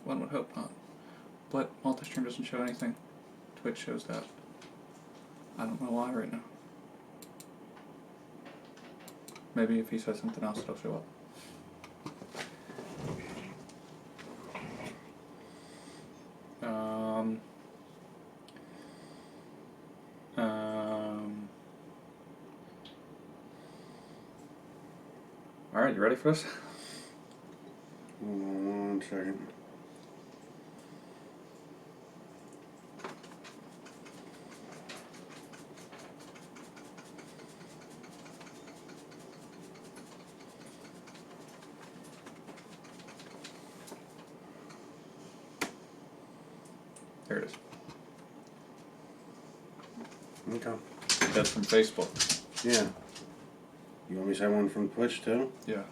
One would hope not. But multi-stream doesn't show anything. Twitch shows that. I don't know why right now. Maybe if he says something else, it'll show up. Alright, you ready for this? One second. There it is. Okay. That's from Facebook. Yeah. You want me to say one from Twitch too? Yeah.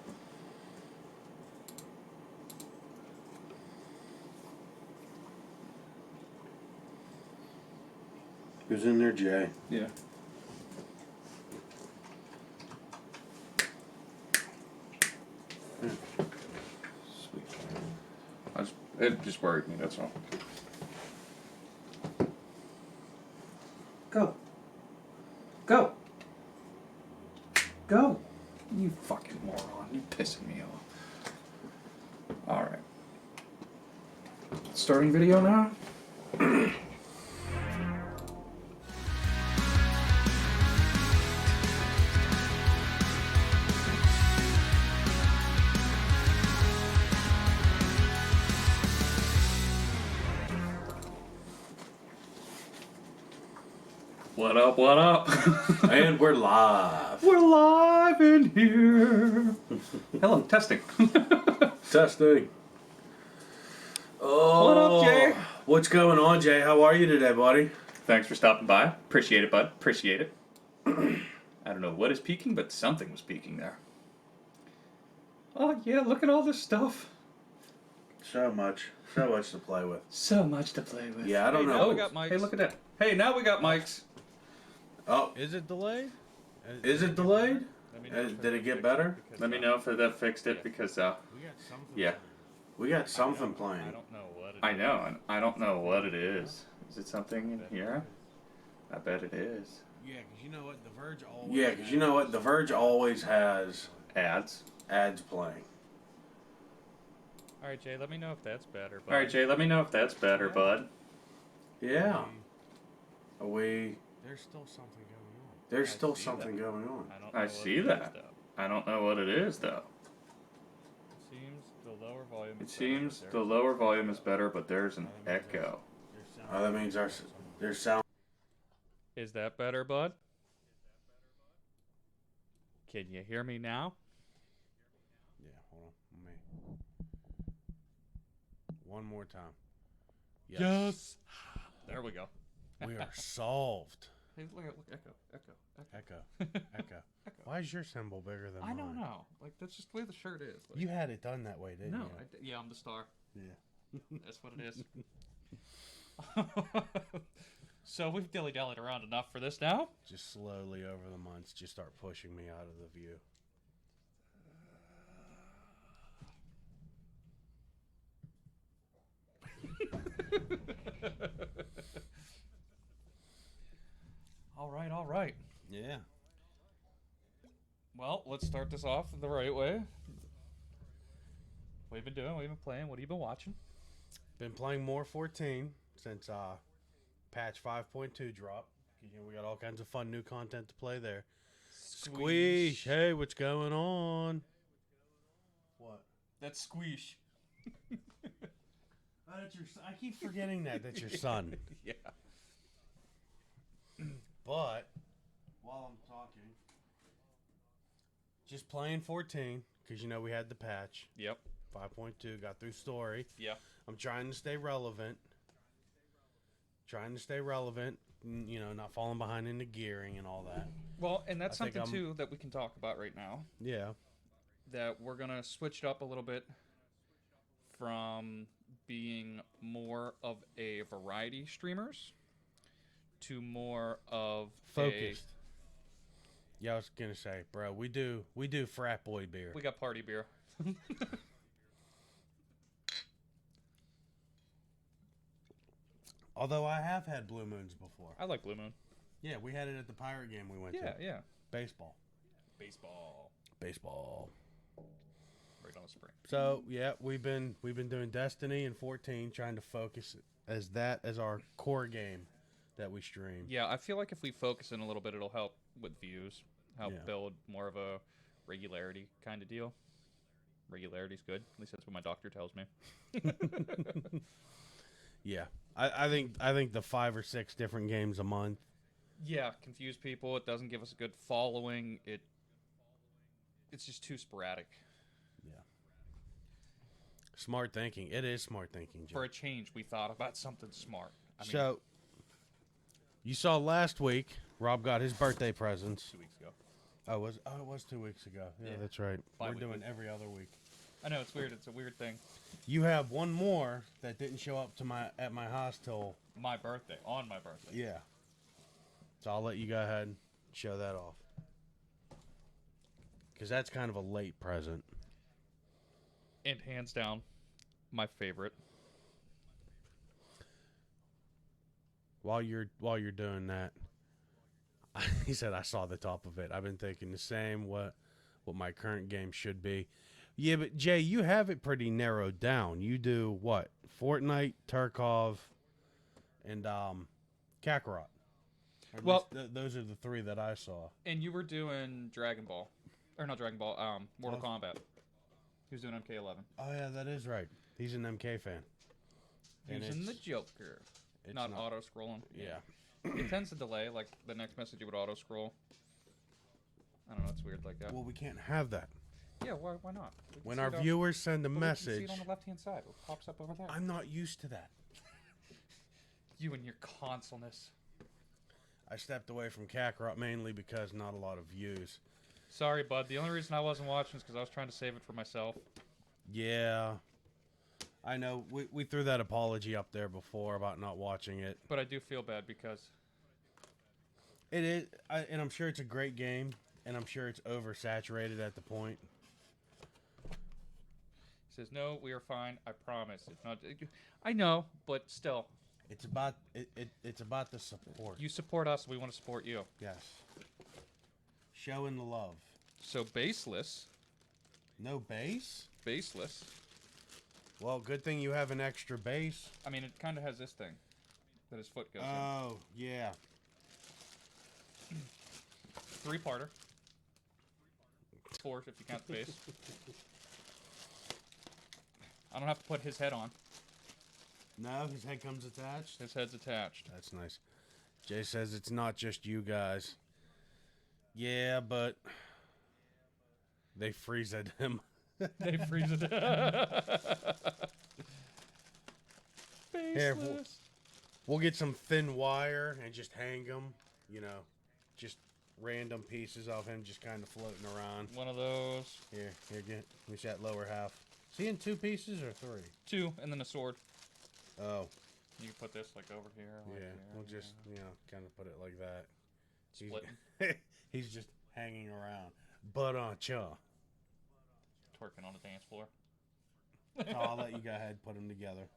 Who's in there, Jay? Yeah. Sweet. It just worried me, that's all. Go. Go. Go. You fucking moron. You pissing me off. Alright. Starting video now? What up, what up? And we're live. We're live in here. Hello, testing. Testing. Oh, What up, Jay? What's going on, Jay? How are you today, buddy? Thanks for stopping by. Appreciate it, bud. Appreciate it. I don't know what is peaking, but something was peaking there. Oh, yeah, look at all this stuff. So much to play with. So much to play with. Yeah, I don't know. Now we got mics. Hey, look at that. Hey, now we got mics. Oh, Is it delayed? is it delayed? Let me know if Did it get better? Let me know if that fixed it, because, We got something. yeah. We got something playing. I don't know what it I know, and I don't know what it is. Is it something in here? I bet it is. Yeah, because you know what? The Verge always. Yeah, because you know what? The Verge always has Ads. ads playing. All right, Jay. Let me know if that's better. Bud. Alright, Jay, let me know if that's better, bud. Yeah. Are we? There's still something going on. There's I still see something that. going on. I don't. I know what see it is, that. though. I don't know what it is, though. It seems the lower volume. It is seems better, the lower volume is better, but there's an echo. Oh, that means there's sound. Is that better, bud? Can you hear me now? Yeah, hold on. Let me. One more time. Yes. There we go. We are solved. Hey, look, echo. Echo. Echo. Why is your symbol bigger than mine? I don't know. Like, that's just the way the shirt is. Like, You had it done that way, didn't no, you? yeah, I'm the star. Yeah. That's what it is. So we've dilly-dallied around enough for this now. Just slowly over the months, just start pushing me out of the view. All right. Yeah. Well, let's start this off the right way. What have you been doing? What have you been playing? What have you been watching? Been playing more 14 since patch 5.2 dropped. You know, we got all kinds of fun new content to play there. Squeeze. Hey, what's going on? What? That's Squeesh. That's your son. I keep forgetting that. That's your son. Yeah. But while I'm talking, just playing 14 because you know we had the patch. Yep. 5.2 got through story. Yeah. I'm trying to stay relevant. You know, not falling behind in the gearing and all that. Well, and that's I think something too that we can talk about right now. Yeah. That we're gonna switch it up a little bit from being more of a variety streamers to more of Focused. Yeah, I was gonna say, bro, we do frat boy beer. We got party beer. Although I have had Blue Moons before. I like Blue Moon. Yeah, we had it at the pirate game we went to. Yeah. Baseball. Baseball. Right on the spring. So yeah, we've been doing Destiny and 14, trying to focus as our core game that we stream. Yeah, I feel like if we focus in a little bit, it'll help with views. Help Yeah. build more of a regularity kind of deal. Regularity's good. At least that's what my doctor tells me. Yeah, I think the 5 or 6 different games a month. Yeah, confuse people. It doesn't give us a good following. It's just too sporadic. Yeah. Smart thinking. It is smart thinking, Joe. For a change, we thought about something smart. So, you saw last week, Rob got his birthday presents. 2 weeks ago. Oh, it was 2 weeks ago. Yeah, Yeah. that's right. We're Bi-weekly. doing every other week. I know, it's weird. It's a weird thing. You have one more that didn't show up at my house till My birthday. On my birthday. yeah. So I'll let you go ahead and show that off. Because that's kind of a late present. And hands down, my favorite. While you're doing that, he said I saw the top of it. I've been thinking the same what my current game should be. Yeah, but Jay, you have it pretty narrowed down. You do what? Fortnite, Tarkov, and Kakarot. Or at Well- least those are the 3 that I saw. And you were doing Dragon Ball. Or not Dragon Ball, Mortal Kombat. He was doing MK11. Oh yeah, that is right. He's an MK fan. And Using the it's- Joker. it's Not auto-scrolling. Yeah. It tends to delay, like the next message you would auto-scroll. I don't know, it's weird like that. Well, we can't have that. Yeah, why not? We can When see our it on- viewers send a but we can message, see it on the left-hand side. It pops up over there. I'm not used to that. You and your consoleness. I stepped away from Kakarot mainly because not a lot of views. Sorry, bud. The only reason I wasn't watching is because I was trying to save it for myself. Yeah. I know. We threw that apology up there before about not watching it. But I do feel bad because It is, and I'm sure it's a great game, and I'm sure it's oversaturated at the point. he says, no, we are fine. I promise. It's not. I know, but still. It's about it's about the support. You support us, we want to support you. Yes. Showing the love. So baseless. No base? Baseless. Well, good thing you have an extra base. I mean, it kind of has this thing that his foot goes in. Oh, yeah. 3-parter. 4 if you count the base. I don't have to put his head on. No, his head comes attached. His head's attached. That's nice. Jay says it's not just you guys. Yeah, but they freeze at him. They freeze it. Here, Baseless. we'll get some thin wire and just hang him. You know, just random pieces of him just kind of floating around. One of those. Here, get me that lower half. Is he in 2 pieces or 3? 2, and then a sword. Oh, You can put this like over here. Like yeah. here, We'll just kind of put it like that. Splitting. He's just hanging around. But cha. Twerking on the dance floor. So I'll let you go ahead and put them together.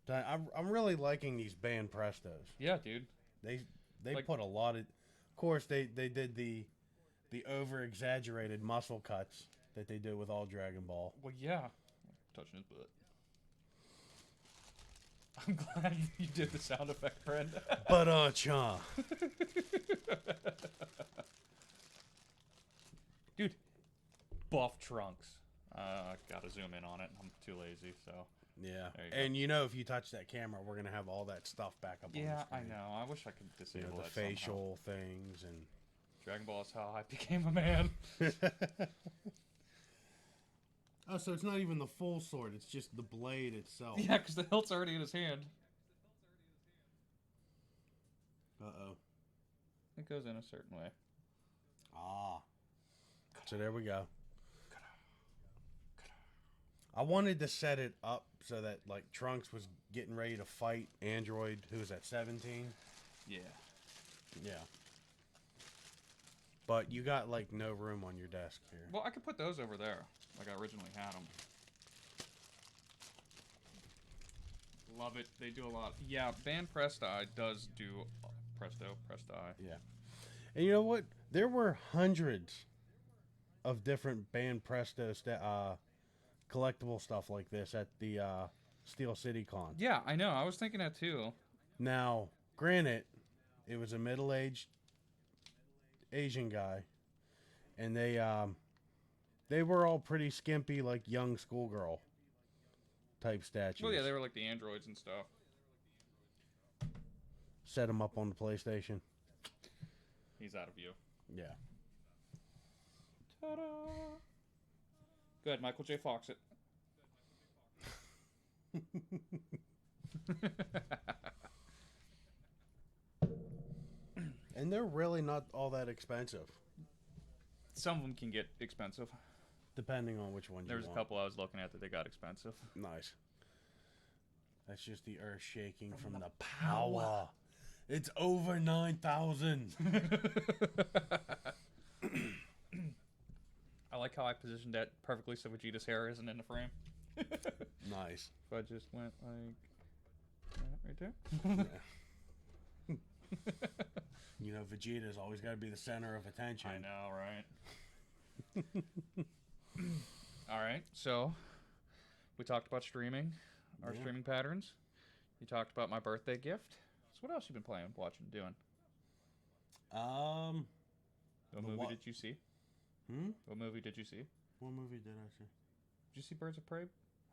I'm really liking these band Prestos. Yeah, dude. They Like- put a lot of course they did the over exaggerated muscle cuts that they do with all Dragon Ball. Well, yeah. Touching his butt. I'm glad you did the sound effect, Bren. But cha. Dude, buff Trunks. Gotta zoom in on it. I'm too lazy, so. Yeah. There you go. And you know if you touch that camera, we're gonna have all that stuff back up on the Yeah, screen. I know. I wish I could You disable know, the that somehow. facial things and Dragon Ball is how I became a man. Oh, so it's not even the full sword, it's just the blade itself. Yeah, because the hilt's already in his hand. Uh-oh. It goes in a certain way. Ah. So there we go. I wanted to set it up so that, like, Trunks was getting ready to fight Android, who was at 17. Yeah. Yeah. But you got, like, no room on your desk here. Well, I could put those over there, like I originally had them. Love it. They do a lot. Yeah, Band Presti does do Presti. Yeah. And you know what? There were hundreds of different Band Presto collectible stuff like this at the Steel City Con. Yeah, I know. I was thinking that too. Now, granted, it was a middle-aged Asian guy, and they were all pretty skimpy, like young schoolgirl type statues. Well, yeah, they were like the androids and stuff. Set them up on the PlayStation. He's out of view. Yeah. Ta-da! Go ahead, Michael J. Fox it. And they're really not all that expensive, Some of them can get expensive. depending on which one you There's a want. couple I was looking at that they got expensive. Nice. That's just the earth shaking from the power. It's over 9,000. I like how I positioned that perfectly so Vegeta's hair isn't in the frame. Nice. So I just went like that right there. You know, Vegeta's always got to be the center of attention. I know, right? All right, so we talked about streaming, our Yeah. streaming patterns. You talked about my birthday gift. So what else you been playing, watching, doing? Um, What The movie what? did you see? What movie did you see? What movie did I see? Did you see Birds of Prey?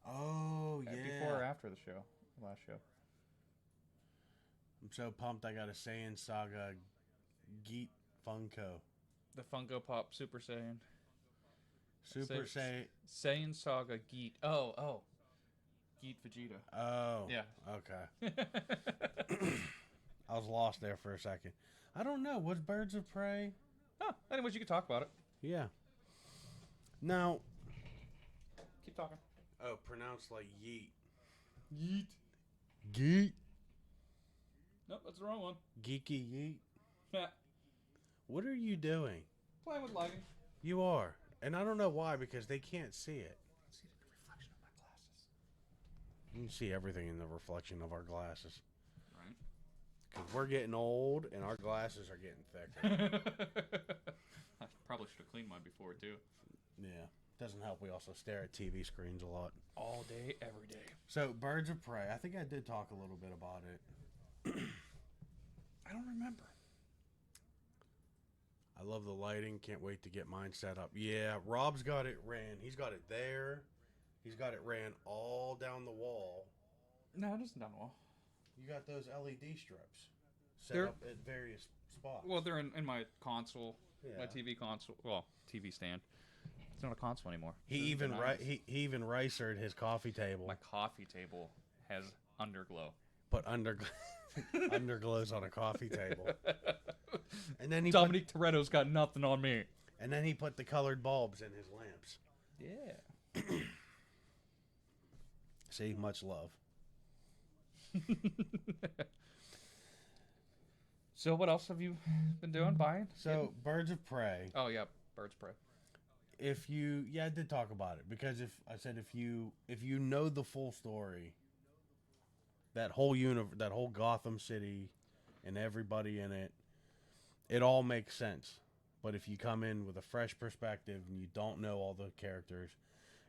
Oh, yeah. Before or after the show? The last show. I'm so pumped I got a Saiyan Saga Geet Funko. The Funko Pop Super Saiyan. Super Say- Saiyan. Saiyan Saga Geet. Oh. Geet Vegeta. Oh. Yeah. Okay. I was lost there for a second. I don't know. Was Birds of Prey? Oh, anyways, you can talk about it. Yeah. Now. Keep talking. Oh, pronounced like yeet. Yeet. Geet. Nope, that's the wrong one. Geeky yeet. Yeah. What are you doing? Playing with lighting. You are. And I don't know why, because they can't see it. See the reflection of my glasses. You can see everything in the reflection of our glasses. Right. Because we're getting old and our glasses are getting thicker. I probably should have cleaned mine before too. Yeah. Doesn't help. We also stare at TV screens a lot. All day, every day. So, Birds of Prey. I think I did talk a little bit about it. I don't remember. I love the lighting. Can't wait to get mine set up. Yeah, Rob's got it ran. He's got it there. He's got it ran all down the wall. No, it isn't done well. You got those LED strips set They're- up at various spots. Well, they're in my console, yeah. my TV console. Well, TV stand. It's not a console anymore. He It's even the 90s. he even ricered his coffee table. My coffee table has underglow. Put underglows on a coffee table. And then he Dominique Toretto's got nothing on me. and then he put the colored bulbs in his lamps. Yeah. See, much love. So what else have you been doing? Buying? So, Birds of Prey. Oh yeah, Birds of Prey. If you, yeah, I did talk about it because if you know the full story, that whole that whole Gotham City, and everybody in it, it all makes sense. But if you come in with a fresh perspective and you don't know all the characters,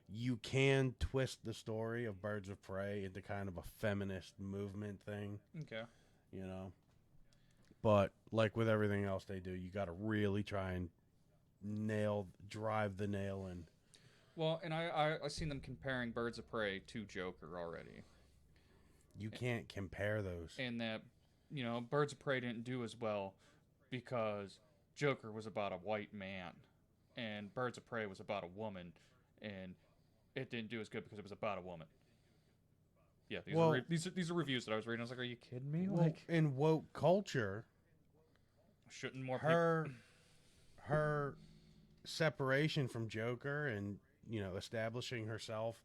you can twist the story of Birds of Prey into kind of a feminist movement thing, Okay. you know. But like with everything else they do, you got to really try and drive the nail in. Well, and I seen them comparing Birds of Prey to Joker already, You can't compare those. and that Birds of Prey didn't do as well because Joker was about a white man, and Birds of Prey was about a woman, and it didn't do as good because it was about a woman. Yeah, these are reviews that I was reading. I was like, "Are you kidding me?" Well, Like, in woke culture, shouldn't more people? her separation from Joker and establishing herself.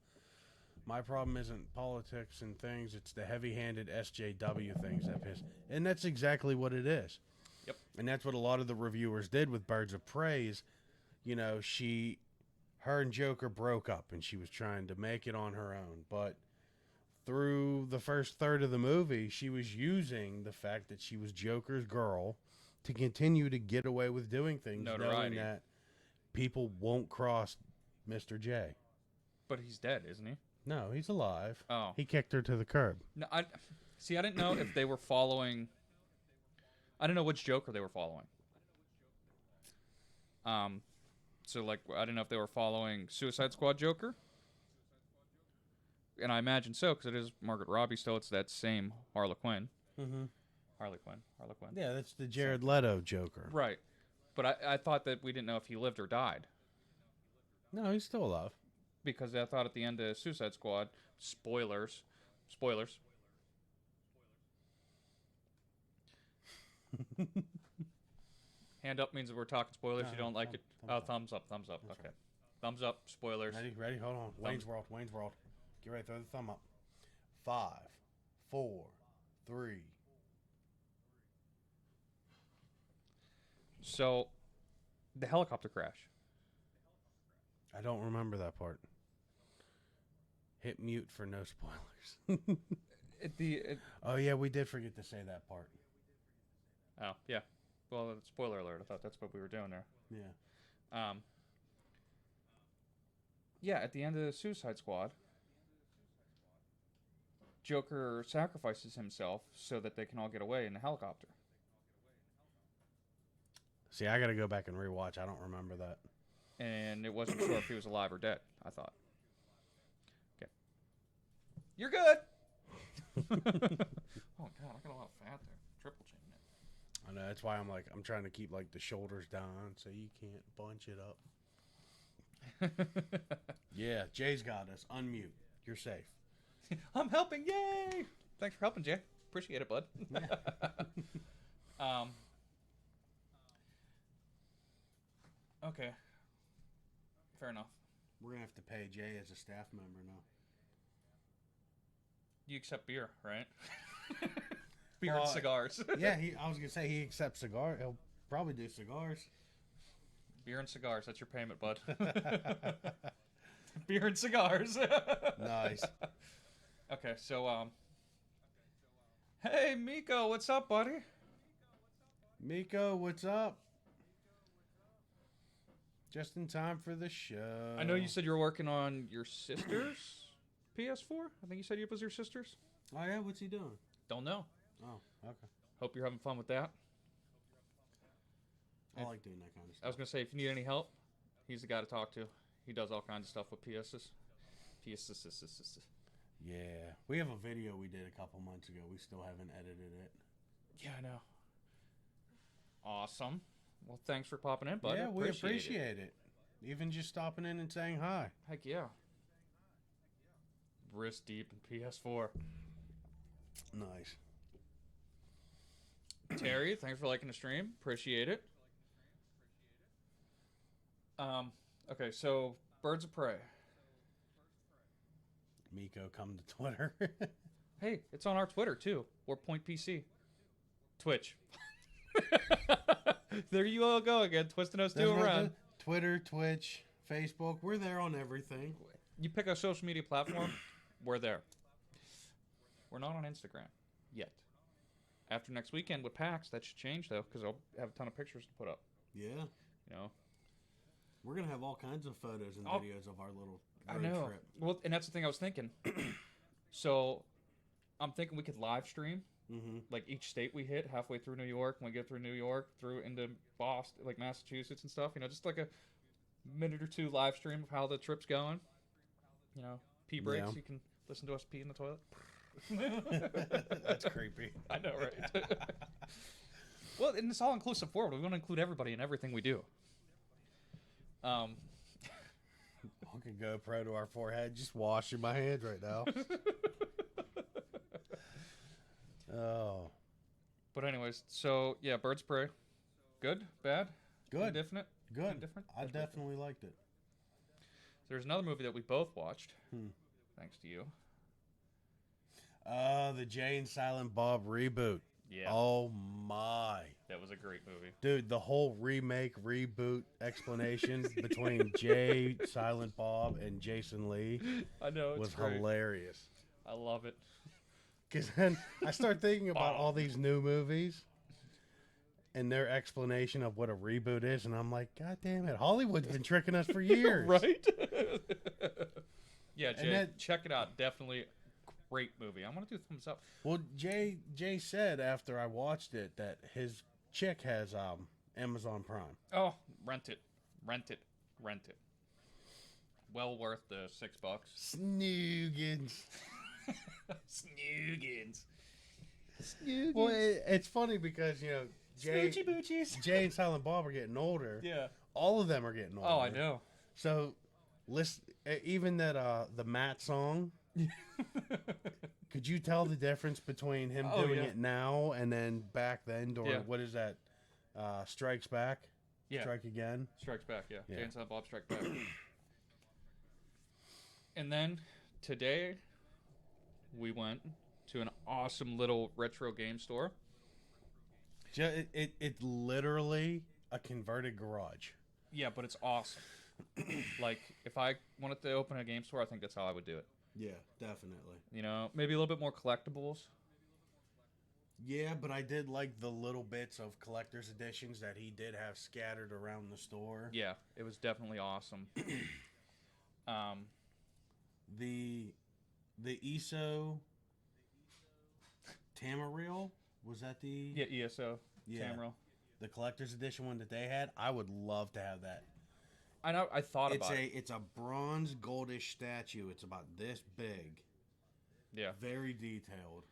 My problem isn't politics and things; it's the heavy-handed SJW things that piss. And that's exactly what it is. Yep. And that's what a lot of the reviewers did with Birds of Prey. Is, her and Joker broke up, and she was trying to make it on her own. But through the first third of the movie, she was using the fact that she was Joker's girl to continue to get away with doing things, knowing Notoriety. that people won't cross Mr. J. But he's dead, isn't he? No, he's alive. Oh. He kicked her to the curb. No, I didn't know if they were following. I didn't know which Joker they were following. So like I didn't know if they were following Suicide Squad Joker. And I imagine so because it is Margaret Robbie still. It's that same Harley Quinn. Mm-hmm. Harley Quinn. Yeah, that's the Jared Leto Joker. Right. But I thought that we didn't know if he lived or died. No, he's still alive. Because I thought at the end of Suicide Squad, spoilers. Hand up means that we're talking spoilers. No, You don't like it? thumbs up. Thumbs up. That's Okay. Thumbs up, spoilers. Ready? Hold on. Wayne's World. Get ready, throw the thumb up. 5, 4, 3. So, the helicopter crash. I don't remember that part. Hit mute for no spoilers. Oh, yeah, we did forget to say that part. Oh, yeah. Well, spoiler alert. I thought that's what we were doing there. Yeah. Yeah, at the end of the Suicide Squad, Joker sacrifices himself so that they can all get away in the helicopter. See, I got to go back and rewatch. I don't remember that. And it wasn't sure if he was alive or dead, I thought. Okay. You're good! Oh, God, I got a lot of fat there. Triple chain it. I know, that's why I'm trying to keep, like, the shoulders down so you can't bunch it up. Yeah, Jay's got us. Unmute. You're safe. I'm helping! Yay! Thanks for helping, Jay. Appreciate it, bud. Okay. Fair enough. We're going to have to pay Jay as a staff member now. You accept beer, right? Beer and Well, cigars. Yeah, I was going to say he accepts cigars. He'll probably do cigars. Beer and cigars. That's your payment, bud. Beer and cigars. Nice. Okay, so, hey, Miko, what's up, buddy? Miko, what's up? Just in time for the show. I know you said you were working on your sister's PS4. I think you said it was your sister's. Oh, yeah? What's he doing? Don't know. Oh, okay. Hope you're having fun with that. I like doing that kind of I stuff. was going to say, if you need any help, he's the guy to talk to. He does all kinds of stuff with PSs. Yeah. We have a video we did a couple months ago. We still haven't edited it. Yeah, I know. Awesome. Well, thanks for popping in, bud. Yeah, we appreciate it. Even just stopping in and saying hi. Heck yeah. Wrist deep in PS4. Nice. Terry, thanks for liking the stream. Appreciate it. Okay, so Birds of Prey. Miko, come to Twitter. Hey, it's on our Twitter too. Or Point PC. Twitch. There you all go again, twisting us two around. Twitter, Twitch, Facebook. We're there on everything. You pick a social media platform, we're there. We're not on Instagram yet. After next weekend with PAX, that should change though, because I'll have a ton of pictures to put up. Yeah. You know. We're gonna have all kinds of photos and videos of our little road I know. trip. Well, and that's the thing I was thinking. So, I'm thinking we could live stream. Mm-hmm. Like each state we hit halfway through New York, when we get through New York, through into Boston, like Massachusetts and stuff. You know, just like a minute or two live stream of how the trip's going. You know, pee breaks. Yeah. You can listen to us pee in the toilet. That's creepy. I know, right? Well, and it's all inclusive forward. We want to include everybody in everything we do. Hook a GoPro to our forehead, just washing my hands right now. Oh. But anyways, so yeah, Birds of Prey. Good? Bad? Good. Indifferent? Good. Indifferent? I definitely liked it. There's another movie that we both watched. Hmm. Thanks to you. The Jay and Silent Bob reboot. Yeah. Oh my. That was a great movie. Dude, the whole remake, reboot explanation between Jay, Silent Bob, and Jason Lee I know, it's was great. hilarious. I love it. Because then I start thinking about all these new movies and their explanation of what a reboot is, and I'm like, God damn it, Hollywood's been tricking us for years. Right? Yeah, And Jay, check it out. Definitely great movie. I'm gonna do thumbs up. Well, Jay said after I watched it that his chick has Amazon Prime. Oh, rent it. Well worth the $6. Snoogans. Snoogans. Well, it's funny because, you know, Smoochie boochies. Jay and Silent Bob are getting older. Yeah. All of them are getting older. Oh, I know. So, even that the Matt song, could you tell the difference between him doing it now and then back then during, what is that, Strikes Back? Yeah. Strike Again? Strikes Back, yeah. Yeah. Jay and Silent Bob Strike Back. And then, today, we went to an awesome little retro game store. It's literally a converted garage. Yeah, but it's awesome. Like, if I wanted to open a game store, I think that's how I would do it. Yeah, definitely. You know, maybe a little bit more collectibles. Yeah, but I did like the little bits of collector's editions that he did have scattered around the store. Yeah, it was definitely awesome. The ESO Tamariel, was that the... Yeah, ESO. Yeah. Tamriel. The collector's edition one that they had? I would love to have that. I know. I thought about it. It's a bronze goldish statue. It's about this big. Yeah. Very detailed.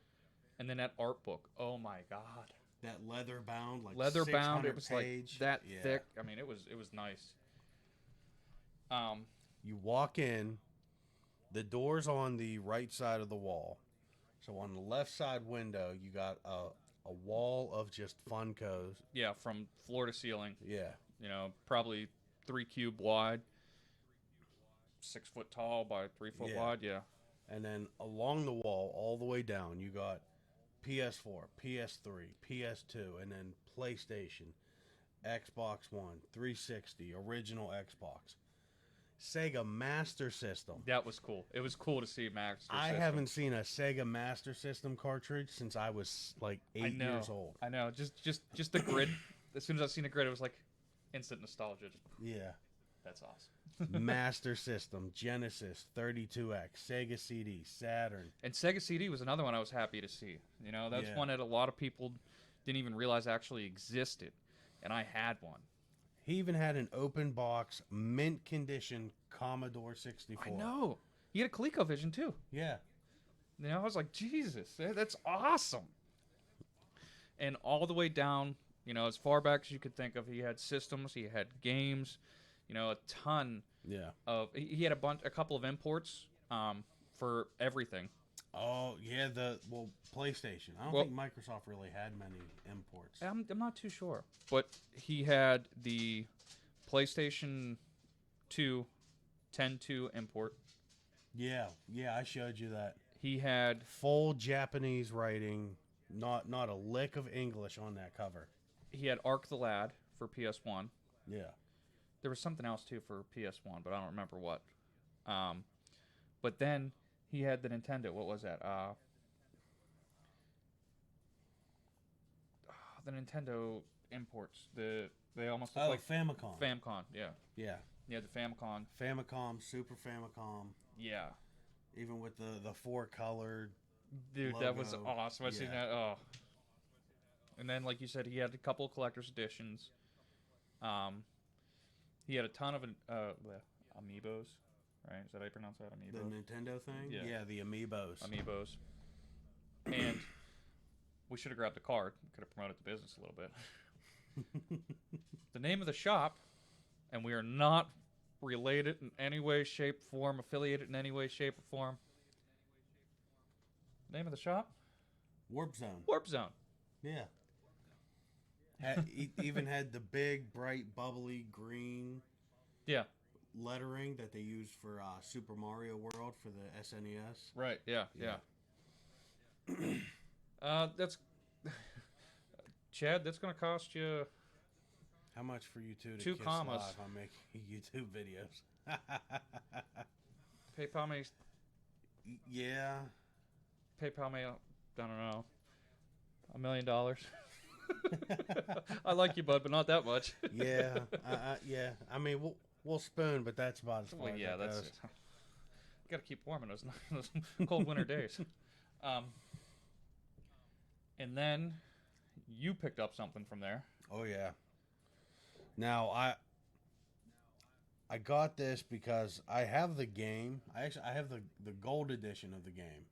And then that art book. Oh my god. That leather bound, like leather bound. It was page. like that thick. I mean, it was nice. You walk in. The door's on the right side of the wall. So on the left side window, you got a wall of just Funkos. Yeah, from floor to ceiling. Yeah. You know, probably 3 cube wide, 6 foot tall by 3 foot wide. Yeah. And then along the wall, all the way down, you got PS4, PS3, PS2, and then PlayStation, Xbox One, 360, original Xbox, Sega Master System. That was cool. It was cool to see Master System. I haven't seen a Sega Master System cartridge since I was like 8 years old. I know. Just the grid. As soon as I seen the grid, it was like instant nostalgia. Yeah. That's awesome. Master System, Genesis, 32X, Sega CD, Saturn. And Sega CD was another one I was happy to see. You know, that's one that a lot of people didn't even realize actually existed. And I had one. He even had an open box, mint condition Commodore 64. I know. He had a ColecoVision too. Yeah. You know, I was like, Jesus, that's awesome. And all the way down, you know, as far back as you could think of, he had systems, he had games, you know, a ton. Yeah. He had a couple of imports for everything. Oh, yeah, PlayStation. I don't think Microsoft really had many imports. I'm not too sure. But he had the PlayStation 2 10.2 import. Yeah, I showed you that. He had full Japanese writing, not a lick of English on that cover. He had Ark the Lad for PS1. Yeah. There was something else too for PS1, but I don't remember what. But then he had the Nintendo. What was that? The Nintendo imports. They almost look like Famicom. Famicom, yeah. Yeah. Yeah, the Famicom. Famicom, Super Famicom. Yeah. Even with the 4-colored Dude, logo. That was awesome. I seen that. Oh. And then, like you said, he had a couple of collector's editions. He had a ton of amiibos, right? Is that how you pronounce that? Amiibos? The Nintendo thing? Yeah, the amiibos. Amiibos. And we should have grabbed the card. Could have promoted the business a little bit. The name of the shop, and we are not related in any way, shape, form, affiliated in any way, shape, or form. Name of the shop? Warp Zone. Warp Zone. Yeah. Even had the big, bright, bubbly green lettering that they used for Super Mario World for the SNES. Right, yeah. That's... Chad, that's going to cost you... How much for you two to 2 kiss commas. live on making YouTube videos? PayPal me... Yeah. PayPal me, I don't know, $1 million. I like you, bud, but not that much. Yeah, yeah. I mean, we'll spoon, but that's about as far Well, as yeah, it that's goes. it. Got to keep warm in those cold winter days. And then you picked up something from there. Oh yeah. Now I got this because I have the game. I have the gold edition of the game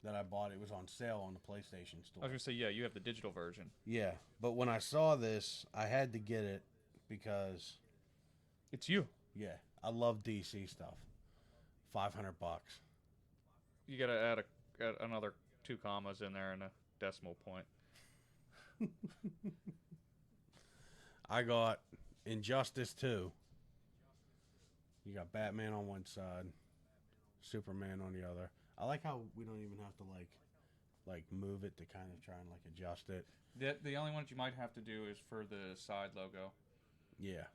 that I bought. It was on sale on the PlayStation I Store. was gonna say, yeah, you have the digital version. Yeah, but when I saw this, I had to get it because It's you. yeah, I love DC stuff. $500. You gotta add another 2 commas in there and a decimal point. I got Injustice 2. You got Batman on one side, Superman on the other. I like how we don't even have to like move it to kind of try and like adjust it. The only one that you might have to do is for the side logo. Yeah.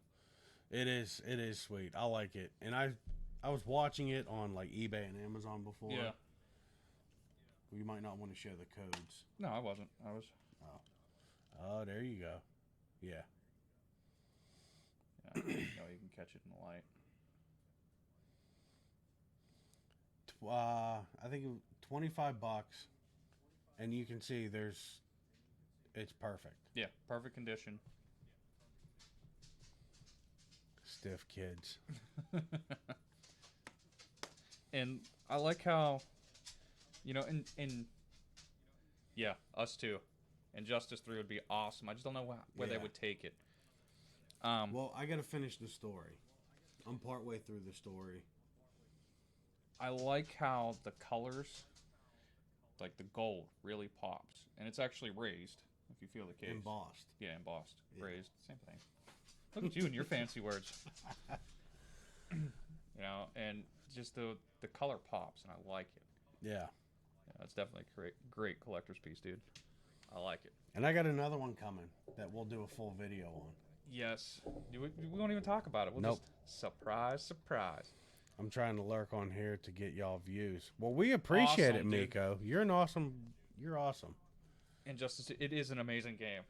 It is sweet. I like it. And I was watching it on like eBay and Amazon before. Yeah. You might not want to share the codes. No, I wasn't. I was. Oh, there you go. Yeah. Yeah, you know, you can catch it in the light. I think $25, and you can see it's perfect. Yeah, perfect condition. Stiff kids. And I like how, you know, in yeah, us too. Injustice 3 would be awesome. I just don't know where they Yeah. would take it. Well, I got to finish the story. I'm partway through the story. I like how the colors, like the gold, really pops. And it's actually raised, if you feel the case. Embossed. Yeah, embossed. Yeah. Raised. Same thing. Look at you and your fancy words. You know, and just the color pops, and I like it. Yeah. Yeah, that's definitely a great collector's piece, dude. I like it. And I got another one coming that we'll do a full video on. Yes. We won't even talk about it. We'll Nope. just surprise. I'm trying to lurk on here to get y'all views. Well, we appreciate Awesome, it, dude. Miko. You're awesome. Injustice, it is an amazing game.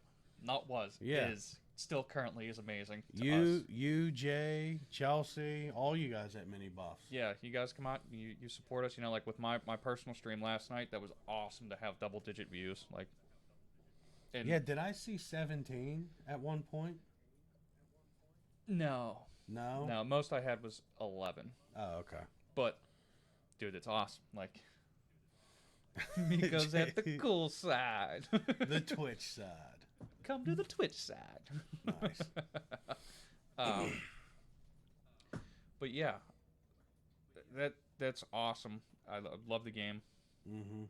Not was. Yeah. Is. Still currently is amazing to us. You, Jay, Chelsea, all you guys at Mini Buffs. Yeah, you guys come out, you support us, you know, like with my personal stream last night, that was awesome to have double-digit views. Like, and Yeah, did I see 17 at one point? No. No? No, most I had was 11. Oh, okay. But, dude, it's awesome. Like, Miko's at the cool side. The Twitch side. Come to the Twitch side. Nice. But yeah, that's awesome. I love the game. Mm-hmm.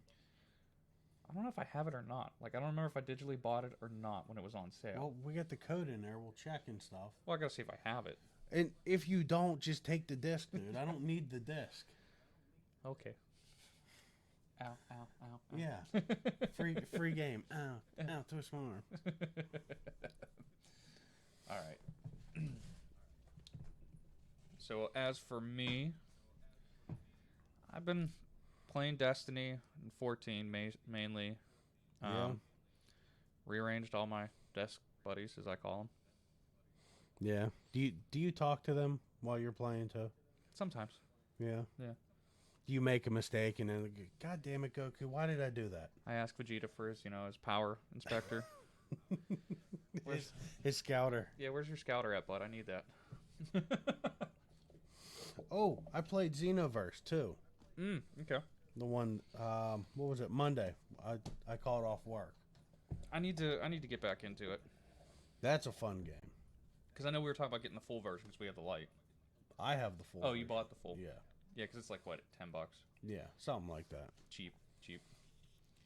I don't know if I have it or not. Like, I don't remember if I digitally bought it or not when it was on sale. Well, we got the code in there. We'll check and stuff. Well, I gotta see if I have it. And if you don't, just take the disc, dude. I don't need the disc. Okay. Ow, ow, ow, ow. Yeah. Free game. Ow. Ow, twist my arm. All right. So as for me, I've been playing Destiny and 14 mainly. Yeah. Rearranged all my desk buddies, as I call them. Yeah. Do you talk to them while you're playing too? Sometimes. Yeah. Yeah. Do you make a mistake and then, God damn it, Goku, why did I do that? I asked Vegeta for his power inspector. His scouter. Yeah, where's your scouter at, bud? I need that. Oh, I played Xenoverse too. Okay. The one, what was it? Monday. I called off work. I need to get back into it. That's a fun game. Because I know we were talking about getting the full version because we have the light. I have the full. Oh, you version. bought the full? Yeah. Yeah, because it's like, what, $10? Yeah, something like that. Cheap.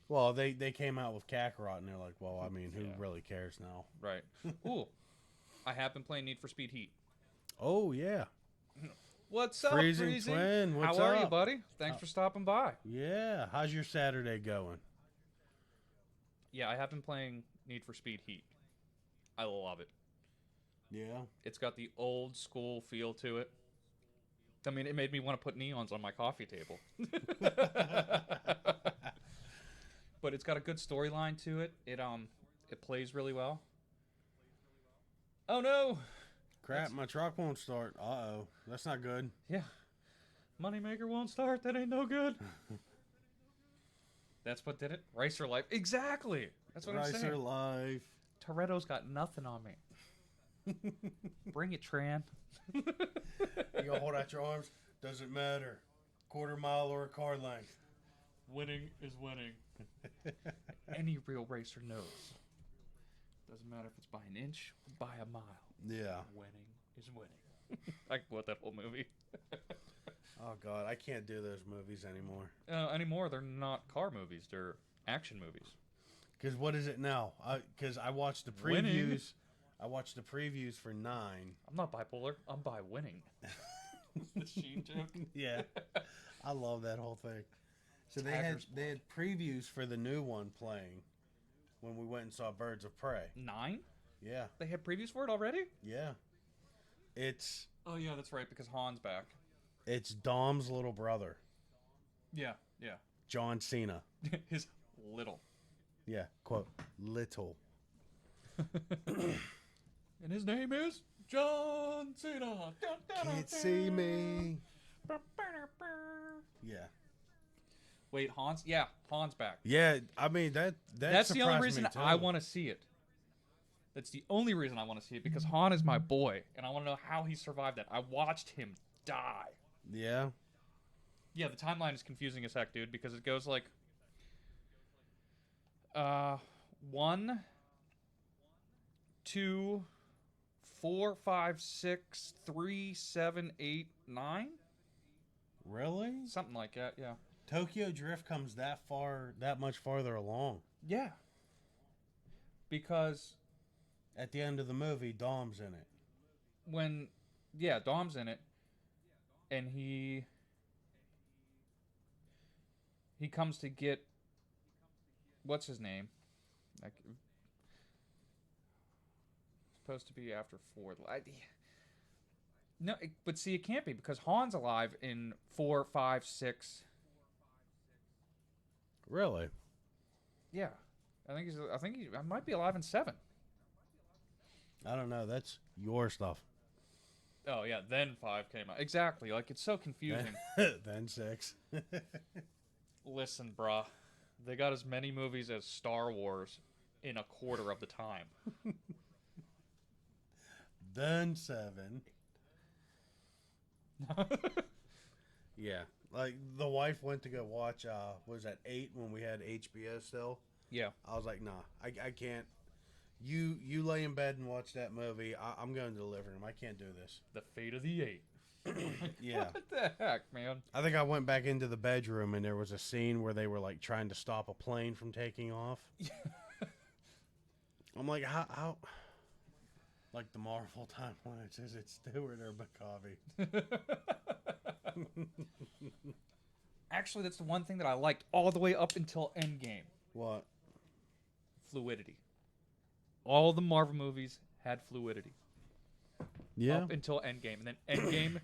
Well, they came out with Kakarot, and they're like, well, I mean, who Yeah. really cares now? Right. Ooh. I have been playing Need for Speed Heat. Oh, yeah. What's up, Freezing Freezy? Twin, what's How are you, up? buddy? Thanks for stopping by. Yeah. How's your Saturday going? Yeah, I have been playing Need for Speed Heat. I love it. Yeah. It's got the old school feel to it. I mean, it made me want to put neons on my coffee table. but it's got a good storyline to it. It plays really well. Oh no! Crap, my truck won't start. Uh-oh. That's not good. Yeah. Moneymaker won't start. That ain't no good. That's what did it? Racer Life. Exactly. That's what I'm saying. Racer Life. Toretto's got nothing on me. Bring it, Tran. You gonna hold out your arms? Doesn't matter. Quarter mile or a car length. Winning is winning. Any real racer knows. Doesn't matter if it's by an inch or by a mile. Yeah. Winning is winning. I quote that whole movie. Oh, God. I can't do those movies anymore. Anymore, they're not car movies. They're action movies. Because what is it now? Because I watched the previews. Winning. I watched the previews for 9. I'm not bipolar. I'm by winning. The Sheen joke. Yeah. I love that whole thing. So they had previews for the new one playing when we went and saw Birds of Prey. 9? Yeah. They had previews for it already? Yeah. It's Oh, yeah, that's right, because Han's back. it's Dom's little brother, Yeah. John Cena. His little. Yeah, quote, little. And his name is John Cena. Can't see me. Yeah. Wait, Han's? Yeah, Han's back. Yeah, I mean, That's the only surprised reason me, too. I want to see it. That's the only reason I want to see it, because Han is my boy, and I want to know how he survived that. I watched him die. Yeah. Yeah, the timeline is confusing as heck, dude, because it goes like 1, 2, 4, 5, 6, 3, 7, 8, 9? Really? Something like that, yeah. Tokyo Drift comes that much farther along. Yeah. Because At the end of the movie, Dom's in it. Dom's in it, and he comes to get, what's his name? Like, supposed to be after 4. No, but see, it can't be, because Han's alive in 4, 5, 6. Really? Yeah, I think he might be alive in 7. I don't know. That's your stuff. Oh yeah, then 5 came out. Exactly. Like, it's so confusing. Then 6. Listen, brah, they got as many movies as Star Wars in a quarter of the time. Then 7. Yeah. Like, the wife went to go watch, was that 8 when we had HBO still? Yeah. I was like, nah, I can't. You lay in bed and watch that movie. I'm going to the living room. I can't do this. The Fate of the 8. Yeah. What the heck, man? I think I went back into the bedroom and there was a scene where they were like trying to stop a plane from taking off. I'm like, how? Like the Marvel timeline, it says it's Stewart or McCovey. Actually, that's the one thing that I liked all the way up until Endgame. What? Fluidity. All the Marvel movies had fluidity. Yeah. Up until Endgame. And then Endgame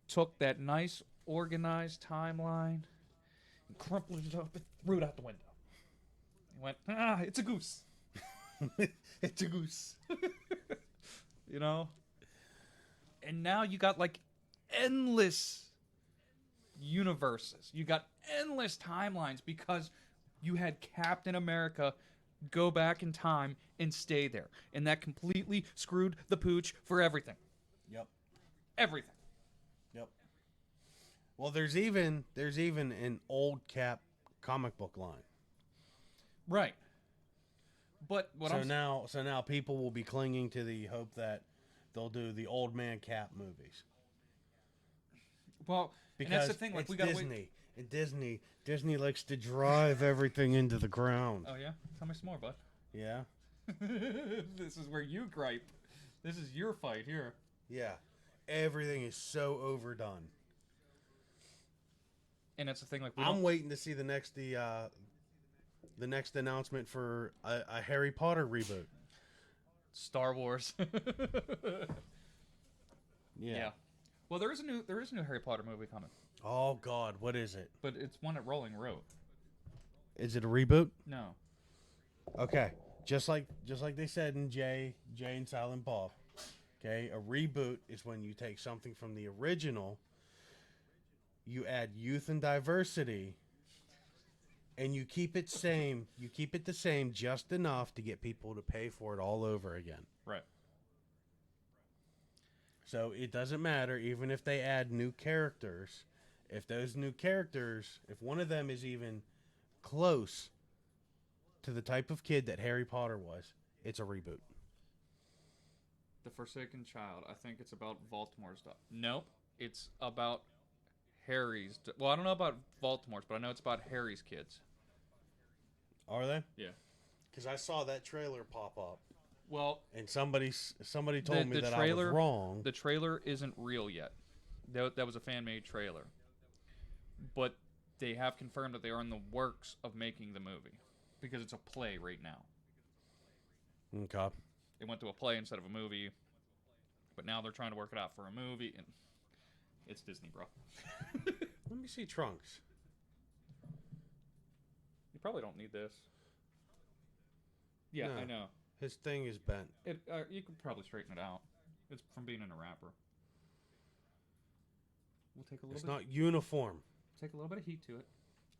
took that nice, organized timeline and crumpled it up and threw it out the window. He went, it's a goose. It's a goose. You know? And now you got, like, endless universes. You got endless timelines because you had Captain America go back in time and stay there. And that completely screwed the pooch for everything. Yep. Everything. Yep. Well, there's even an old Cap comic book line. Right. But what So now people will be clinging to the hope that they'll do the old man Cap movies. Well, Because and that's the thing, like, it's we gotta Disney. wait. And Disney likes to drive everything into the ground. Oh yeah? Tell me some more, bud. Yeah? This is where you gripe. This is your fight here. Yeah. Everything is so overdone. And that's the thing, like, I'm waiting to see the next announcement for a Harry Potter reboot. Star Wars. Yeah. Well, there is a new Harry Potter movie coming, Oh God, what is it? but it's one that Rowling wrote. Is it a reboot? No. Okay. Just like they said in Jay and Silent Bob. Okay, a reboot is when you take something from the original, you add youth and diversity, and you keep it same. You keep it the same just enough to get people to pay for it all over again. Right. So it doesn't matter, even if they add new characters. If those new characters, if one of them is even close to the type of kid that Harry Potter was, it's a reboot. The Forsaken Child. I think it's about Baltimore's stuff. Nope. It's about Harry's. Well, I don't know about Baltimore's, but I know it's about Harry's kids. Are they? Yeah. Because I saw that trailer pop up, Well, and somebody told me that trailer, I was wrong. The trailer isn't real yet. That was a fan-made trailer. But they have confirmed that they are in the works of making the movie. Because it's a play right now. Okay. They went to a play instead of a movie. But now they're trying to work it out for a movie. And it's Disney, bro. Let me see Trunks. You probably don't need this. Yeah, No. I know. His thing is bent. You could probably straighten it out. It's from being in a wrapper. We'll take a little It's bit. not uniform. Take a little bit of heat to it.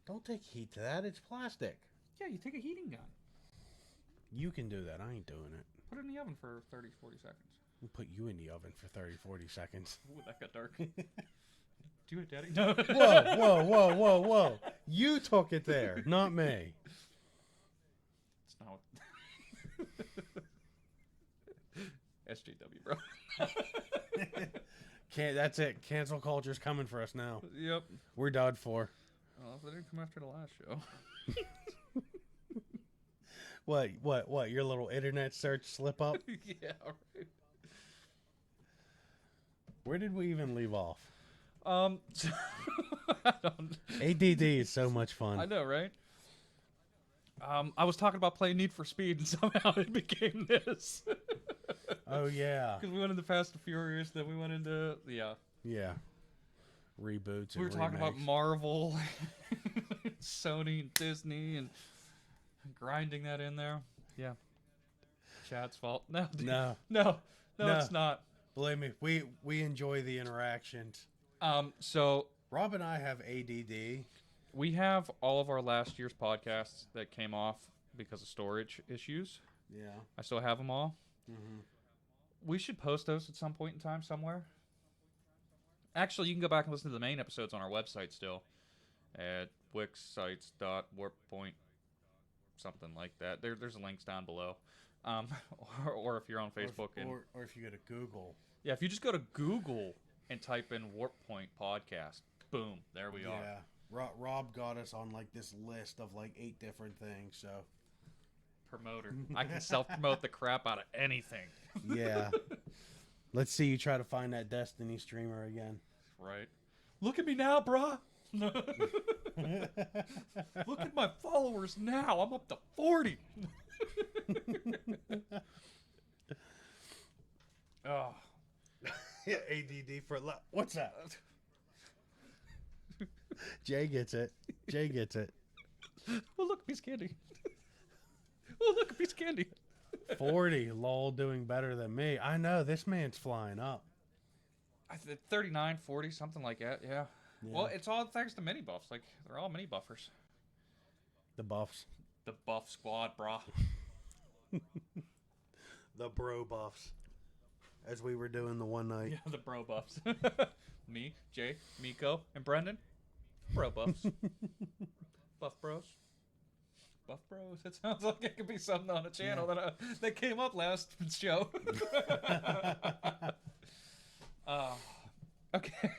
Don't take heat to that. It's plastic. Yeah, you take a heating gun. You can do that. I ain't doing it. Put it in the oven for 30, 40 seconds. We'll put you in the oven for 30, 40 seconds. Ooh, that got dark. Do it, Daddy. No. Whoa. You took it there, not me. It's not. SJW, bro. That's it. Cancel culture's coming for us now. Yep. We're done for. Well, if they didn't come after the last show. What? Your little internet search slip up? Yeah, right. Where did we even leave off? I don't. ADD is so much fun. I know, right? I was talking about playing Need for Speed, and somehow it became this. Oh yeah. Because we went into Fast and Furious, then we went into Yeah. Reboots. We were and talking about remakes. Marvel, Sony, and Disney, and grinding that in there. Yeah. Chad's fault. No, dude. No. No, No. it's not. Believe me, we enjoy the interactions. So Rob and I have ADD. we have all of our last year's podcasts that came off because of storage issues. Yeah. I still have them all. Mm-hmm. We should post those at some point in time somewhere. Actually, you can go back and listen to the main episodes on our website still at wixsites.warppoint, something like that. There's links down below. Or if you're on Facebook. Or if you go to Google. Yeah, if you just go to Google and type in Warp Point Podcast, boom, there we are. Yeah. Rob got us on like this list of like 8 different things, so. Promoter. I can self-promote the crap out of anything. Yeah. Let's see you try to find that Destiny streamer again. Right. Look at me now, brah. Look at my followers now. I'm up to 40. Oh. Yeah, ADD for what's that? Jay gets it. Well, look, a piece of candy. Oh, look, a piece of candy. 40, lol, doing better than me. I know, this man's flying up. 39, 40, something like that, yeah. Well, it's all thanks to mini buffs. Like, they're all mini buffers. The buffs. The buff squad, brah. The bro buffs. As we were doing the one night. Yeah, the bro buffs. Me, Jay, Miko, and Brendan. Bro buffs. Buff bros. Buff bros. It sounds like it could be something on a channel that came up last show. Okay.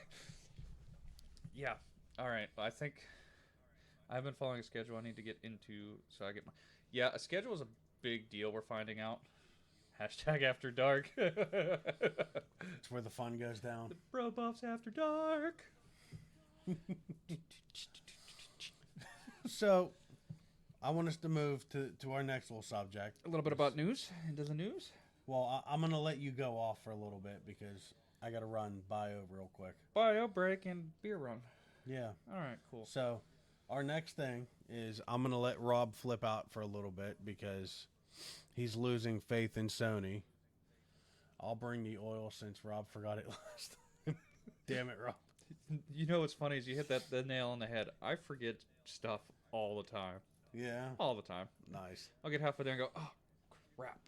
Yeah. All right. I think I've been following a schedule I need to get into, so I get my. Yeah, a schedule is a big deal. We're finding out. Hashtag After Dark. It's where the fun goes down. The bro buffs After Dark. So, I want us to move to our next little subject. A little bit about news. Into the news. Well, I'm going to let you go off for a little bit because I got to run bio real quick. Bio break and beer run. Yeah. All right, cool. So, Our next thing is I'm going to let Rob flip out for a little bit because he's losing faith in Sony. I'll bring the oil since Rob forgot it last time. Damn it, Rob. You know what's funny is you hit the nail on the head. I forget stuff all the time. Yeah. All the time. Nice. I'll get halfway there and go, oh, crap.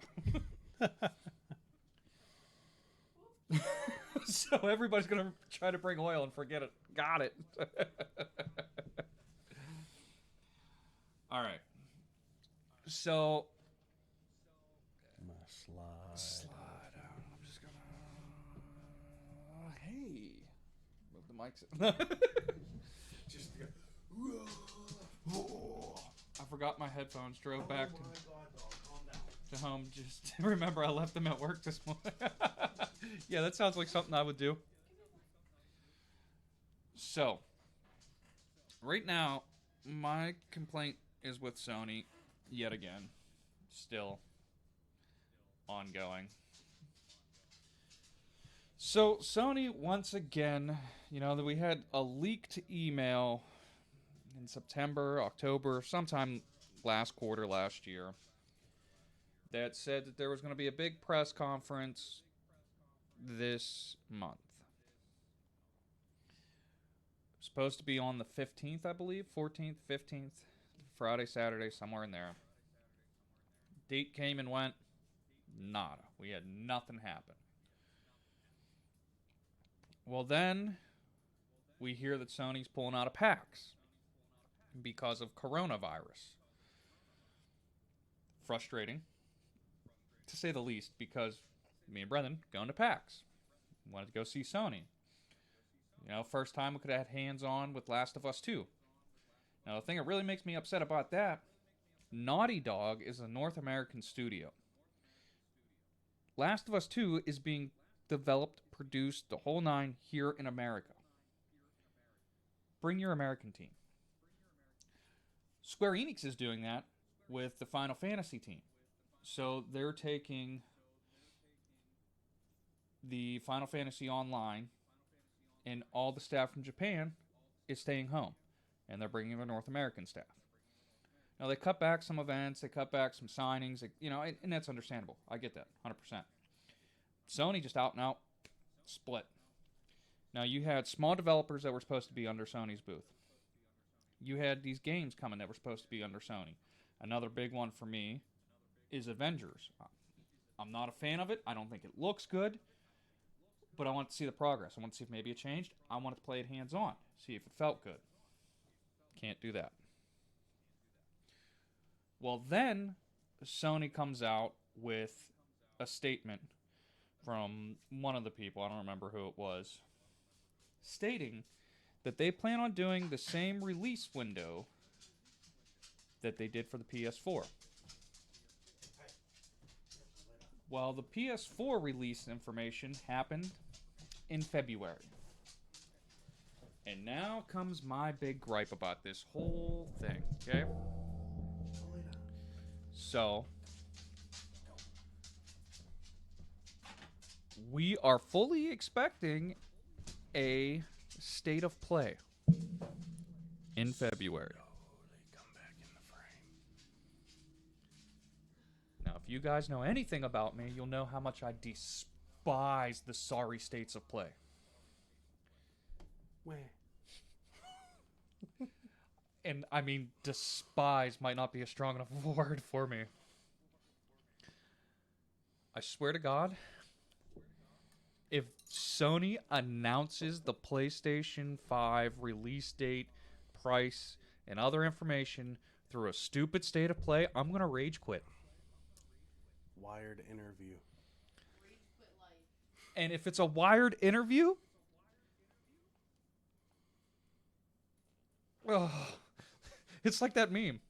So everybody's going to try to bring oil and forget it. Got it. All right. So. My slide out. I'm just going to. Hey. Move the mics. Just I forgot my headphones. Drove back to home. Just remember I left them at work this morning. Yeah, that sounds like something I would do. So, right now, my complaint is with Sony yet again. Still ongoing. So, Sony, once again, that we had a leaked email in September, October, sometime last quarter last year that said that there was going to be a big press conference this month. Supposed to be on the 15th, I believe, 14th, 15th, Friday, Saturday, somewhere in there. Date came and went. Nada. We had nothing happen. Well, then we hear that Sony's pulling out of PAX because of coronavirus. Frustrating, to say the least, because me and Brendan going to PAX. Wanted to go see Sony. First time we could have had hands-on with Last of Us 2. Now, the thing that really makes me upset about that, Naughty Dog is a North American studio. Last of Us 2 is being developed, produced, the whole nine here in America. Bring your American team. Square Enix is doing that with the Final Fantasy team. So they're taking the Final Fantasy Online, and all the staff from Japan is staying home, and they're bringing their North American staff. Now, they cut back some events, they cut back some signings, and that's understandable. I get that, 100%. Sony just out and out split. Now, you had small developers that were supposed to be under Sony's booth. You had these games coming that were supposed to be under Sony. Another big one for me is Avengers. I'm not a fan of it. I don't think it looks good. But I want to see the progress. I want to see if maybe it changed. I wanted to play it hands-on. See if it felt good. Can't do that. Well, then Sony comes out with a statement from one of the people, I don't remember who it was, stating that they plan on doing the same release window that they did for the PS4. Well, the PS4 release information happened in February. And now comes my big gripe about this whole thing, okay? So, we are fully expecting a state of play in February. Now, if you guys know anything about me, you'll know how much I despise the sorry states of play. Where? And I mean, despise might not be a strong enough word for me. I swear to God, if Sony announces the PlayStation 5 release date, price, and other information through a stupid state of play, I'm going to rage quit. Wired interview. And if it's a Wired interview, it's like that meme.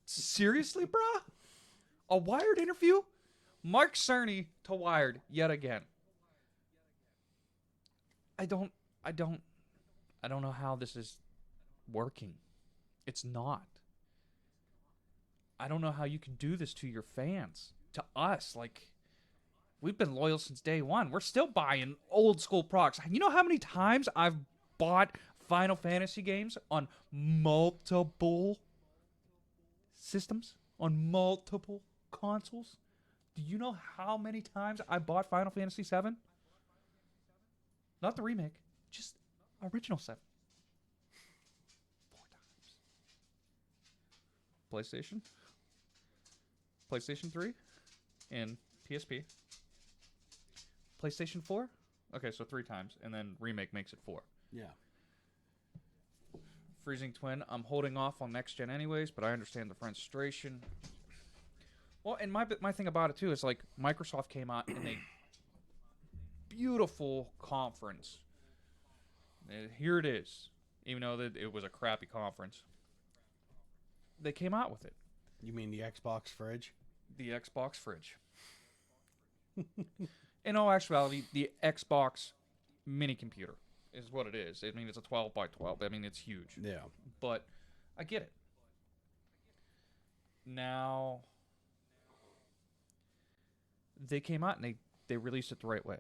Seriously, bruh? A Wired interview? Mark Cerny to Wired yet again. I don't know how this is working. It's not. I don't know how you can do this to your fans, to us. Like, we've been loyal since day one. We're still buying old school products. You know how many times I've bought Final Fantasy games on multiple systems, on multiple consoles. Do you know how many times I bought Final Fantasy VII? Not the remake, just original 7. 4 times. PlayStation 3, and PSP. PlayStation 4? Okay, so 3 times, and then remake makes it 4. Yeah. Freezing Twin, I'm holding off on next gen anyways, but I understand the frustration. Well, and my thing about it too is like Microsoft came out and they beautiful conference. Here it is, even though it was a crappy conference. They came out with it. You mean the Xbox fridge? The Xbox fridge. In all actuality, the Xbox mini computer is what it is. I mean, it's a 12 by 12. I mean, it's huge. Yeah. But I get it. Now, they came out and they released it the right way.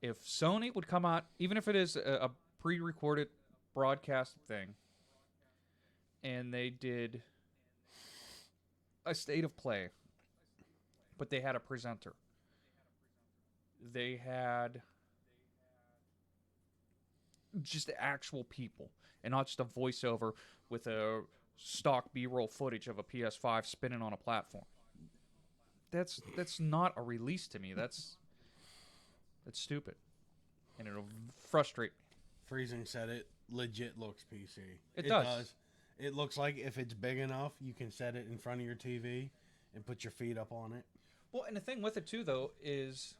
If Sony would come out, even if it is a pre-recorded broadcast thing, and they did a state of play, but they had a presenter. They had just actual people and not just a voiceover with a stock B-roll footage of a PS5 spinning on a platform. That's not a release to me. That's stupid. And it'll frustrate me. Freezing said it legit looks PC. It does. It looks like if it's big enough, you can set it in front of your TV and put your feet up on it. Well, and the thing with it too, though, is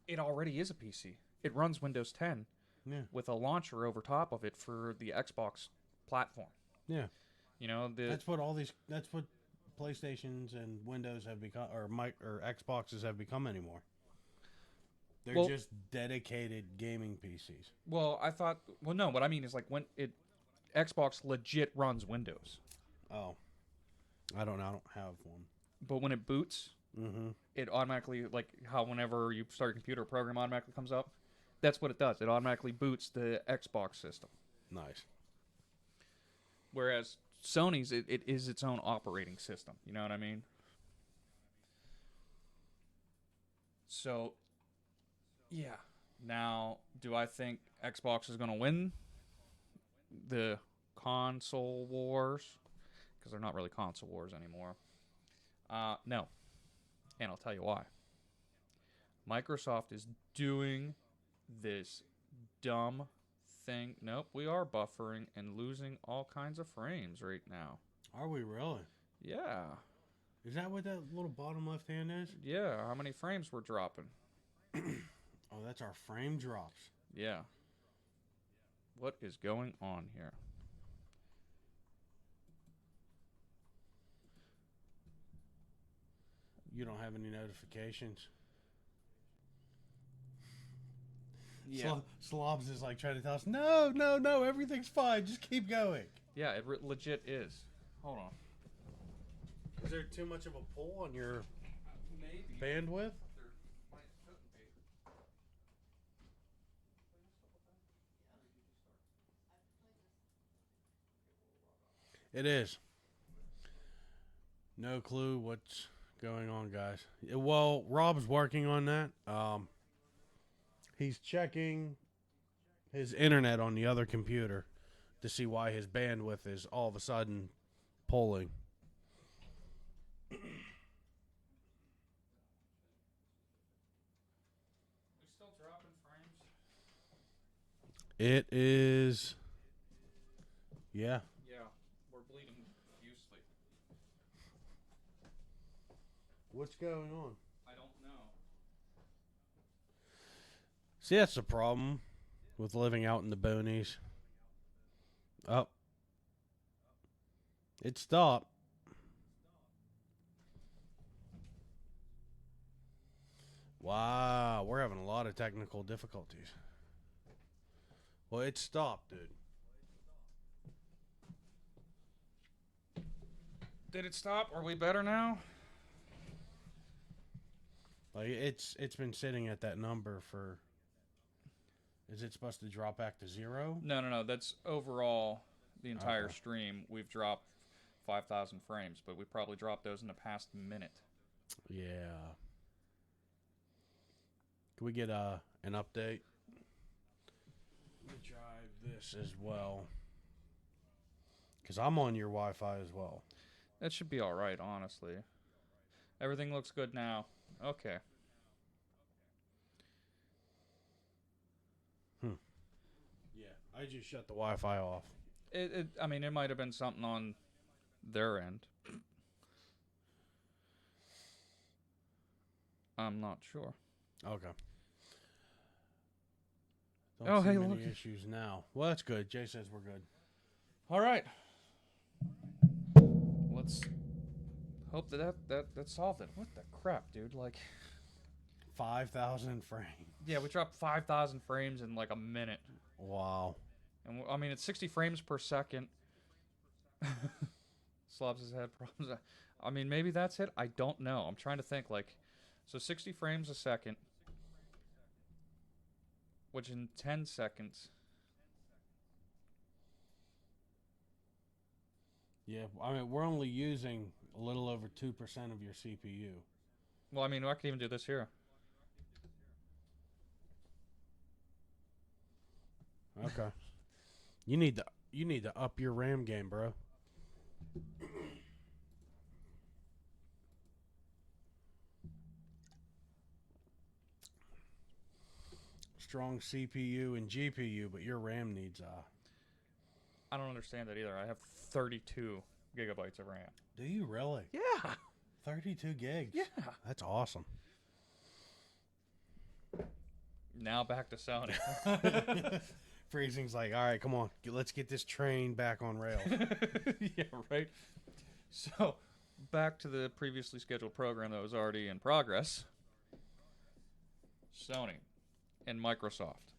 it already is a PC. It runs Windows 10 with a launcher over top of it for the Xbox platform. Yeah. You know, that's what PlayStations and Windows have become, or Xboxes have become anymore. They're just dedicated gaming PCs. Well, no, what I mean is like when Xbox legit runs Windows. Oh. I don't have one. But when it boots, it automatically, like how whenever you start your computer, a program automatically comes up. That's what it does. It automatically boots the Xbox system. Nice. Whereas Sony's, it is its own operating system. You know what I mean? So, yeah. Now, do I think Xbox is going to win the console wars? Because they're not really console wars anymore. No. And I'll tell you why. Microsoft is doing this dumb thing. Nope, we are buffering and losing all kinds of frames right now. Are we really? Yeah. Is that what that little bottom left hand is? Yeah, how many frames we're dropping? Oh, that's our frame drops. Yeah. What is going on here? You don't have any notifications? Yeah. Slobs is like trying to tell us, no, everything's fine. Just keep going. Yeah, it legit is. Hold on. Is there too much of a pull on your bandwidth? It is. No clue what's going on, guys. Well, Rob's working on that. He's checking his internet on the other computer to see why his bandwidth is all of a sudden pulling. We still dropping frames? It is. Yeah. Yeah, we're bleeding profusely. What's going on? I don't know. See, that's the problem with living out in the boonies. Oh. It stopped. Wow, we're having a lot of technical difficulties. Well, it stopped, dude. Did it stop? Are we better now? Like it's been sitting at that number for Is it supposed to drop back to 0? No. That's overall the entire Okay. stream. We've dropped 5,000 frames, but we probably dropped those in the past minute. Yeah. Can we get an update? Let me try this as well. Because I'm on your Wi-Fi as well. That should be all right, honestly. Everything looks good now. Okay. Yeah, I just shut the Wi-Fi off. I mean, it might have been something on their end. I'm not sure. Okay. Oh, Don't see hey, many look. issues now. Well, that's good. Jay says we're good. All right. Let's hope that solved it. What the crap, dude? Like, 5,000 frames. yeah, we dropped 5,000 frames in like a minute. Wow. And I mean, it's 60 frames per second. Slobs his head problems. I mean, maybe that's it. I don't know. I'm trying to think. Like, so 60 frames a second, which in 10 seconds. Yeah, I mean, we're only using a little over 2% of your CPU. Well, I mean, I could even do this here. Okay. You need to up your RAM game, bro. Strong CPU and GPU, but your RAM needs I don't understand that either. I have 32 gigabytes of RAM. Do you really? Yeah. 32 gigs. Yeah. That's awesome. Now back to Sony. Freezing's like, all right, come on, let's get this train back on rails. Yeah, right. So, back to the previously scheduled program that was already in progress. Sony and Microsoft.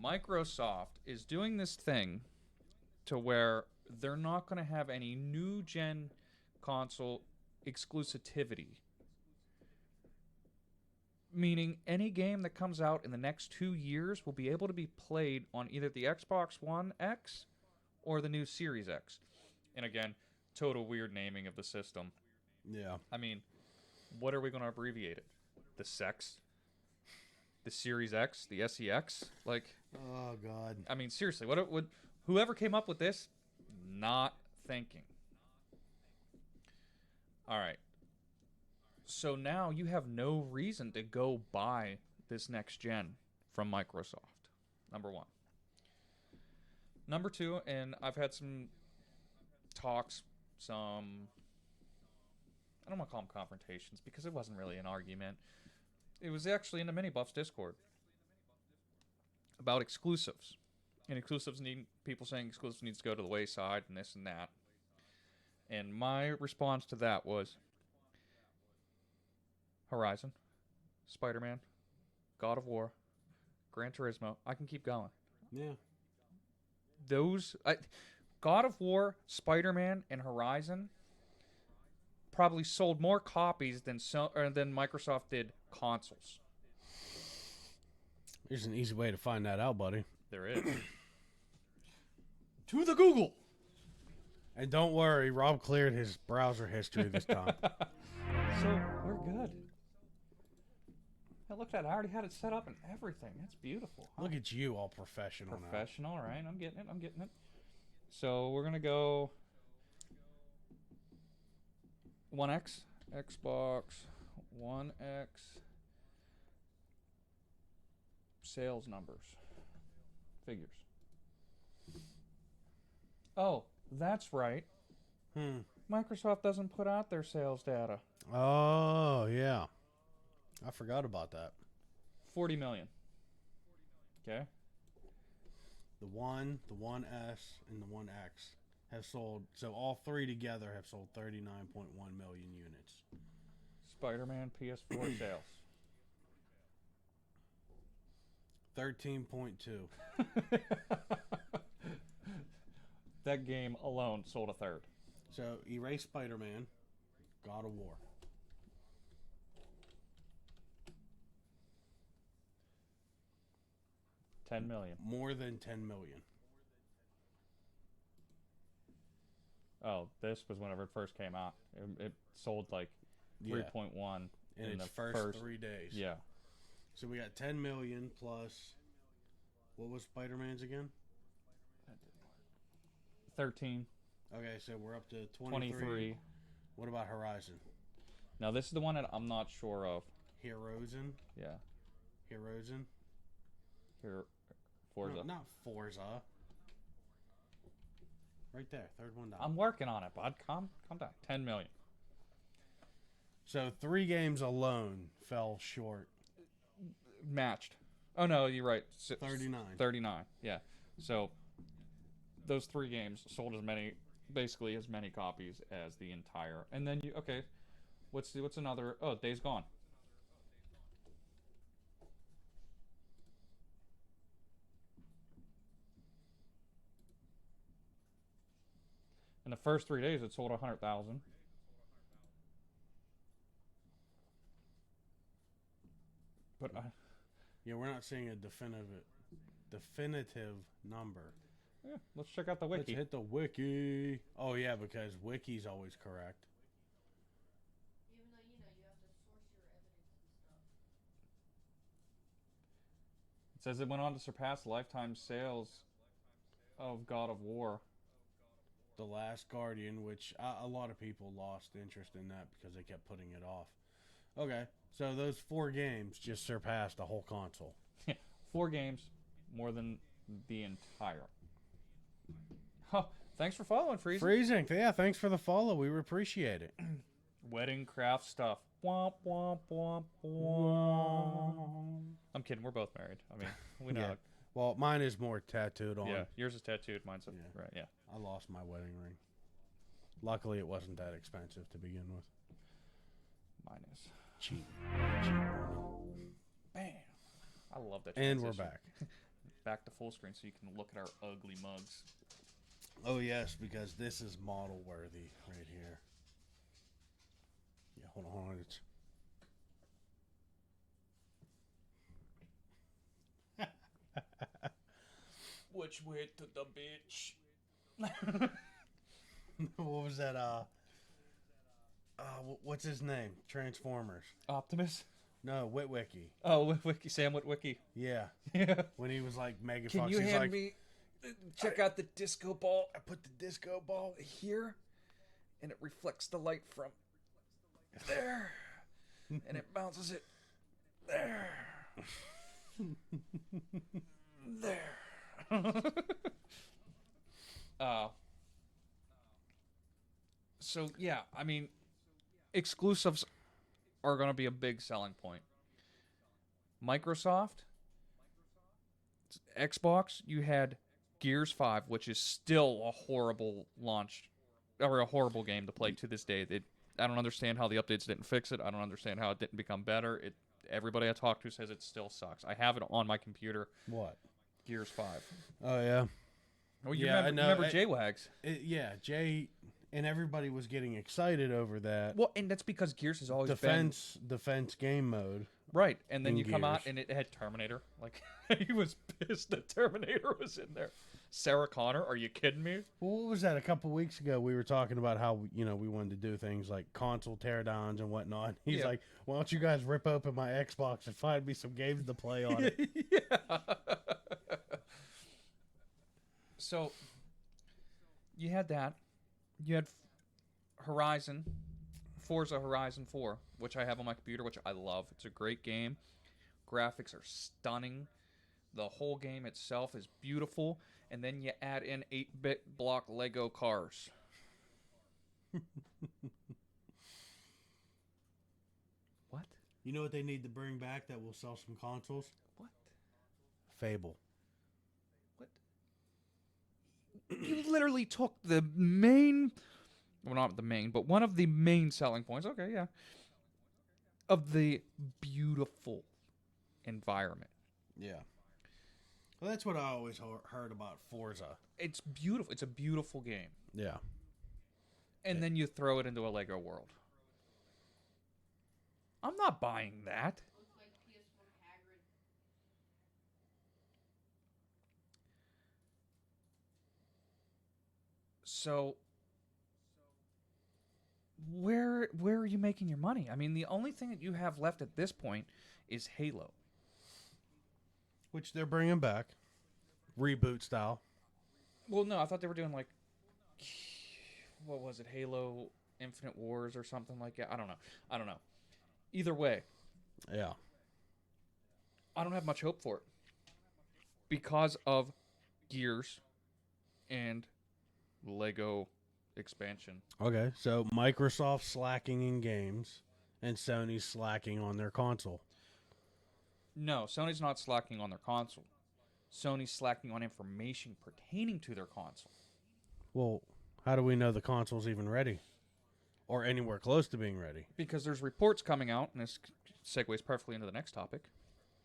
Microsoft is doing this thing to where they're not going to have any new gen console exclusivity. Meaning any game that comes out in the next 2 years will be able to be played on either the Xbox One X or the new Series X. And again, total weird naming of the system. Yeah. I mean, what are we going to abbreviate it? The Sex? The Series X? The SEX? Like, Oh God. I mean, seriously, what would whoever came up with this not thinking? All right. So now you have no reason to go buy this next gen from Microsoft. Number one. Number two, and I've had some talks, I don't want to call them confrontations because it wasn't really an argument. It was actually in the Mini Buffs Discord about exclusives. And people saying exclusives needs to go to the wayside and this and that. And my response to that was Horizon, Spider-Man, God of War, Gran Turismo. I can keep going. Yeah. God of War, Spider-Man, and Horizon probably sold more copies than Microsoft did consoles. There's an easy way to find that out, buddy. There is. To the Google. And don't worry, Rob cleared his browser history this time. So we're good. I looked at it. I already had it set up and everything. That's beautiful. Huh? Look at you, all professional now. Professional, right? I'm getting it. So we're gonna go One X, Xbox One X sales numbers, figures. Oh, that's right. Microsoft doesn't put out their sales data. Oh, yeah. I forgot about that. 40 million. Okay. The One, the One S, and the One X have sold, so all three together have sold 39.1 million units. Spider-Man PS4 sales. 13.2. That game alone sold a third. So erase Spider-Man, God of War. 10 million. More than 10 million. Oh, this was whenever it first came out. It sold like 3.1 in its the first 3 days. Yeah. So we got 10 million plus. What was Spider-Man's again? 13. Okay, so we're up to 23. What about Horizon? Now this is the one that I'm not sure of. Horizon? Yeah. Horizon? Forza. No, not Forza. Right there, third one down. I'm working on it, bud. Calm down. 10 million. So 3 games alone fell short. Matched. Oh no, you're right. 39. 39. Yeah. So those 3 games sold basically as many copies as the entire. And then what's another? Oh, Days Gone. In the first 3 days, it sold 100,000. But Yeah, we're not seeing a definitive number. yeah, let's check out the wiki. Let's hit the wiki. Oh yeah, because wiki's always correct. Even though you have to source your evidence and stuff. It says it went on to surpass lifetime sales of God of War. The Last Guardian, which a lot of people lost interest in that because they kept putting it off. Okay, so those 4 games just surpassed the whole console. 4 games, more than the entire. Huh. Thanks for following, Freezing. Freezing, yeah, thanks for the follow. We appreciate it. Wedding craft stuff. Womp, womp, womp, womp. I'm kidding. We're both married. I mean, we know. Yeah. Well, mine is more tattooed on. Yeah, yours is tattooed. Mine's right. Yeah. I lost my wedding ring. Luckily, it wasn't that expensive to begin with. Mine is. Cheap. Bam. I love that. And we're transition. back. Back to full screen so you can look at our ugly mugs. Oh, yes, because this is model worthy right here. Yeah, hold on. It's... Which way to the beach? What was that? What's his name? Transformers. Optimus? No, Witwicky. Oh, Wiki Sam Witwicky. Yeah. Yeah. When he was like Megan Can Fox, you he's hand like, me? Check out the disco ball I put the disco ball. here, and it reflects the light from there, and it bounces it there, there. So yeah, I mean, exclusives are going to be a big selling point. Microsoft, Xbox, you had Gears 5, which is still a horrible launch, or a horrible game to play to this day. I don't understand how the updates didn't fix it. I don't understand how it didn't become better. Everybody I talk to says it still sucks. I have it on my computer. What? Gears 5. Oh, yeah. Oh, you Yeah, remember J-Wags? Yeah, Jay and everybody was getting excited over that. Well, and that's because Gears has always defense game mode. Right, and then in you come out Gears. and it had Terminator. Like, he was pissed that Terminator was in there. Sarah Connor, are you kidding me? Well, what was that? A couple weeks ago, we were talking about how we wanted to do things like console teardowns and whatnot. He's Yeah. like, "Why don't you guys rip open my Xbox and find me some games to play on it?" Yeah. So, you had that. You had Forza Horizon 4, which I have on my computer, which I love. It's a great game. Graphics are stunning. The whole game itself is beautiful. And then you add in 8-bit block Lego cars. What? You know what they need to bring back that will sell some consoles? What? Fable. What? You literally took the main... Well, not the main, but one of the main selling points. Okay, yeah. Of the beautiful environment. Yeah. Well, that's what I always heard about Forza. It's beautiful. It's a beautiful game. Yeah. And then you throw it into a Lego world. I'm not buying that. Looks like PS4 Hagrid. So where are you making your money? I mean, the only thing that you have left at this point is Halo. Which they're bringing back, reboot style. Well, no, I thought they were doing like, what was it, Halo Infinite Wars or something like that. I don't know. Either way, Yeah. I don't have much hope for it because of Gears and Lego expansion. Okay, so Microsoft slacking in games, and Sony's slacking on their console. No, Sony's not slacking on their console. Sony's slacking on information pertaining to their console. Well, how do we know the console's even ready? Or anywhere close to being ready? Because there's reports coming out, and this segues perfectly into the next topic.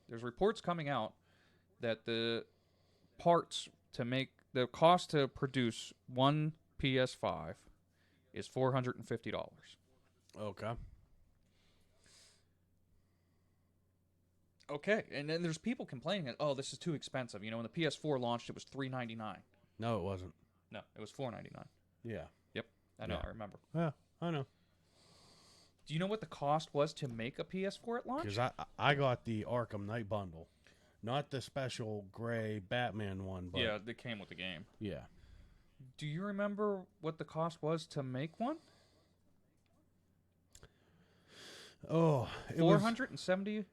There's reports coming out that the parts to make the cost to produce one PS5 is $450. Okay. Okay, and then there's people complaining that, oh, this is too expensive. You know, when the PS4 launched, it was $399. No, it wasn't. No, it was $499. Yeah. Yep, I know, Yeah. I remember. Yeah, I know. Do you know what the cost was to make a PS4 at launch? Because I got the Arkham Knight bundle. Not the special gray Batman one, but... Yeah, they came with the game. Yeah. Do you remember what the cost was to make one? Oh, it was... $472.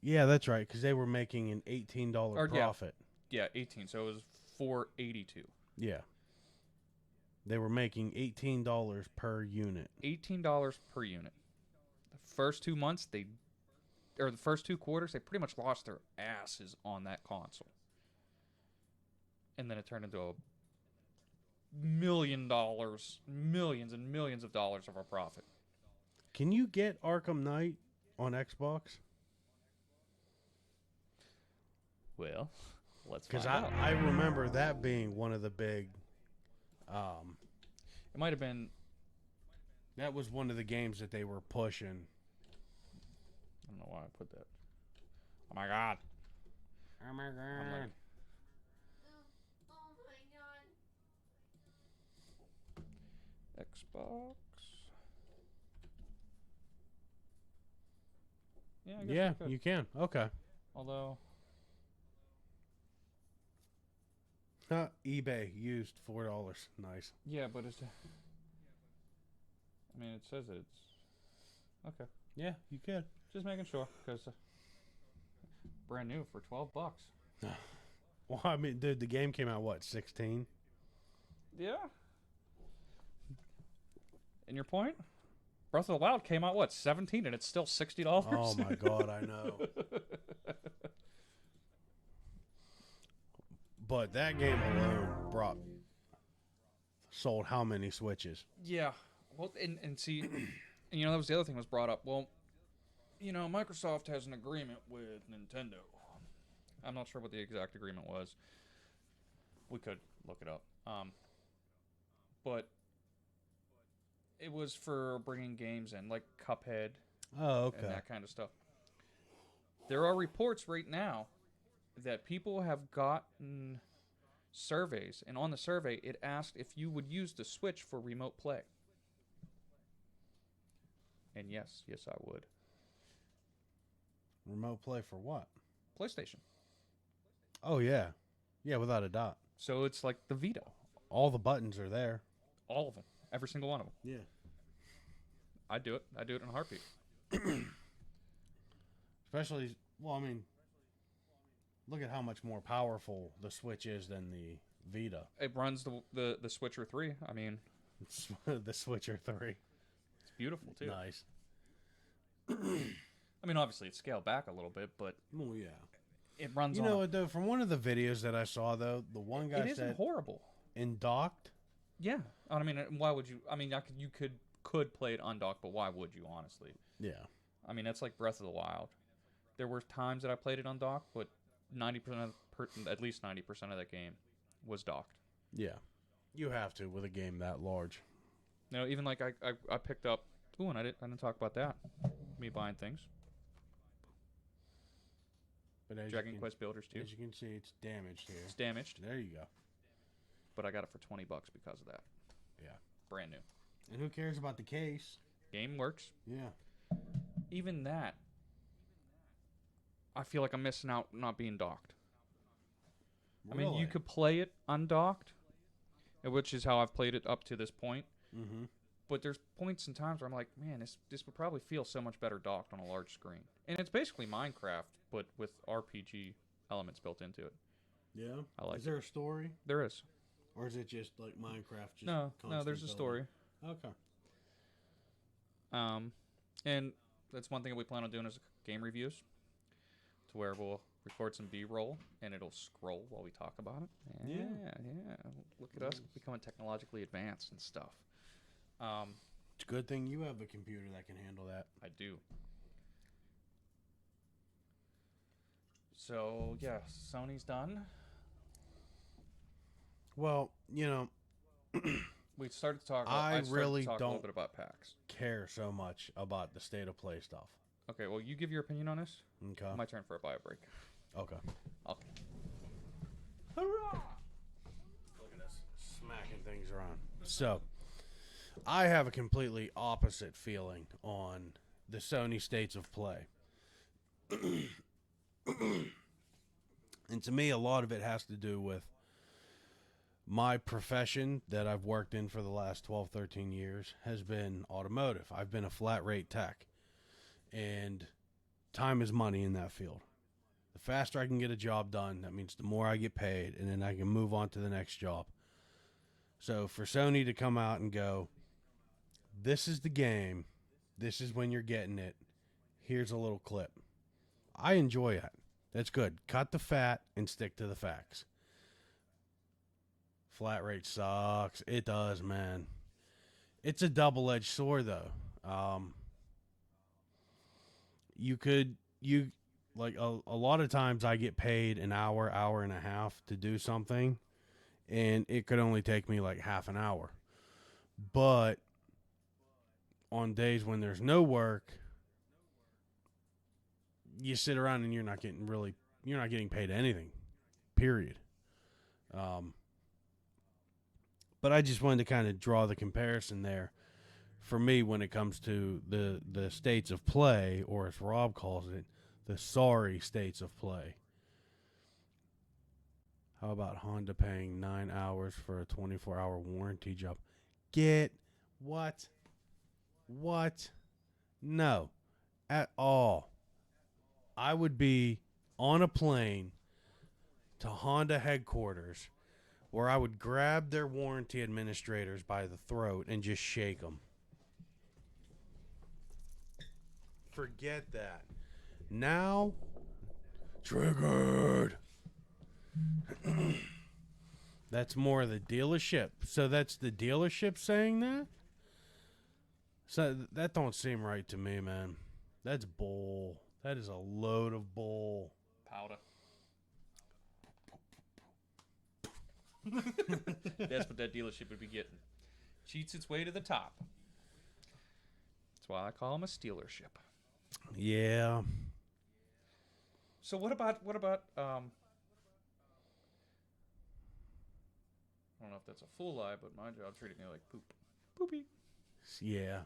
Yeah, that's right, because they were making an $18 Or, yeah. profit. Yeah, 18. So it was $482. Yeah. They were making $18 per unit. $18 per unit. The first 2 months, the first 2 quarters, they pretty much lost their asses on that console. And then it turned into $1 million, millions and millions of dollars of our profit. Can you get Arkham Knight on Xbox? Well, let's Because find out. I remember that being one of the big... It might have been... that was one of the games that they were pushing. I don't know why I put that. Oh my god. Oh my I'm god. like, Oh my god. Xbox. Yeah, I guess Yeah, we could. you can. Okay. Although, eBay used $4. Nice. yeah, but it's... I mean, it says it's... Okay. Yeah, you could. Just making sure, because brand new for $12. Well, I mean, dude, the game came out, what, 16? Yeah. And your point? Breath of the Wild came out, what, 17, and it's still $60? Oh, my God, I know. But that game alone sold how many Switches? Yeah. Well, and see, and, that was the other thing was brought up. Well, Microsoft has an agreement with Nintendo. I'm not sure what the exact agreement was. We could look it up. But it was for bringing games in, like Cuphead Oh, okay. and that kind of stuff. There are reports right now that people have gotten surveys, and on the survey, it asked if you would use the Switch for remote play. And yes, I would. Remote play for what? PlayStation. Oh, yeah. Yeah, without a doubt. So it's like the Vita. All the buttons are there. All of them. Every single one of them. Yeah. I'd do it. I'd do it in a heartbeat. Especially, well, I mean, look at how much more powerful the Switch is than the Vita. It runs the Switcher 3. I mean, The Switcher 3. it's beautiful, too. Nice. I mean, obviously, it's scaled back a little bit, but Oh, yeah. it runs You on... know what, though? From one of the videos that I saw, though, the one guy it isn't said horrible. in docked. Yeah. I mean, why would you... I mean, you could play it undocked, but why would you, honestly? Yeah. I mean, that's like Breath of the Wild. There were times that I played it undocked, but 90% at least 90% of that game was docked. Yeah. You have to with a game that large. Even like I picked up... Ooh, and I didn't talk about that. Me buying things. But as Dragon you can, Quest Builders 2. as you can see, it's damaged here. It's damaged. There you go. but I got it for $20 because of that. Yeah. Brand new. And who cares about the case? Game works. Yeah. Even that, I feel like I'm missing out not being docked. I mean, you could play it undocked, which is how I've played it up to this point. Mm-hmm. But there's points and times where I'm like, man, this would probably feel so much better docked on a large screen. And it's basically Minecraft, but with RPG elements built into it. Yeah. I like Is there a story? There is. Or is it just like Minecraft? Just No, there's a constant story. building? Okay. And that's one thing that we plan on doing is game reviews, to where we'll record some B-roll and it'll scroll while we talk about it. Yeah. Look at us becoming technologically advanced and stuff. It's a good thing you have a computer that can handle that. I do. So yeah, Sony's done. Well, you know, We started to talk. I started really to talk a don't little bit about PAX. care so much about the state of play stuff. Okay, well, you give your opinion on this. Okay. My turn for a bio break. Okay. Okay. Hurrah! Look at us smacking things around. So, I have a completely opposite feeling on the Sony states of play. And to me, a lot of it has to do with my profession that I've worked in for the last 12, 13 years has been automotive. I've been a flat rate tech. And time is money in that field. The faster I can get a job done, that means the more I get paid, and then I can move on to the next job. So for Sony to come out and go, this is the game, this is when you're getting it, here's a little clip. I enjoy that. That's good. Cut the fat and stick to the facts. Flat rate sucks. It does, man. It's a double-edged sword, though. A lot of times I get paid an hour, hour and a half to do something, and it could only take me like half an hour. But on days when there's no work, you sit around and you're not getting paid anything, period. But I just wanted to kind of draw the comparison there for me when it comes to the states of play, or as Rob calls it, the sorry states of play. How about Honda paying 9 hours for a 24-hour warranty job? Get what? What? No, at all. I would be on a plane to Honda headquarters where I would grab their warranty administrators by the throat and just shake them. Forget that. Now, triggered. That's more the dealership. So that's the dealership saying that? So that don't seem right to me, man. That's bull. That is a load of bull. Powder. That's what that dealership would be getting. Cheats its way to the top. That's why I call them a stealership. Yeah. So what about I don't know if that's a full lie, but my job treated me like poop. Poopy. Yeah.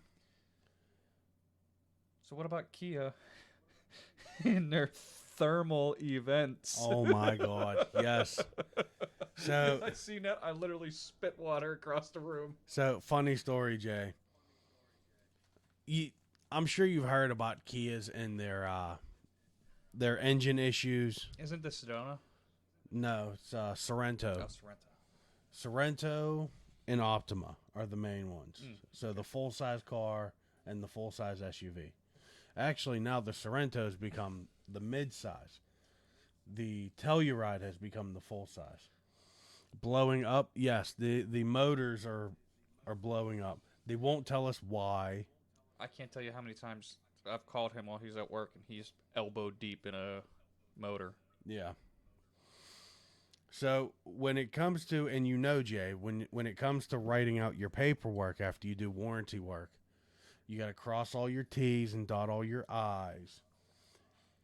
So what about Kia in their thermal events? Oh my God. Yes. So I seen that. I literally spit water across the room. So funny story, Jay. I'm sure you've heard about Kias and their engine issues. Isn't this Sedona? No, it's Sorrento. Oh, Sorrento. Sorrento and Optima are the main ones. So the full-size car and the full-size SUV. Actually, now the Sorrento's become the mid-size. The Telluride has become the full-size. Blowing up, yes, the motors are blowing up. They won't tell us why. I can't tell you how many times I've called him while he's at work and he's elbow deep in a motor. Yeah. So when it comes to, and you know, Jay, when it comes to writing out your paperwork after you do warranty work, you got to cross all your T's and dot all your I's.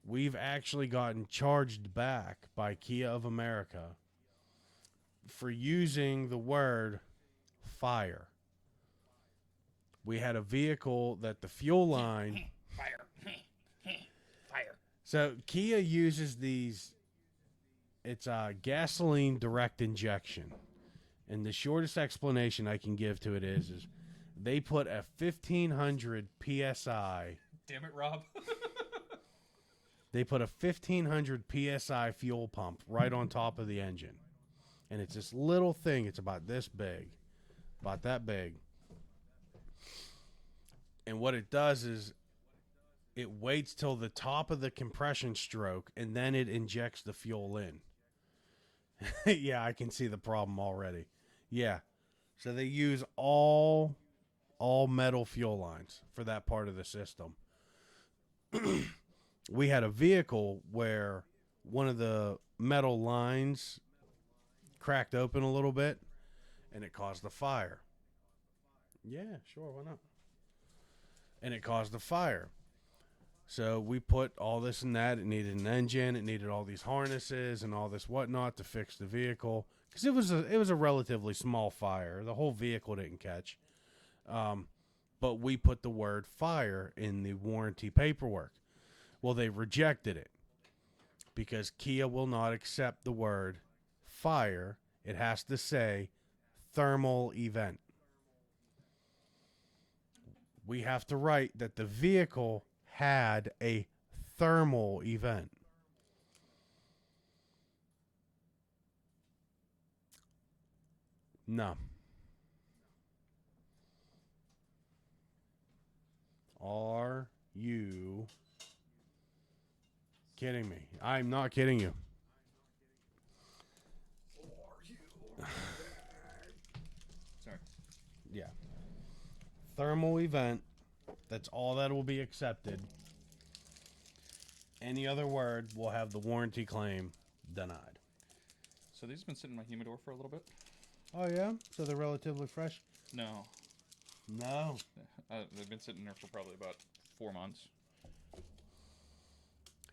We've actually gotten charged back by Kia of America for using the word fire. We had a vehicle that the fuel line. Fire. Fire. So Kia uses these. It's gasoline direct injection, and the shortest explanation I can give to it is they put a 1500 psi. Damn it, Rob. They put a 1500 psi fuel pump right on top of the engine, and it's this little thing. It's about this big, about that big. And what it does is it waits till the top of the compression stroke, and then it injects the fuel in. Yeah, I can see the problem already. Yeah. So they use all metal fuel lines for that part of the system. We had a vehicle where one of the metal lines cracked open a little bit, and it caused a fire. Yeah, sure, why not? And it caused a fire. So we put all this and that. It needed an engine. It needed all these harnesses and all this whatnot to fix the vehicle, because it was a relatively small fire. The whole vehicle didn't catch. But we put the word fire in the warranty paperwork. Well, they rejected it because Kia will not accept the word fire. It has to say thermal event. We have to write that the vehicle had a thermal event. No. Are you kidding me? I'm not kidding you. Sorry. Yeah. Thermal event. That's all that will be accepted. Any other word will have the warranty claim denied. So these have been sitting in my humidor for a little bit? Oh, yeah? So they're relatively fresh? No. No. They've been sitting there for probably about 4 months.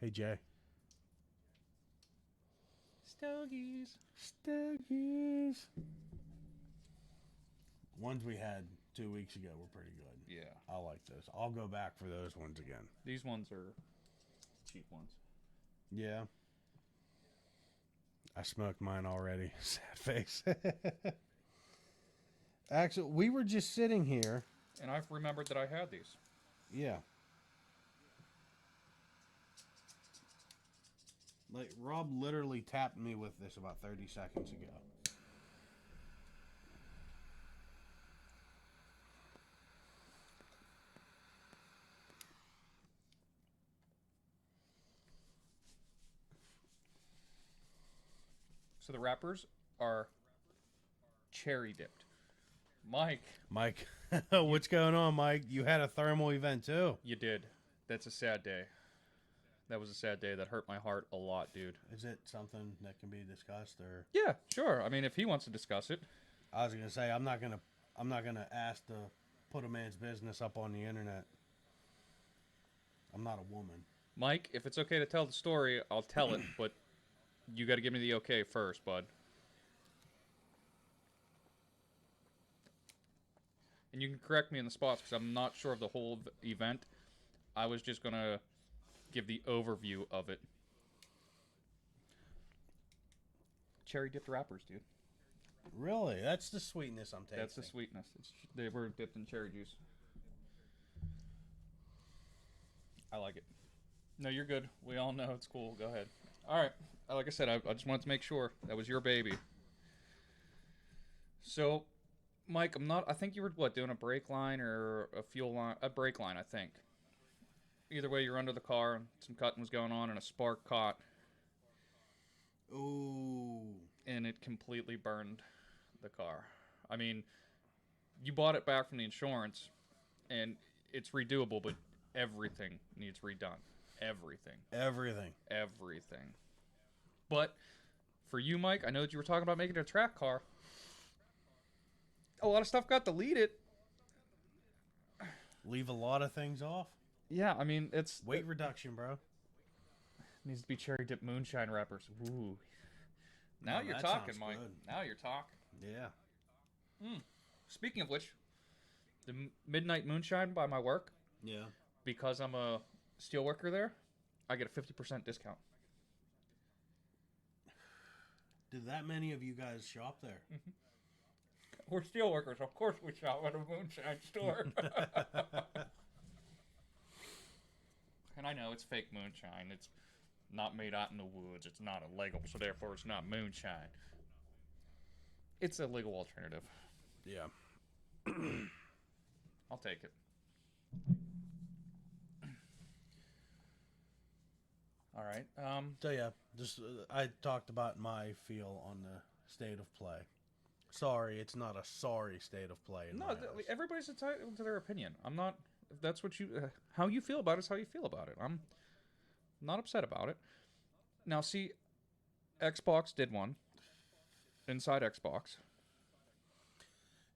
Hey, Jay. Stogies. Stogies. Ones we had 2 weeks ago were pretty good. Yeah. I like those. I'll go back for those ones again. These ones are cheap ones. Yeah. I smoked mine already. Sad face. Actually, we were just sitting here. And I've remembered that I had these. Yeah. Like, Rob literally tapped me with this about 30 seconds ago. So the wrappers are cherry dipped. Mike. Mike, what's going on, Mike? You had a thermal event, too. You did. That's a sad day. That was a sad day. That hurt my heart a lot, dude. Is it something that can be discussed, or? Yeah, sure. I mean, if he wants to discuss it. I was gonna say I'm not gonna ask to put a man's business up on the internet. I'm not a woman. Mike, if it's okay to tell the story, I'll tell it, but you got to give me the okay first, bud. And you can correct me in the spots because I'm not sure of the whole event. I was just going to give the overview of it. Cherry dipped wrappers, dude. Really? That's the sweetness I'm tasting. That's the sweetness. They were dipped in cherry juice. I like it. No, you're good. We all know it's cool. Go ahead. All right. Like I said, I just wanted to make sure that was your baby. So, Mike, I think you were, doing a brake line or a fuel line? A brake line, I think. Either way, you're under the car, and some cutting was going on, and a spark caught. Ooh. And it completely burned the car. I mean, you bought it back from the insurance, and it's redoable, but everything needs redone. Everything. But for you, Mike, I know that you were talking about making it a track car. A lot of stuff got deleted. Leave a lot of things off. Yeah, I mean, it's... Weight reduction, bro. Needs to be cherry dipped moonshine wrappers. Ooh. Now No, you're that talking, sounds Mike. good. Now you're talking. Yeah. Speaking of which, the Midnight Moonshine by my work, Yeah. because I'm a steel worker there, I get a 50% discount. Do that many of you guys shop there? We're steel workers. Of course we shop at a moonshine store. And I know it's fake moonshine. It's not made out in the woods. It's not illegal, so therefore it's not moonshine. It's a legal alternative. Yeah. I'll take it. All right. So yeah, just I talked about my feel on the state of play. Sorry, it's not a sorry state of play. In No, my eyes. everybody's entitled to their opinion. I'm not. If that's what you, how you feel about it is how you feel about it. I'm not upset about it. Now, see, Xbox did one. Inside Xbox.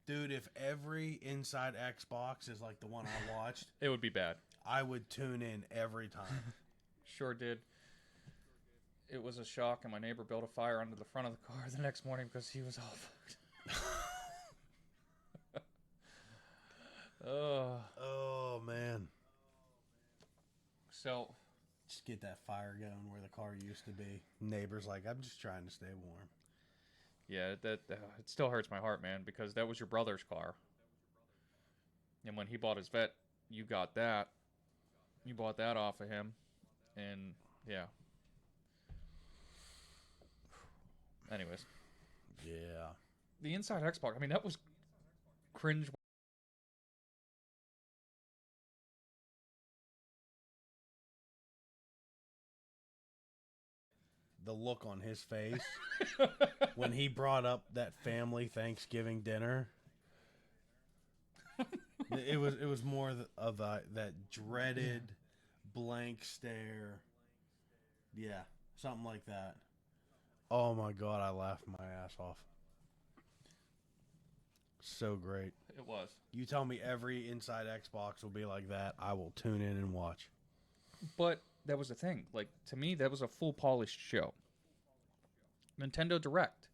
Dude, if every Inside Xbox is like the one I watched, It would be bad. I would tune in every time. Sure did. It was a shock, and my neighbor built a fire under the front of the car the next morning because he was all fucked. Oh man, So, just get that fire going where the car used to be. Neighbor's like, I'm just trying to stay warm. yeah, that it still hurts my heart, man, because that was your brother's car. And when he bought his vet, you got that. You bought that off of him. And, yeah. Anyways. Yeah. The Inside Xbox, I mean, that was cringe. The look on his face when he brought up that family Thanksgiving dinner. It was more of that dreaded blank stare. Yeah, something like that. Oh my god, I laughed my ass off. So great. It was. You tell me every Inside Xbox will be like that, I will tune in and watch. But that was the thing. Like, to me, that was a full polished show. Nintendo Direct.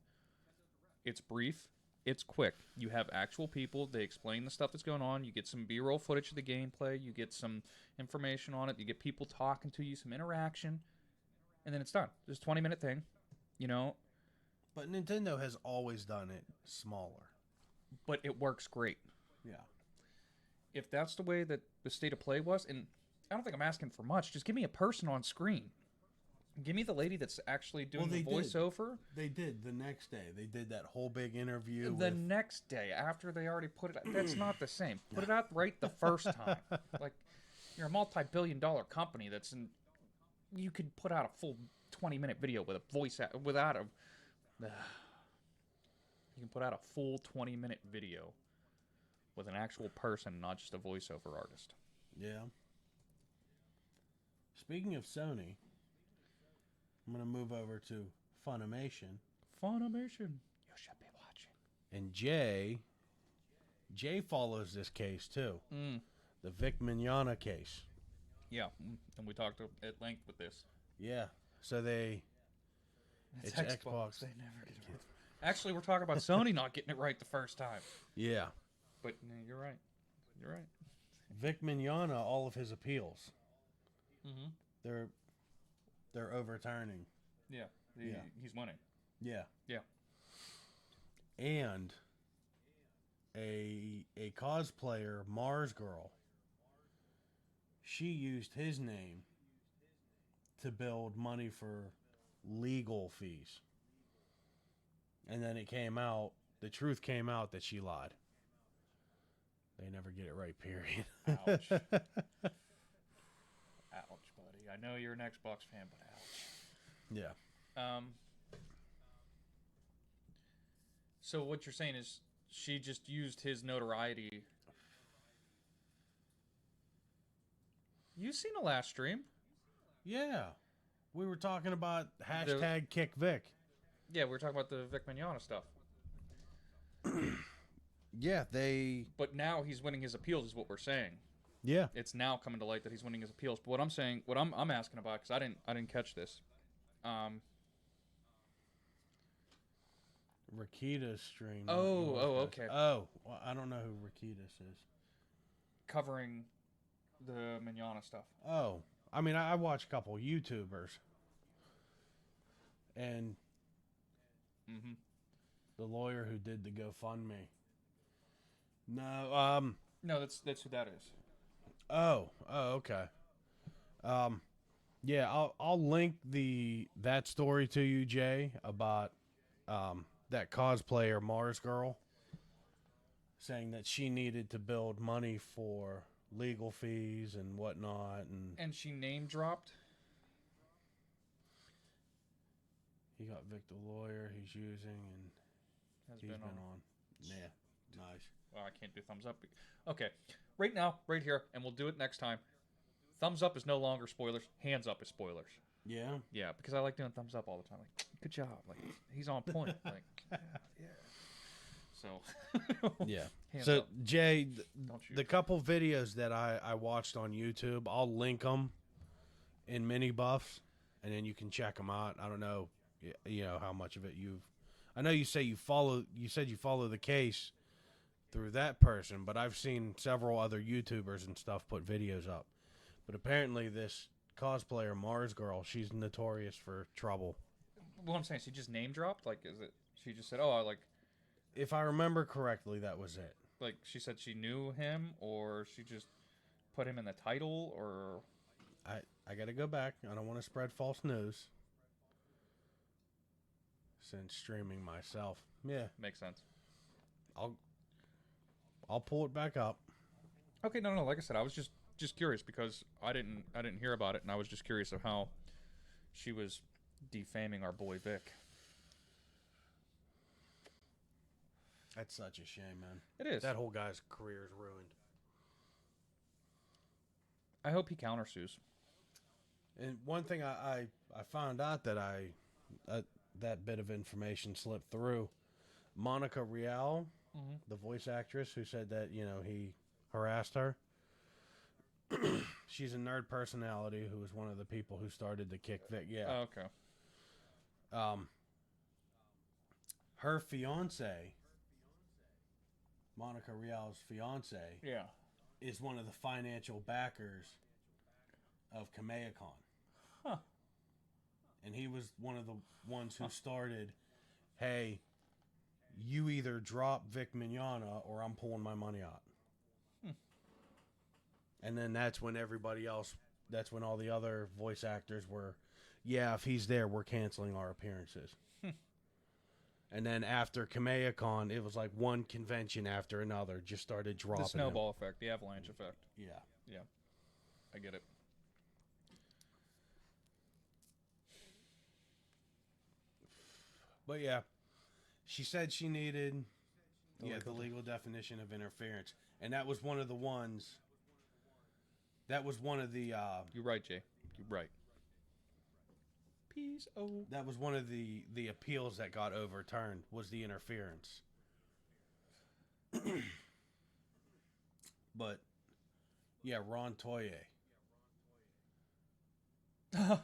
It's brief. It's quick. You have actual people. They explain the stuff that's going on. You get some B-roll footage of the gameplay. You get some information on it. You get people talking to you, some interaction. And then it's done. It's a 20-minute thing. You know? But Nintendo has always done it smaller. But it works great. Yeah. If that's the way that the state of play was, and I don't think I'm asking for much, just give me a person on screen. Give me the lady that's actually doing the voiceover. They did the next day. They did that whole big interview. The next day, after they already put it out. That's not the same. Put it out right the first time. Like, you're a multi-billion-dollar company that's in... You could put out a full 20-minute video with a voice... without a... You can put out a full 20-minute video with an actual person, not just a voiceover artist. Yeah. Speaking of Sony, I'm going to move over to Funimation. Funimation. You should be watching. And Jay follows this case too. The Vic Mignogna case. Yeah, and we talked at length with this. Yeah. So it's Xbox. They never get it right. Actually, we're talking about Sony not getting it right the first time. Yeah. But no, you're right. You're right. Vic Mignogna, all of his appeals, Mm-hmm. they're overturning. Yeah. He's winning. Yeah. Yeah. And a cosplayer, Mars Girl, she used his name to build money for legal fees. And then the truth came out that she lied. They never get it right, period. Ouch. Ouch, buddy. I know you're an Xbox fan, but ouch. Yeah. So what you're saying is she just used his notoriety. You seen the last stream? Yeah. We were talking about hashtag Kick Vic. Yeah, we were talking about the Vic Mignogna stuff. Yeah, But now he's winning his appeals, is what we're saying. Yeah. It's now coming to light that he's winning his appeals. But what I'm saying, I'm asking about, because I didn't catch this. Rakita's stream. Okay. Oh, well, I don't know who Rakita's is. Covering the Manana stuff. Oh, I mean, I watch a couple YouTubers, and Mm-hmm. the lawyer who did the GoFundMe. No, No, that's who that is. oh, okay. Yeah, I'll link that story to you, Jay, about that cosplayer Mars girl saying that she needed to build money for legal fees and whatnot, and And she name dropped. he got Vic the lawyer he's using, and Has he's been on. Yeah, nice. Well, I can't do thumbs up. Okay, right now, right here, and we'll do it next time. Thumbs up is no longer spoilers. Hands up is spoilers. Yeah. Yeah, because I like doing thumbs up all the time. Like, good job. Like, he's on point. Like, yeah. So. Yeah. Hands So up. Jay, Don't shoot. the couple videos that I watched on YouTube, I'll link them in mini buffs, and then you can check them out. I don't know, how much of it you've. I know you say you follow. You said you follow the case through that person, but I've seen several other YouTubers and stuff put videos up. But apparently, this cosplayer Mars girl, she's notorious for trouble. What I'm saying, she just name dropped. Like, is it? She just said, "Oh, I like." If I remember correctly, that was it. Like, she said she knew him, or she just put him in the title, or. I got to go back. I don't want to spread false news. Since streaming myself, yeah, Makes sense. I'll pull it back up. Okay, no. Like I said, I was just curious because I didn't hear about it, and I was just curious of how she was defaming our boy Vic. That's such a shame, man. It is. That whole guy's career is ruined. I hope he countersues. And one thing I found out that that bit of information slipped through. Monica Rial, the voice actress who said that, he harassed her. She's a nerd personality who was one of the people who started to kick Vic. Yeah. Oh, okay. Her fiance, Monica Rial's fiance, Yeah. is one of the financial backers of KamehaCon. Huh. And he was one of the ones who started, hey, you either drop Vic Mignogna or I'm pulling my money out. And then that's when all the other voice actors were, yeah, if he's there, we're canceling our appearances. And then after KamehaCon, it was like one convention after another just started dropping. The snowball effect, the avalanche effect. Yeah. Yeah. I get it. But yeah, she said she needed the legal definition of interference. And that was one of the ones. That was one of the. You're right, Jay. You're right. Peace. Oh. That was one of the appeals that got overturned, was the interference. But, yeah, Ron Toye. That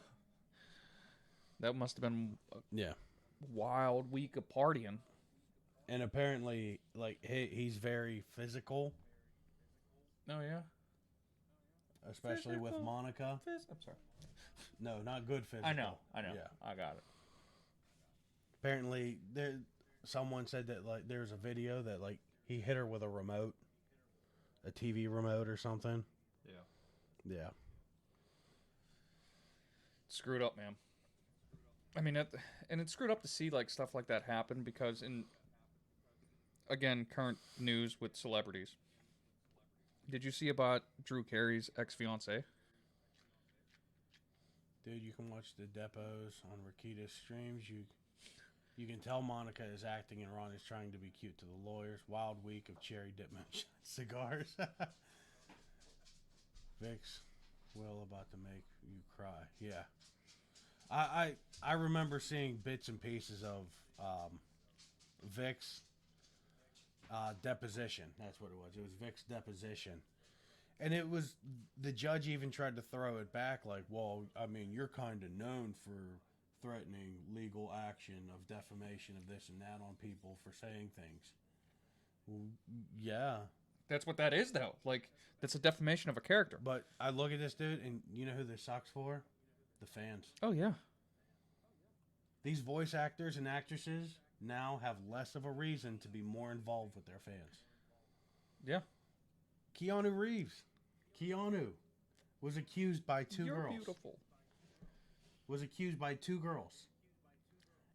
must have been a Yeah. wild week of partying. And apparently, like, he's very physical. Oh, yeah? Especially with Physical. Monica. I'm sorry. No, not good physical. I know. Yeah. I got it. Apparently, someone said that, like, there's a video that, like, he hit her with a remote. A TV remote or something. Yeah. Yeah. Screwed up, man. I mean, and it's screwed up to see, like, stuff like that happen because again, current news with celebrities. Did you see about Drew Carey's ex-fiancée? Dude, you can watch the depots on Rakita's streams. You can tell Monica is acting and Ron is trying to be cute to the lawyers. Wild week of cherry dip moonshine cigars. Vic's Will about to make you cry. Yeah. I remember seeing bits and pieces of Vic's deposition. That's what it was. It was Vic's deposition. And it was, the judge even tried to throw it back like, well, I mean, you're kind of known for threatening legal action of defamation of this and that on people for saying things. Well, yeah, That's what that is, though. Like, that's a defamation of a character. but I look at this dude, and you know who this sucks for? The fans. Oh, yeah. These voice actors and actresses now have less of a reason to be more involved with their fans. Yeah. Keanu Reeves. Keanu was accused by two You're girls. beautiful. Was accused by two girls.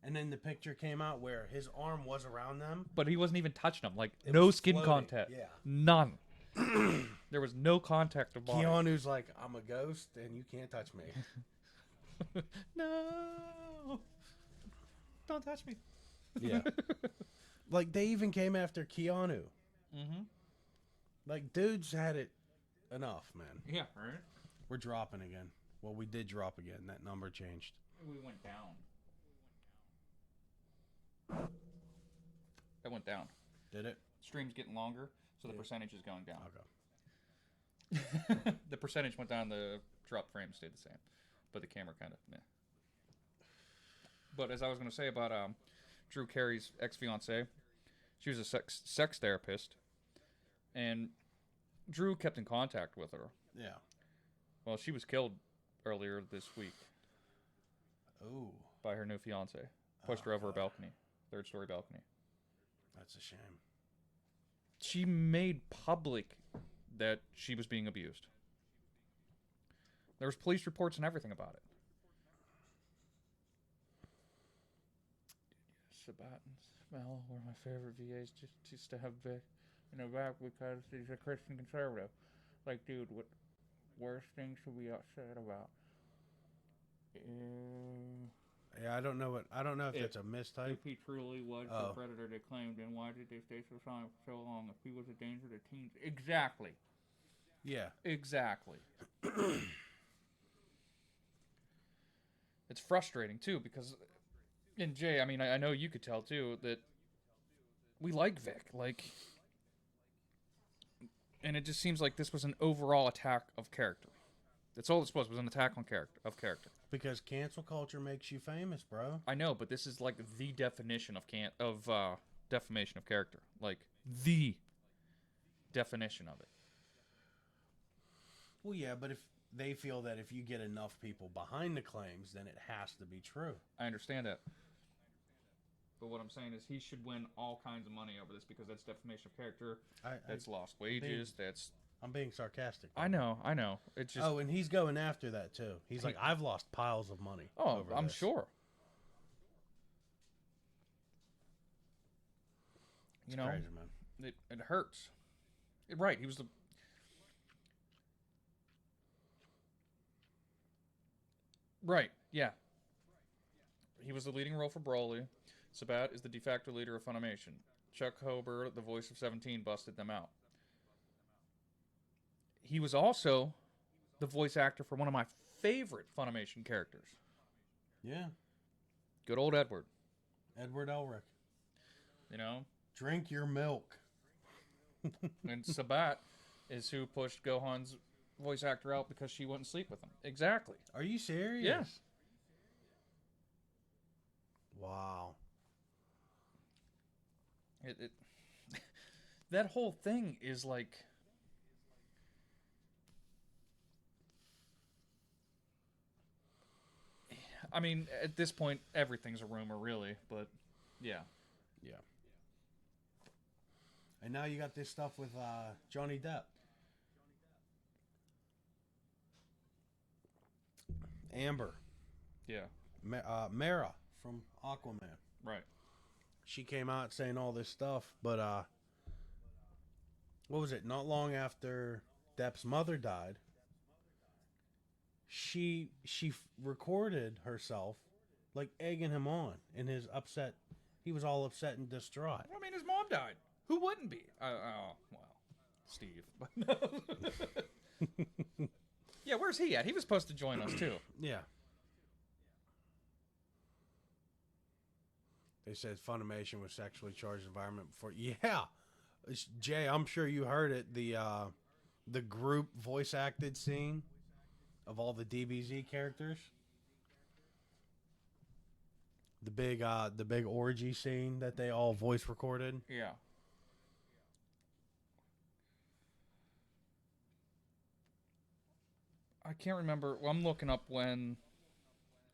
And then the picture came out where his arm was around them. But he wasn't even touching them. Like, It no was skin floating, contact. yeah. None. There was no contact of body. Keanu's like, I'm a ghost and you can't touch me. No. Don't touch me. Yeah. Like, they even came after Keanu. Mm-hmm. Like, dudes had it enough, man. Yeah, right? We're dropping again. Well, we did drop again. That number changed. We went down. That went down. Did it? Stream's getting longer, so the Yeah. percentage is going down. Okay. The percentage went down, the drop frame stayed the same. But the camera kind of meh. But as I was going to say about Drew Carey's ex-fiancée, she was a sex therapist, and Drew kept in contact with her. Yeah. Well, she was killed earlier this week Oh, by her new fiance. Pushed her over a balcony, third-story balcony. that's a shame. She made public that she was being abused. There was police reports and everything about it. Sabatins, well, one of my favorite VAs just to have Vic in the back because he's a Christian conservative. Like, dude, what worst things should we upset about? Yeah, I don't know if If- that's a mistype. If he truly was Oh. the predator they claimed, then why did they stay so silent for so long? If he was a danger to teens, exactly. Yeah. Exactly. It's frustrating too because, and Jay, I mean, I know you could tell too that we like Vic, like, and it just seems like this was an overall attack of character. That's all this was an attack on character. Because cancel culture makes you famous, bro. I know, but this is like the definition of defamation of character, like the definition of it. Well, yeah, but if they feel that if you get enough people behind the claims, then it has to be true. I understand that. But what I'm saying is he should win all kinds of money over this because that's defamation of character. That's lost wages. I'm being sarcastic. I know. It's just. Oh, and he's going after that too. He's like, I've lost piles of money. Oh, over I'm this. sure. It's crazy, man. It hurts. Right. He was the. Right. Yeah. He was the leading role for Broly. Sabat is the de facto leader of Funimation. Chuck Hober, the voice of 17, busted them out. He was also the voice actor for one of my favorite Funimation characters. Yeah. Good old Edward. Edward Elric. You know? Drink your milk. And Sabat is who pushed Gohan's voice actor out because she wouldn't sleep with him. Exactly. Are you serious? Yes. Wow. It that whole thing is like. I mean, at this point, everything's a rumor, really. But, yeah. Yeah. And now you got this stuff with Johnny Depp. Amber. Yeah. Mara from Aquaman. Right. She came out saying all this stuff, but what was it? Not long after Depp's mother died, she recorded herself like egging him on in his upset. He was all upset and distraught. I mean, his mom died. Who wouldn't be? Well, Steve. Yeah, where's he at? He was supposed to join us, too. Yeah. They said Funimation was sexually charged environment before. Yeah. Jay, I'm sure you heard it. The group voice acted scene of all the DBZ characters. the big orgy scene that they all voice recorded. Yeah. I can't remember. Well, I'm looking up when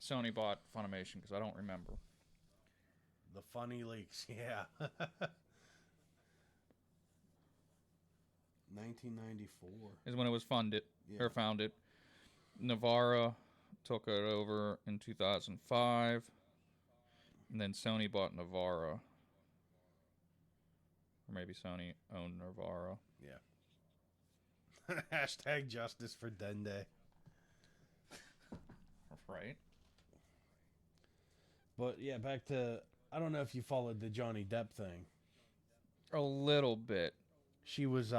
Sony bought Funimation because I don't remember. The funny leaks, yeah. 1994. Is when it was funded Yeah. or founded. Navarra took it over in 2005, and then Sony bought Navarra. Or maybe Sony owned Navarra. Yeah. Hashtag justice for Dende. Right. But yeah, back to, I don't know if you followed the Johnny Depp thing. A little bit. She was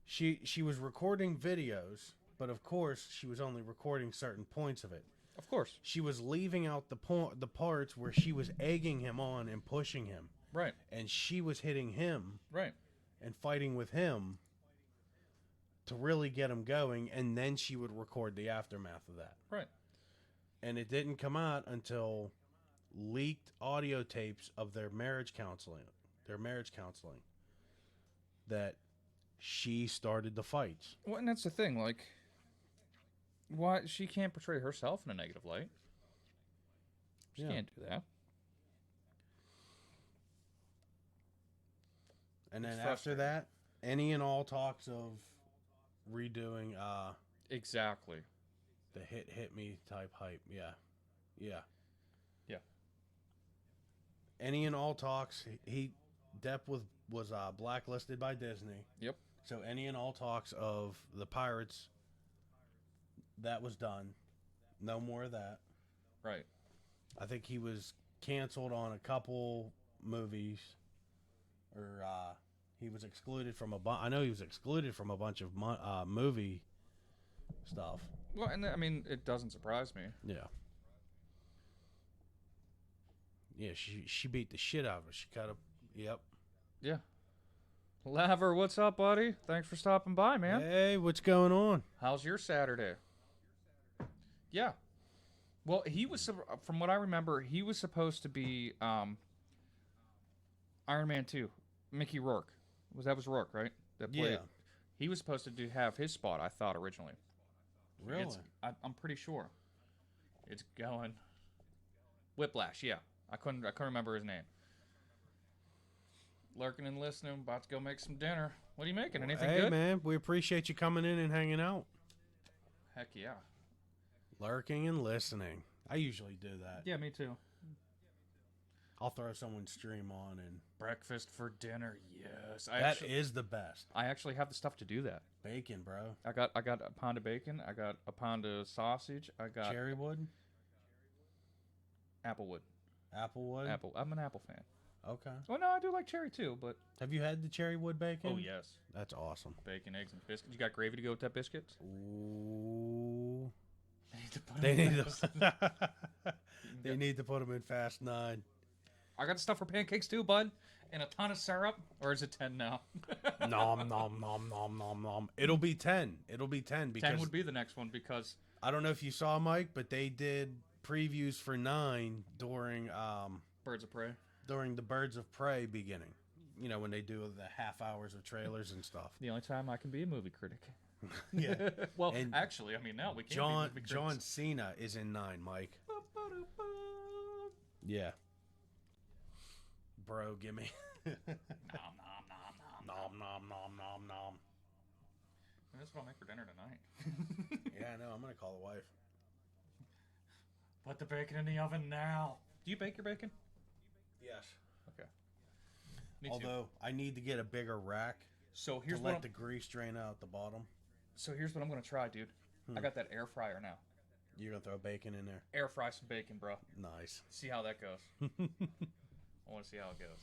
she was recording videos, but of course she was only recording certain points of it. Of course. She was leaving out the parts where she was egging him on and pushing him, Right. and she was hitting him Right. and fighting with him to really get him going, and then she would record the aftermath of that. Right. And it didn't come out until leaked audio tapes of their marriage counseling, that she started the fights. Well, and that's the thing. Like, why she can't portray herself in a negative light? She Yeah. can't do that. And then It's after frustrating. that, any and all talks of redoing Exactly. the hit me type hype. Yeah. Yeah. Any and all talks. Depp was blacklisted by Disney. Yep. So any and all talks of the Pirates, that was done. No more of that. Right. I think he was canceled on a couple movies, or he was excluded from I know he was excluded from a bunch of movie stuff. Well, and I mean, it doesn't surprise me. Yeah. Yeah, she beat the shit out of her. She cut up. Yep. Yeah. Laver, what's up, buddy? Thanks for stopping by, man. Hey, what's going on? How's your Saturday? Yeah. Well, he was, from what I remember, he was supposed to be Iron Man 2. Mickey Rourke. That was Rourke, right? That played. Yeah. He was supposed to have his spot, I thought, originally. Really? I'm pretty sure. It's going. Whiplash, yeah. I couldn't remember his name. Lurking and listening, about to go make some dinner. What are you making? Anything Hey, good? man, we appreciate you coming in and hanging out. Heck yeah. Lurking and listening. I usually do that. Yeah, me too. I'll throw someone's stream on, and Breakfast for dinner, yes. that is the best. I actually have the stuff to do that. Bacon, bro. I got a pound of bacon. I got a pound of sausage. I got Cherrywood? applewood. Applewood? Apple. I'm an apple fan. Okay. Oh no, I do like cherry too, but Have you had the cherrywood bacon? oh yes, That's awesome. bacon, eggs, and biscuits. You got gravy to go with that biscuits? Ooh. I need to put They them in need those. to, they need to put them in Fast 9. I got stuff for pancakes too, bud, and a ton of syrup. Or is it 10 now? Nom, nom, nom, nom, nom, nom. It'll be 10. It'll be 10 because 10 would be the next one because I don't know if you saw, Mike, but they did previews for 9 during Birds of Prey. the Birds of Prey beginning. You know, when they do the half hours of trailers and stuff. The only time I can be a movie critic. Yeah. Well, And actually, I mean now we can't John be movie John critics. Cena is in 9, Mike. Yeah. Bro, give me Nom, nom, nom, nom, nom. nom nom nom nom nom. That's what I'll make for dinner tonight. Yeah, I know. I'm gonna call the wife. Put the bacon in the oven now. Do you bake your bacon? Yes. Okay. Me too. Although I need to get a bigger rack So to here's let what. the grease drain out the bottom. So here's what I'm gonna try, dude. I got that air fryer now. You're gonna throw bacon in there. Air fry some bacon, bro. Nice. See how that goes. I want to see how it goes.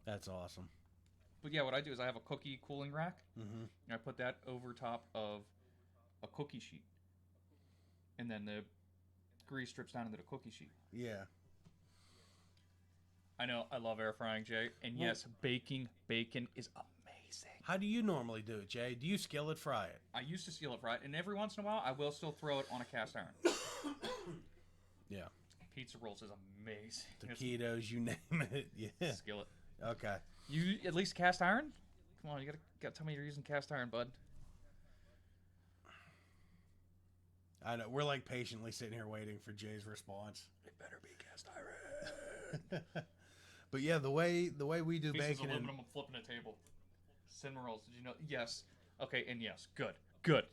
That's awesome. But yeah, what I do is I have a cookie cooling rack, Mm-hmm. and I put that over top of a cookie sheet, and then the grease drips down into the cookie sheet. Yeah. I know, I love air frying, Jay, and Well- yes, baking bacon is amazing. How do you normally do it, Jay? Do you skillet fry it? I used to skillet fry it, and every once in a while, I will still throw it on a cast iron. Yeah. Pizza rolls is amazing. Taquitos, you name it. Yeah. Skillet. Okay. You at least cast iron? Come on, you gotta tell me you're using cast iron, bud. I know. We're like patiently sitting here waiting for Jay's response. It better be cast iron. But yeah, the way we do Pieces bacon. aluminum. I'm flipping a table. Cinnamon rolls. Did you know? Yes. Okay, and yes. Good.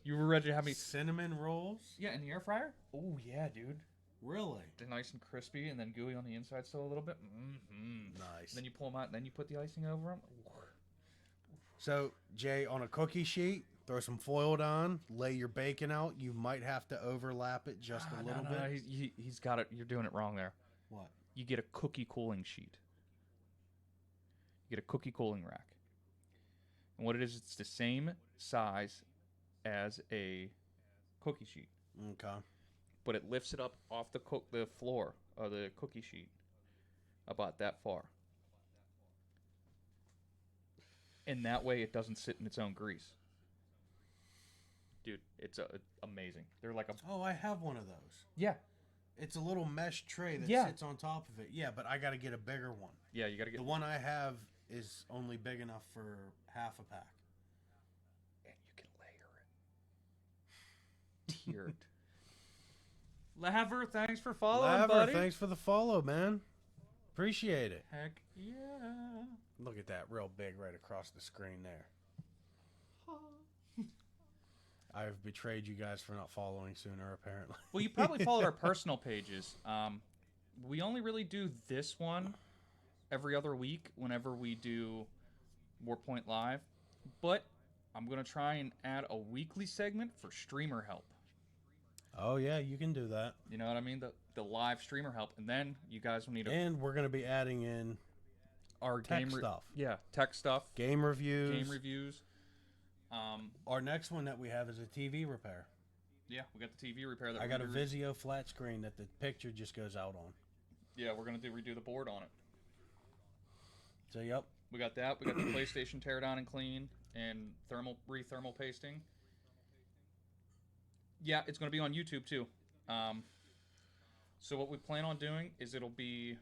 You were ready to have me. Cinnamon rolls? Yeah, in the air fryer? Oh, yeah, dude. Really? They're nice and crispy and then gooey on the inside still a little bit. Mm-hmm. Nice. Then you pull them out and then you put the icing over them. So, Jay, on a cookie sheet, throw some foil down, lay your bacon out. You might have to overlap it just a little bit. No, he's got it. You're doing it wrong there. What? You get a cookie cooling sheet. You get a cookie cooling rack. And what it is, it's the same size as a cookie sheet. Okay. But it lifts it up off the floor of the cookie sheet about that far. And that way it doesn't sit in its own grease. Dude, it's amazing. They're like a... Oh, I have one of those. Yeah. It's a little mesh tray that sits on top of it. Yeah, but I got to get a bigger one. Yeah, you got to get... The one I have is only big enough for half a pack. And you can layer it. Tiered. Laver, thanks for following, buddy. Thanks for the follow, man. Appreciate it. Heck yeah. Look at that real big right across the screen there. I've betrayed you guys for not following sooner, apparently. Well, you probably followed our personal pages. We only really do this one every other week whenever we do Warpoint Live. But I'm going to try and add a weekly segment for streamer help. Oh, yeah, you can do that. You know what I mean? The live streamer help. And then you guys will need to... And we're going to be adding in our tech stuff. Yeah, tech stuff. Game reviews. Our next one that we have is a TV repair. Yeah, we got the TV repair. That I got a Vizio flat screen that the picture just goes out on. Yeah, we're going to redo the board on it. So, yep. We got that. We got the PlayStation tear down and clean and thermal pasting. Yeah, it's going to be on YouTube too. So what we plan on doing is it'll be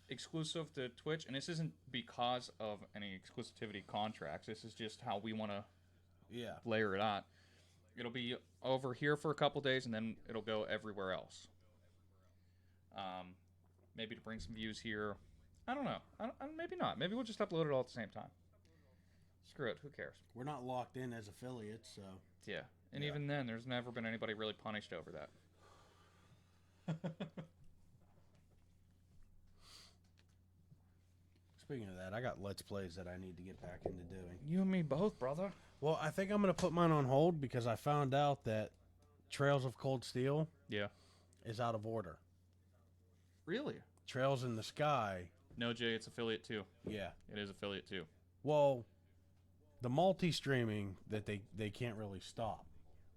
exclusive to Twitch, and this isn't because of any exclusivity contracts. This is just how we want to layer it out. It'll be over here for a couple days, and then it'll go everywhere else. Maybe to bring some views here. I don't know. Maybe not. Maybe we'll just upload it all at the same time. Screw it. Who cares? We're not locked in as affiliates, so... Yeah. And even then, there's never been anybody really punished over that. Speaking of that, I got Let's Plays that I need to get back into doing. You and me both, brother. Well, I think I'm going to put mine on hold because I found out that Trails of Cold Steel is out of order. Really? Trails in the Sky. No, Jay, it's affiliate too. Yeah. It is affiliate too. Well, the multi-streaming that they can't really stop.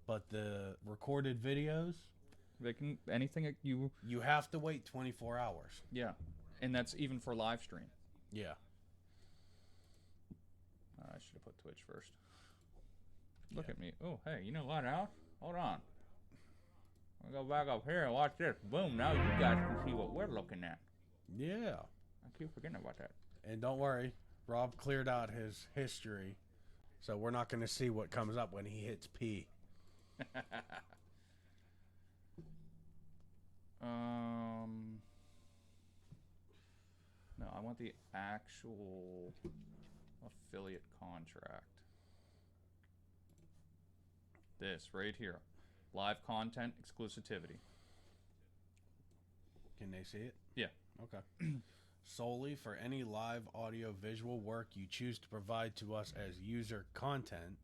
But the recorded videos... They can... Anything you... You have to wait 24 hours. Yeah. And that's even for live stream. Yeah. I should have put Twitch first. Look at me. Oh, hey, you know what, Al? Hold on. I'll go back up here and watch this. Boom, now you guys can see what we're looking at. Yeah. I keep forgetting about that. And don't worry, Rob cleared out his history, so we're not going to see what comes up when he hits P. No, I want the actual affiliate contract. This right here. Live content exclusivity. Can they see it? Yeah. Okay. Solely for any live audio visual work you choose to provide to us as user content,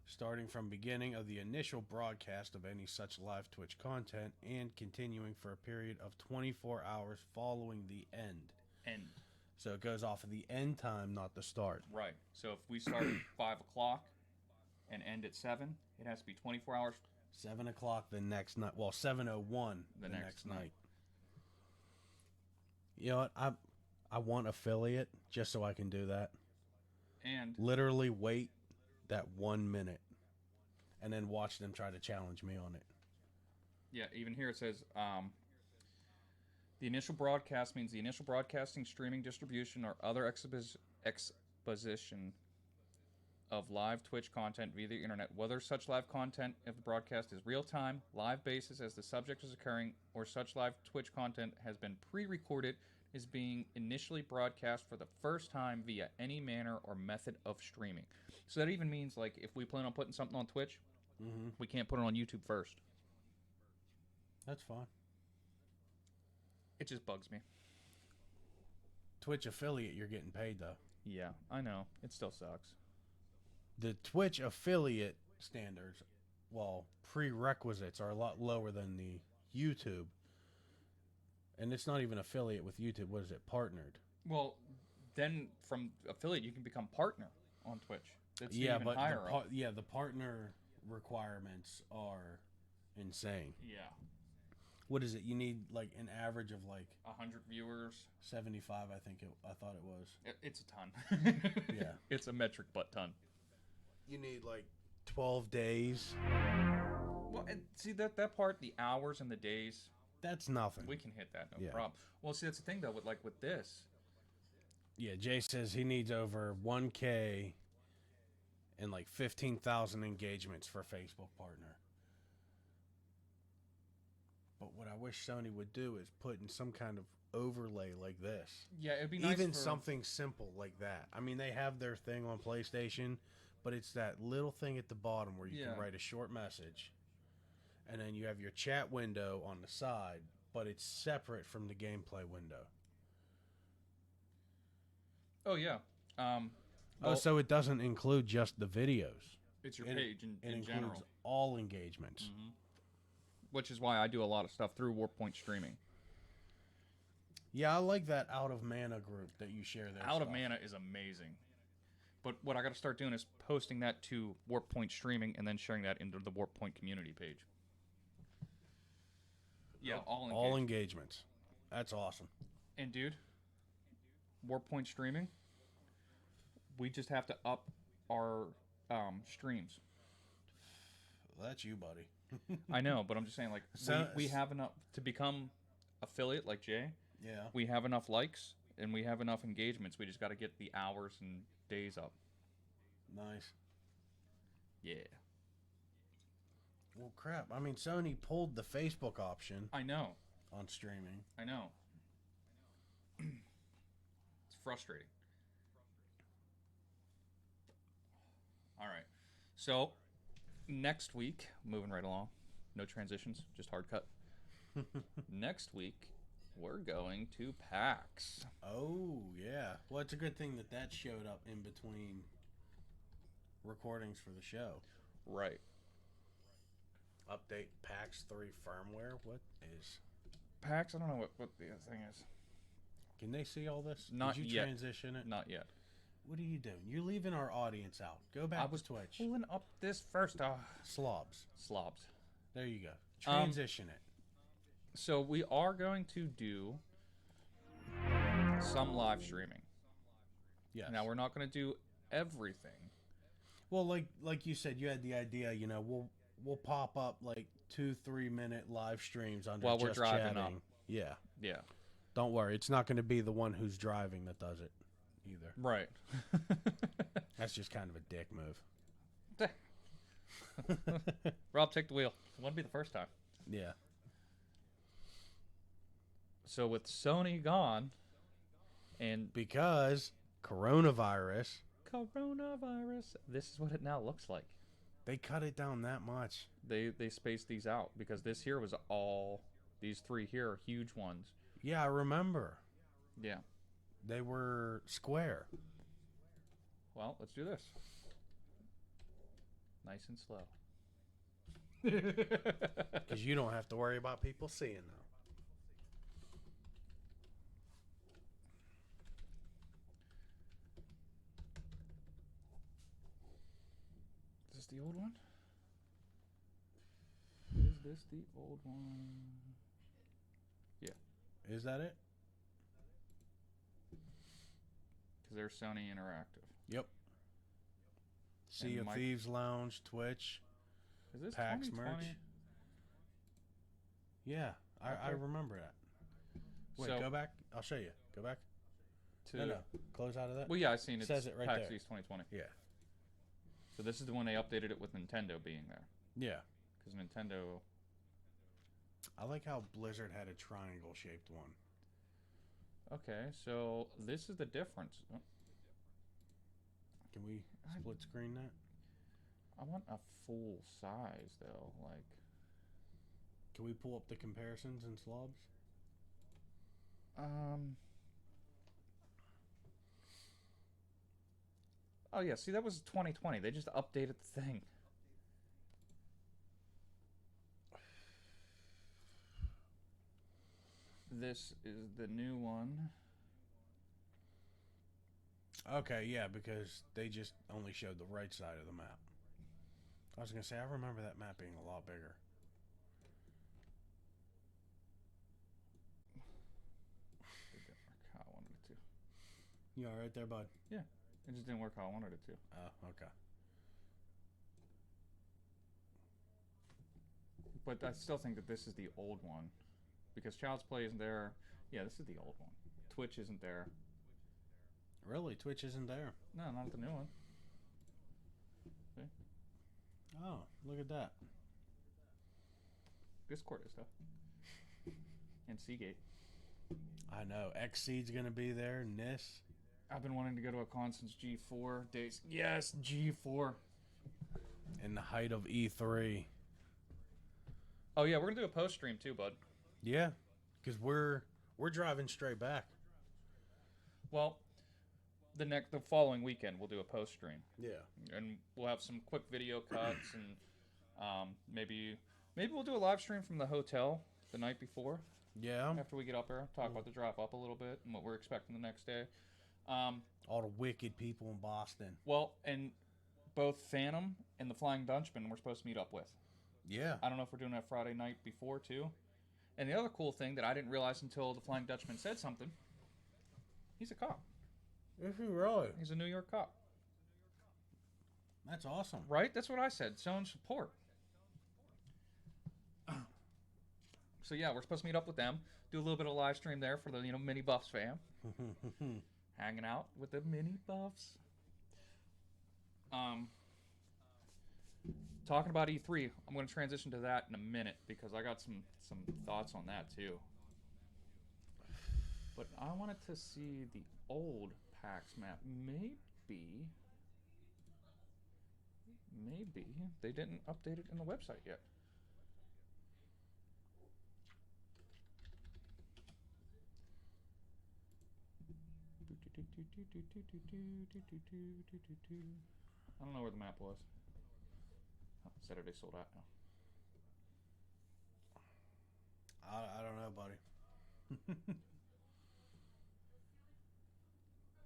starting from beginning of the initial broadcast of any such live Twitch content and continuing for a period of 24 hours following the end. End. So it goes off of the end time, not the start. Right. So if we start at 5 o'clock and end at 7, it has to be 24 hours. 7 o'clock the next night. Well, 7:01 the next night. You know what? I want affiliate just so I can do that. And literally wait that 1 minute and then watch them try to challenge me on it. Yeah, even here it says the initial broadcast means the initial broadcasting, streaming, distribution, or other exposition of live Twitch content via the internet, whether such live content of the broadcast is real time, live basis as the subject is occurring, or such live Twitch content has been pre recorded, is being initially broadcast for the first time via any manner or method of streaming. So that even means, like, if we plan on putting something on Twitch, we can't put it on YouTube first. That's fine. It just bugs me. Twitch affiliate, you're getting paid though. Yeah, I know. It still sucks. The Twitch affiliate standards, well, prerequisites are a lot lower than the YouTube. And it's not even affiliate with YouTube. What is it? Partnered. Well, then from affiliate, you can become partner on Twitch. That's Yeah, even but higher up. the partner requirements are insane. Yeah, What is it? You need like an average of like 100 viewers. 75, I thought it was. It's a ton. Yeah. It's a metric butt ton. You need like 12 days. Well, and see that part, the hours and the days, That's nothing. we can hit that, no Yeah. problem. Well, see, that's the thing though, with this. Yeah, Jay says he needs over 1K and like 15,000 engagements for Facebook partner. But what I wish Sony would do is put in some kind of overlay like this. Yeah, it'd be nice. Even for, something simple like that. I mean, they have their thing on PlayStation, but it's that little thing at the bottom where you Yeah. can write a short message. And then you have your chat window on the side, but it's separate from the gameplay window. Oh yeah. Oh, Well, so it doesn't include just the videos. it's your it- page It in includes general, all engagements. which is why I do a lot of stuff through Warpoint streaming. Yeah, I like that Out of Mana group that you share there. Out of Mana is amazing. But what I got to start doing is posting that to Warpoint streaming and then sharing that into the Warpoint community page. Yeah, All engagements. That's awesome. And dude, Warpoint streaming, we just have to up our streams. Well, that's you, buddy. I know, but I'm just saying, like, So- we have enough to become affiliate like Jay. Yeah. We have enough likes and we have enough engagements. We just got to get the hours and days up. Nice. Yeah, Well, crap. I mean, Sony pulled the Facebook option I know. on streaming. I know. It's frustrating. All right. So, next week, moving right along. No transitions, just hard cut. Next week, we're going to PAX. Oh, yeah. Well, it's a good thing that showed up in between recordings for the show. Right. Update PAX 3 firmware. What is... PAX, I don't know what the thing is. Can they see all this? Not Did you yet. transition it? Not yet. What are you doing? You're leaving our audience out. Go back I was to Twitch. pulling up this first. Slobs. Slobs. There you go. Transition it. So we are going to do some live streaming. Yes. Now we're not going to do everything. Well, like you said, you had the idea. You know, we'll pop up like 2-3 minute live streams under While we're just driving chatting. up. Yeah. Yeah. Don't worry, it's not going to be the one who's driving that does it, either. Right. That's just kind of a dick move. Rob, take the wheel. It wouldn't be the first time. Yeah. So with Sony gone and Because coronavirus, this is what it now looks like. they cut it down that much. They spaced these out because this here was all these three here are huge ones. Yeah, I remember. Yeah. They were square. Well, let's do this. Nice and slow. Because you don't have to worry about people seeing them. Is this the old one? Is this the old one? Is that it? Because there's Sony Interactive. Yep. Sea of Mike- Thieves Lounge, Twitch. Is this PAX 2020? merch. Yeah, I Okay. remember that. Wait, So- go back. I'll show you. Go back. To No. Close out of that. well, yeah, I seen it Says it right PAX there. East 2020. Yeah. So this is the one they updated it with Nintendo being there Yeah. because Nintendo. I like how Blizzard had a triangle shaped one. Okay, so this is the difference. Can we split screen that? I want a full size though, like. Can we pull up the comparisons and slobs? Oh yeah, see that was 2020. They just updated the thing. This is the new one. Okay, yeah, because they just only showed the right side of the map. I was gonna say I remember that map being a lot bigger. It didn't work how I wanted it to. You all right there, bud? It just didn't work how I wanted it to. Oh, okay. But I still think that this is the old one. Because Child's Play isn't there. Yeah, this is the old one. Twitch isn't there. Really, Twitch isn't there. No, not at the new one. Oh, look at that. Discord is though. And Seagate. I know. Xseed's gonna be there. Nis. I've been wanting to go to a con since G4 days. Yes, G4. In the height of E3. Oh yeah, we're gonna do a post stream too, bud. Yeah, because we're driving straight back. Well, the following weekend we'll do a post stream, Yeah. and we'll have some quick video cuts, and maybe we'll do a live stream from the hotel the night before Yeah. after we get up there. Talk about the drive up a little bit and what we're expecting the next day. All the wicked people in Boston. Well, and both Phantom and the Flying Dutchman we're supposed to meet up with. Yeah. I don't know if we're doing that Friday night before too. And the other cool thing that I didn't realize until the Flying Dutchman said something, he's a cop. Is he really? He's a New York cop. That's awesome. Right? That's what I said. Showing support. So yeah, we're supposed to meet up with them, do a little bit of live stream there for the mini Buffs fam, hanging out with the mini Buffs. Talking about E3, I'm going to transition to that in a minute because I got some thoughts on that too. But I wanted to see the old PAX map. Maybe they didn't update it in the website yet. I don't know where the map was. Oh, Saturday sold out now. I don't know, buddy.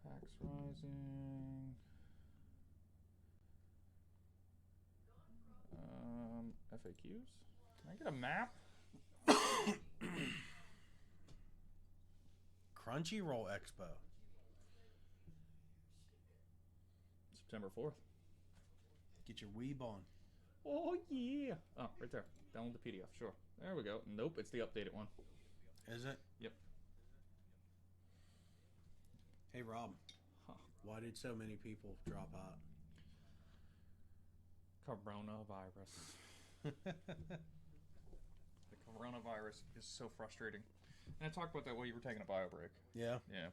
PAX Rising. FAQs. Can I get a map? Crunchyroll Expo. September 4th. Get your weeb on. Oh yeah. Oh, right there. Download the PDF. Sure. There we go. Nope, it's the updated one. Is it? Yep. Hey, Rob. Huh. Why did so many people drop out? Coronavirus. The coronavirus is so frustrating. And I talked about that while you were taking a bio break. Yeah. Yeah.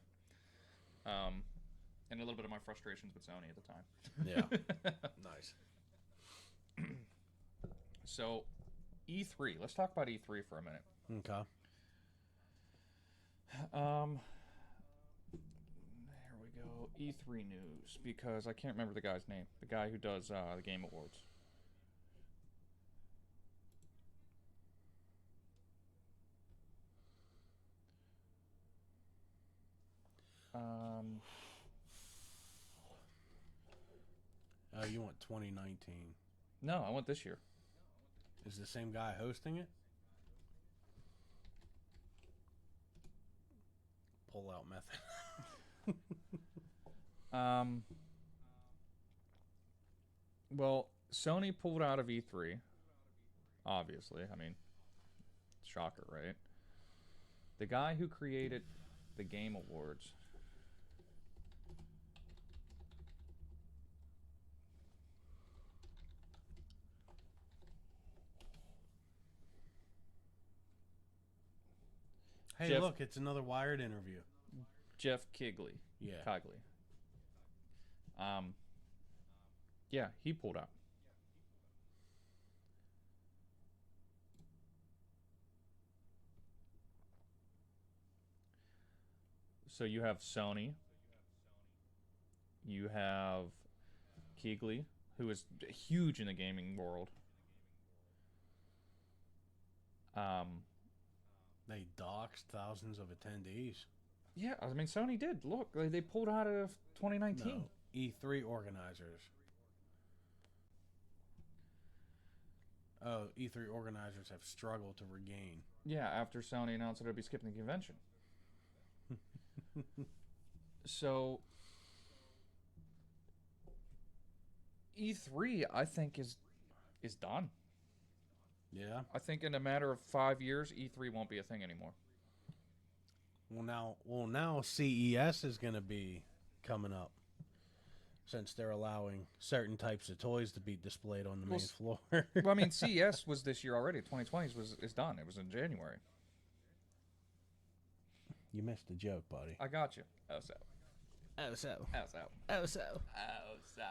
And a little bit of my frustrations with Sony at the time. Yeah. Nice. So, E3. Let's talk about E3 for a minute. Okay. There we go. E3 news, because I can't remember the guy's name. The guy who does the Game Awards. Oh, you want 2019? No, I went this year. Is the same guy hosting it? Pull out method. Well, Sony pulled out of E3. Obviously, I mean, Shocker, right? The guy who created the Game Awards. Hey, Jeff- look, it's another Wired interview. Jeff Kigley. Yeah. Cogley. Yeah, he pulled out. So you have Sony. You have Keegley, who is huge in the gaming world. They doxed thousands of attendees. Yeah, I mean Sony did. Look, they pulled out of 2019. No, E3 organizers. Oh, E3 organizers have struggled to regain. Yeah, after Sony announced that it'd be skipping the convention. So E3, I think, is done. Yeah. I think in a matter of 5 years, E3 won't be a thing anymore. Well, now CES is going to be coming up, since they're allowing certain types of toys to be displayed on the main floor. Well, I mean, CES was this year already. 2020 is done. It was in January. You missed the joke, buddy. I got you. Oh so. Oh, so. Oh so. Oh, so. Oh so.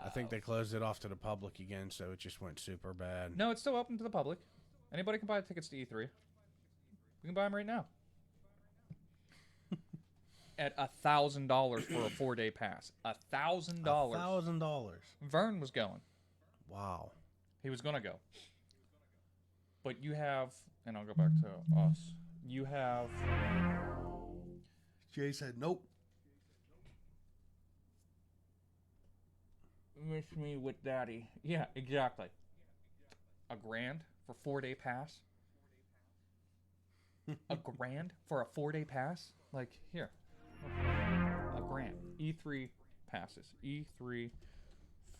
I think they closed it off to the public again, so it just went super bad. No, it's still open to the public. Anybody can buy tickets to E3. We can buy them right now. At $1,000 for a 4-day pass. $1,000. $1,000. Vern was going. Wow. He was gonna go. But you have, and I'll go back to us. You have. Jay said nope. Miss me with daddy. Yeah, exactly. $1,000 for 4-day pass. $1,000 for a 4-day pass? Like, here. $1,000. E3 passes. E3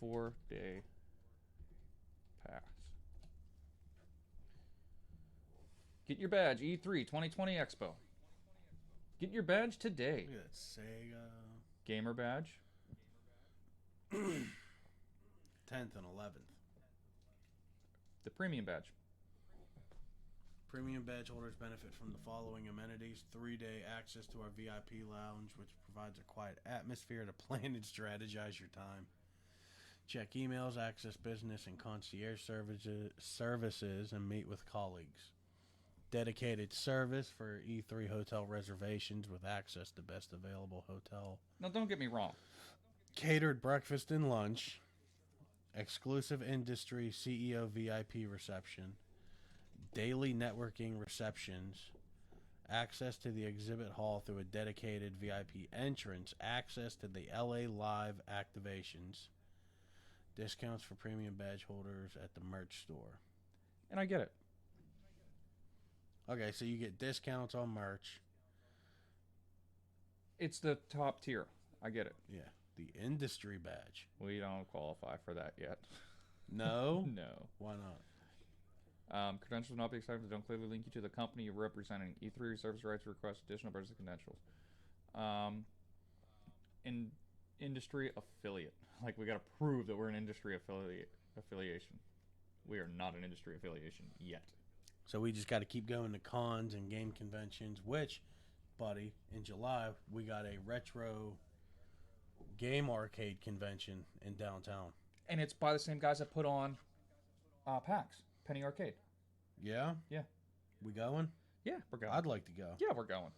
4-day pass. Get your badge. E3 2020 Expo. Get your badge today. Look at that Sega. Gamer badge. 10th and 11th. The premium badge. Premium badge holders benefit from the following amenities: 3-day access to our VIP lounge, which provides a quiet atmosphere to plan and strategize your time. Check emails, access business and concierge services, and meet with colleagues. Dedicated service for E3 hotel reservations with access to best available hotel. Now, don't get me wrong. Catered breakfast and lunch. Exclusive industry CEO VIP reception. Daily networking receptions. Access to the exhibit hall through a dedicated VIP entrance. Access to the LA Live activations. Discounts for premium badge holders at the merch store. And I get it. Okay, so you get discounts on merch. It's the top tier. I get it. Yeah, the industry badge. We don't qualify for that yet. No? No. Why not? Credentials will not be accepted. Don't clearly link you to the company you're representing. E3 reserves rights to request additional basic credentials. In industry affiliate. Like, we got to prove that we're an industry affiliation. We are not an industry affiliation yet. So we just got to keep going to cons and game conventions, which, buddy, in July, we got a retro game arcade convention in downtown. And it's by the same guys that put on PAX, Penny Arcade. Yeah? Yeah. We going? Yeah, we're going. I'd like to go. Yeah, we're going.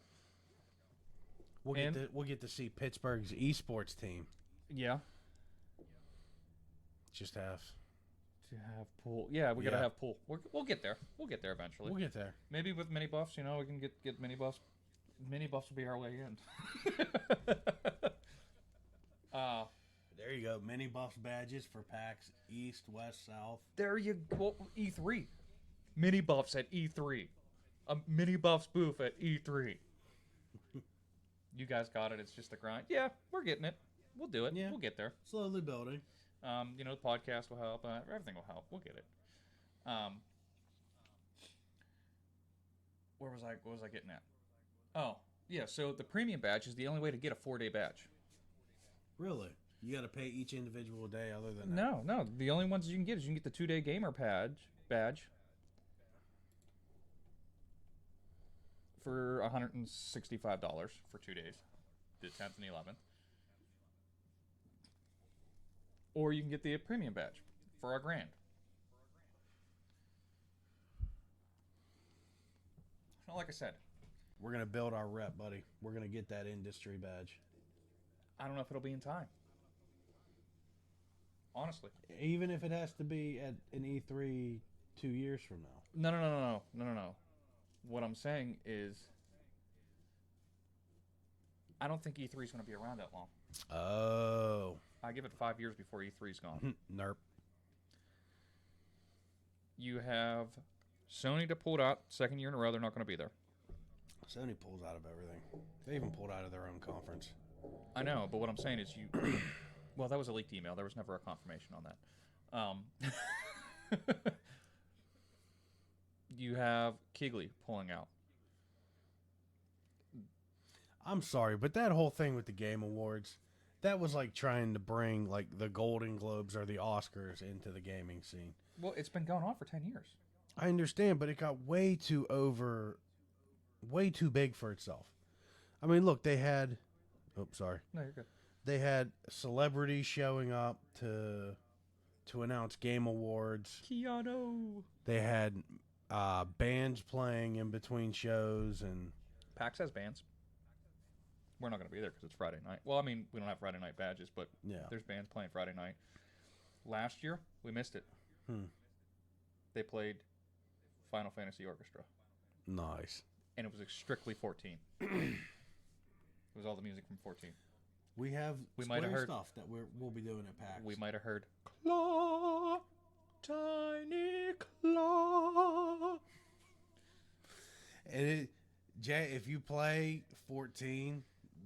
We'll get to see Pittsburgh's esports team. Yeah. Just have... To have pool. Yeah, we gotta have pool. We'll get there. We'll get there eventually. We'll get there. Maybe with mini buffs, you know, we can get mini buffs. Mini buffs will be our way in. There you go. Mini buffs badges for PAX East, West, South. There you go. E3. Mini buffs at E3. A mini buffs booth at E3. You guys got it. It's just a grind. Yeah, we're getting it. We'll do it. Yeah. We'll get there. Slowly building. You know, the podcast will help. Everything will help. We'll get it. Where was I? What was I getting at? Oh, yeah. So the premium badge is the only way to get a 4-day badge. Really? You got to pay each individual day other than that? No. The only ones you can get is you can get the 2-day gamer badge for $165 for 2 days, the 10th and 11th. Or you can get the premium badge for $1,000. Well, like I said, We're going to build our rep, buddy. We're going to get that industry badge. I don't know if it'll be in time. Honestly. Even if it has to be at an E3 2 years from now. No. What I'm saying is, I don't think E3 is going to be around that long. Oh. I give it 5 years before E3 is gone. Nerp. You have Sony to pull it out. Second year in a row, they're not going to be there. Sony pulls out of everything. They even pulled out of their own conference. I know, but what I'm saying is you... Well, that was a leaked email. There was never a confirmation on that. You have Keighley pulling out. I'm sorry, but that whole thing with the Game Awards, that was like trying to bring like the Golden Globes or the Oscars into the gaming scene. Well, it's been going on for 10 years. I understand, but it got way too big for itself. I mean, look, they had... Oh, sorry. No, you're good. They had celebrities showing up to announce Game Awards. Keanu. They had bands playing in between shows, and PAX has bands. We're not going to be there because it's Friday night. Well, I mean, we don't have Friday night badges, but yeah, there's bands playing Friday night. Last year, we missed it. They played Final Fantasy Orchestra. Nice. And it was strictly 14. It was all the music from 14. We have might have heard stuff that we'll be doing at PAX. We might have heard Claw, Tiny Claw. And Jay, if you play 14,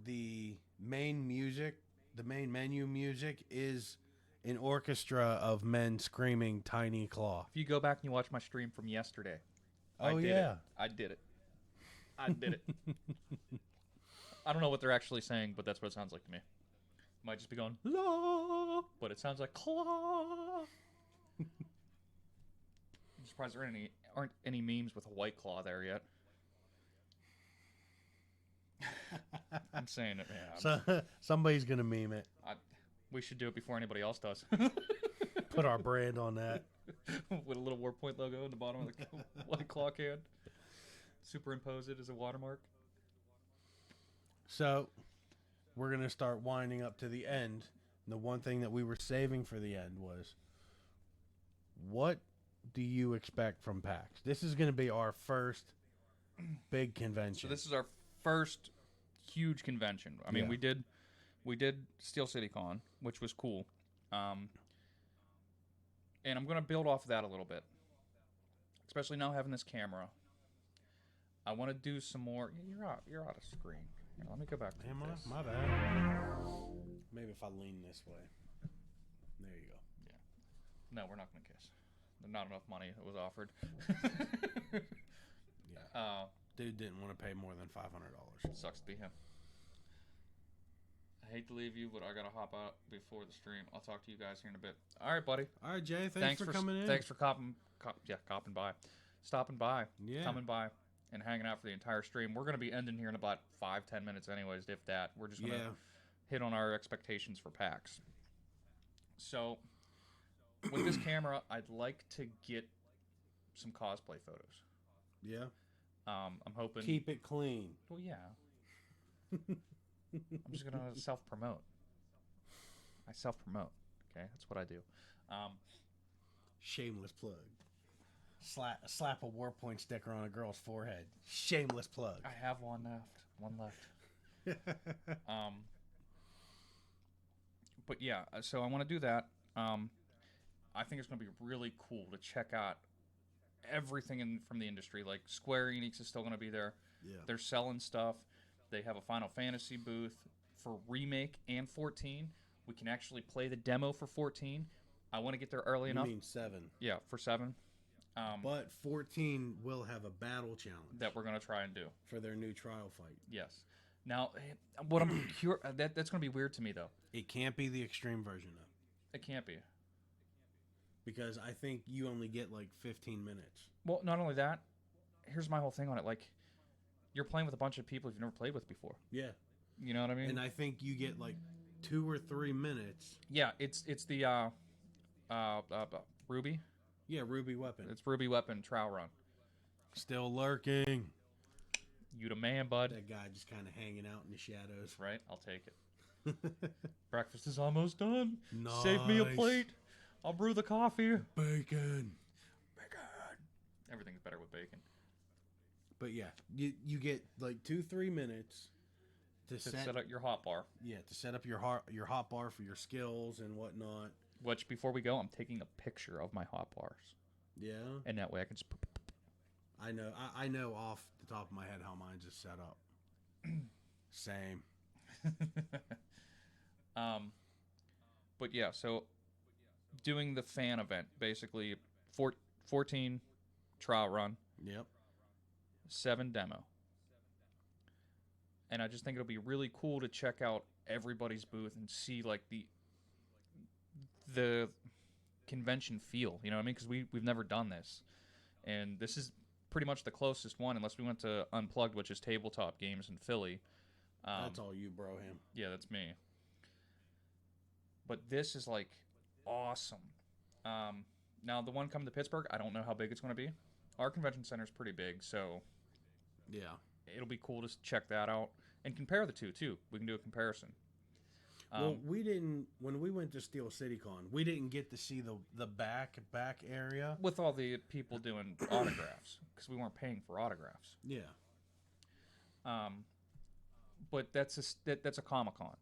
the main menu music is an orchestra of men screaming Tiny Claw. If you go back and you watch my stream from yesterday, I did it. I did it. I don't know what they're actually saying, but that's what it sounds like to me. Might just be going la, but it sounds like claw. I'm surprised there aren't any memes with a white claw there yet. I'm saying it, man. So somebody's gonna meme it. We should do it before anybody else does. Put our brand on that with a little Warpoint logo in the bottom of the white claw can. Superimpose it as a watermark. So, we're going to start winding up to the end. And the one thing that we were saving for the end was, what do you expect from PAX? This is going to be our first big convention. So this is our first huge convention. I mean, Yeah. we did Steel City Con, which was cool. And I'm going to build off of that a little bit. Especially now having this camera. I want to do some more. You're out of screen. Here, let me go back to Am this. I? My bad. Maybe if I lean this way. There you go. No, we're not going to kiss. There's not enough money that was offered. Yeah. Dude didn't want to pay more than $500. Sucks to be him. I hate to leave you, but I got to hop out before the stream. I'll talk to you guys here in a bit. All right, buddy. All right, Jay. Thanks for coming in. Thanks for copping by. Stopping by. Yeah. Coming by. And hanging out for the entire stream. We're going to be ending here in about 5-10 minutes anyways, if that. We're just going to hit on our expectations for PAX. So, with this camera, I'd like to get some cosplay photos. Yeah. I'm hoping... Keep it clean. Well, yeah. I'm just going to self-promote. I self-promote. Okay? That's what I do. Shameless plug. Slap a Warpoint sticker on a girl's forehead. Shameless plug. I have one left. But yeah, so I want to do that. I think it's going to be really cool to check out everything from the industry. Like Square Enix is still going to be there. Yeah. They're selling stuff. They have a Final Fantasy booth for Remake and 14. We can actually play the demo for 14. I want to get there early enough. You mean 7? Yeah, for 7. But 14 will have a battle challenge that we're gonna try and do. for their new trial fight. Yes. Now, what I'm that's gonna be weird to me though. It can't be the extreme version though, It can't be. because I think you only get like 15 minutes. Well, not only that. Here's my whole thing on it. Like, you're playing with a bunch of people you've never played with before. Yeah, You know what I mean? and I think you get like 2 or 3 minutes. Yeah, it's the Ruby. Yeah, Ruby weapon. It's Ruby Weapon Trial Run. Still lurking. You the man, bud. That guy just kind of hanging out in the shadows. Right? I'll take it. Breakfast is almost done. Save me a Nice. plate. I'll brew the coffee. Bacon. Everything's better with bacon. But yeah, you get like 2-3 minutes to To set up your hot bar. Yeah, to set up your hot bar for your skills and whatnot. Which, before we go, I'm taking a picture of my hot bars. Yeah, And that way I can just... I know. I know off the top of my head how mine's is set up. Same. But yeah, so doing the fan event, basically 14 trial run, Yep. 7 demo. And I just think it'll be really cool to check out everybody's booth and see like the convention feel, you know what I mean? Because we've never done this. And this is pretty much the closest one, unless we went to Unplugged, which is tabletop games in Philly. That's all you, Broham. Yeah, that's me. But this is like awesome. Now the one coming to Pittsburgh, I don't know how big it's going to be. Our convention center is pretty big, so Yeah. it'll be cool to check that out and compare the two too. We can do a comparison. Well, we didn't when we went to Steel City Con. We didn't get to see the back area. With all the people doing autographs, because we weren't paying for autographs. Yeah. But that's a Comic-Con.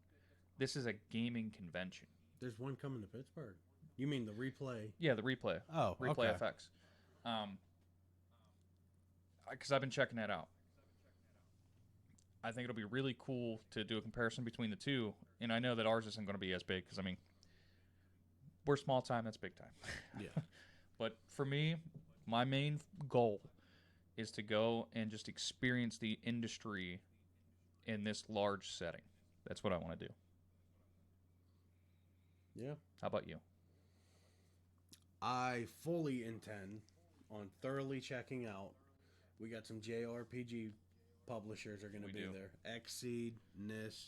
This is a gaming convention. There's one coming to Pittsburgh. You mean the replay? Yeah, the replay. Oh, Replay okay. FX. Because I've been checking that out. I think it'll be really cool to do a comparison between the two. And I know that ours isn't going to be as big because, I mean, we're small time, that's big time. Yeah. But for me, my main goal is to go and just experience the industry in this large setting. That's what I want to do. Yeah. How about you? I fully intend on thoroughly checking out. We got some JRPG publishers are going to We be do. there. Xseed, NIS.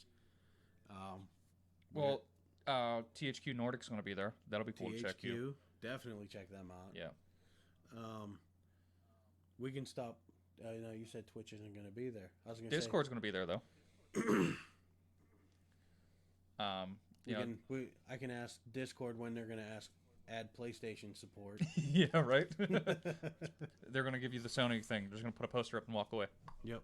Well, THQ Nordic's going to be there. That'll be cool to check you. THQ, definitely check them out. Yeah. We can stop. No, you said Twitch isn't going to be there. I was going to Discord's going to be there, though. say I can ask Discord when they're going to add PlayStation support. Yeah, right? They're going to give you the Sony thing. They're just going to put a poster up and walk away. Yep.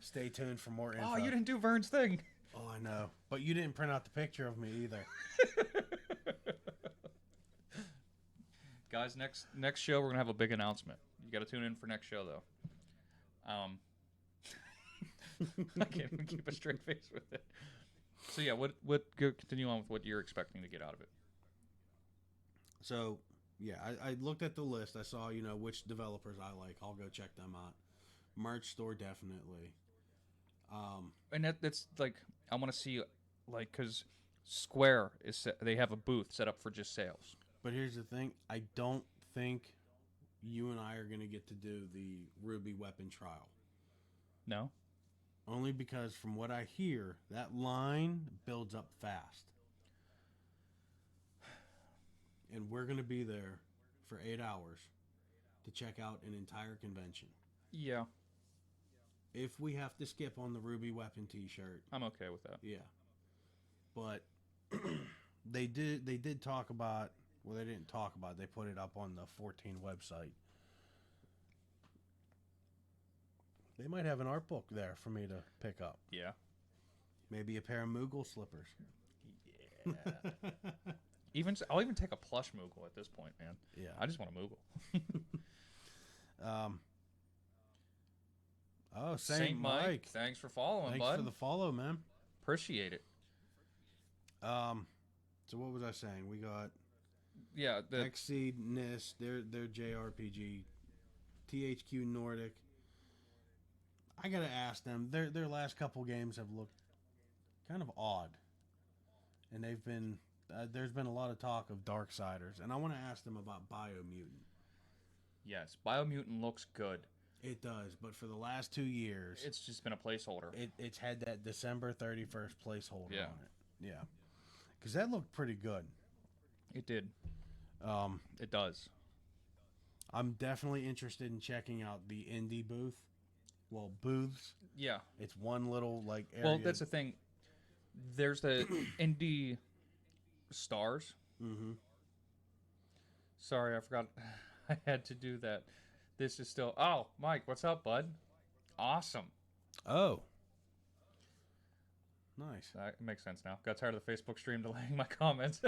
Stay tuned for more info. Oh, you didn't do Vern's thing. Oh, I know. But you didn't print out the picture of me either. Guys, next show we're going to have a big announcement. You got to tune in for next show, though. I can't even keep a straight face with it. So yeah, continue on with what you're expecting to get out of it. So, yeah, I looked at the list. I saw, which developers I like. I'll go check them out. Merch store, definitely. And that's like, I want to see, like, because Square they have a booth set up for just sales. But here's the thing. I don't think you and I are going to get to do the Ruby weapon trial. No? Only because from what I hear, that line builds up fast. And we're going to be there for 8 hours to check out an entire convention. Yeah, If we have to skip on the Ruby weapon t-shirt, I'm okay with that. yeah. But they did talk about, well, they didn't talk about it. They put it up on the 14 website. They might have an art book there for me to pick up. Yeah. Maybe a pair of Moogle slippers. Yeah. I'll even take a plush Moogle at this point, man. Yeah. I just want a Moogle. Saint Mike. Thanks for following, Thanks bud. for the follow, man. Appreciate it. So what was I saying? We got Yeah, the Exceed, NIST, they're JRPG, THQ Nordic. I gotta ask them. Their last couple games have looked kind of odd, and they've been there's been a lot of talk of Darksiders, and I want to ask them about Biomutant. yes, Biomutant looks good. It does, but for the last 2 years, It's just been a placeholder. it's had that December 31st placeholder Yeah. on it. Yeah, because that looked pretty good. It did. Um, It does. I'm definitely interested in checking out the indie booth. Well, booths. Yeah. It's one little like area. Well, that's the thing. There's the indie stars. Mm-hmm. Sorry, I forgot. I had to do that. This is still. Oh, Mike, what's up, bud? Awesome. Oh. Nice. That makes sense now. Got tired of the Facebook stream delaying my comments.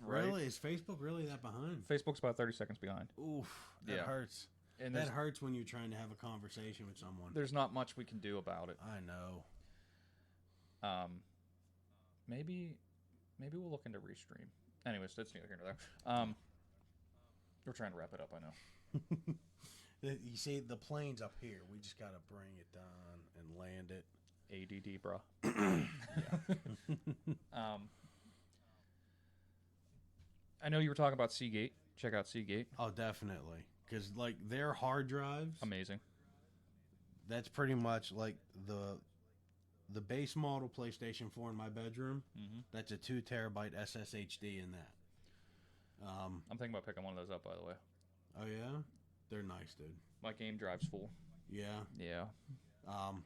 Right? Really? Is Facebook really that behind? Facebook's about 30 seconds behind. Oof. That Yeah. hurts. And That hurts when you're trying to have a conversation with someone. there's not much we can do about it. I know. Maybe we'll look into restream. Anyways, that's neither here nor there. We're trying to wrap it up, I know. You see, the plane's up here. We just got to bring it down and land it. ADD, bro. I know you were talking about Seagate. Check out Seagate. Oh, definitely. Because, like, their hard drives, Amazing. that's pretty much like the base model PlayStation 4 in my bedroom. Mm-hmm. That's a 2 terabyte SSHD in that. I'm thinking about picking one of those up, by the way. Oh, yeah? They're nice, dude. My game drive's full. Yeah. Yeah.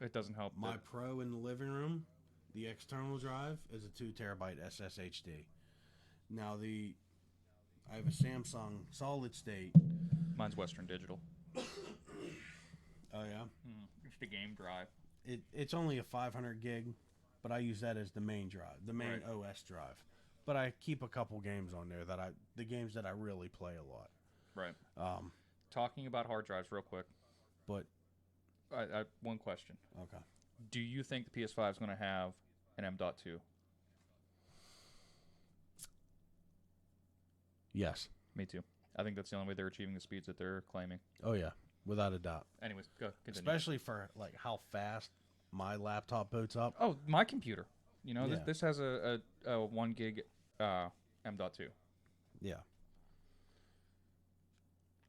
It doesn't help. My that- Pro in the living room, the external drive is a 2 terabyte SSHD. Now I have a Samsung solid state. Mine's Western Digital. Oh yeah, It's the game drive. it's only a 500 gig, but I use that as the main drive, the main Right. OS drive. But I keep a couple games on there the games that I really play a lot. Right. Talking about hard drives real quick. But I one question. okay, Do you think the PS5 is going to have an M.2? yes, Me too. I think that's the only way they're achieving the speeds that they're claiming. oh yeah, without a doubt. Anyways, go continue. Especially for like how fast my laptop boots up. Oh, my computer. You know, Yeah. this has a 1 gig M.2 Yeah,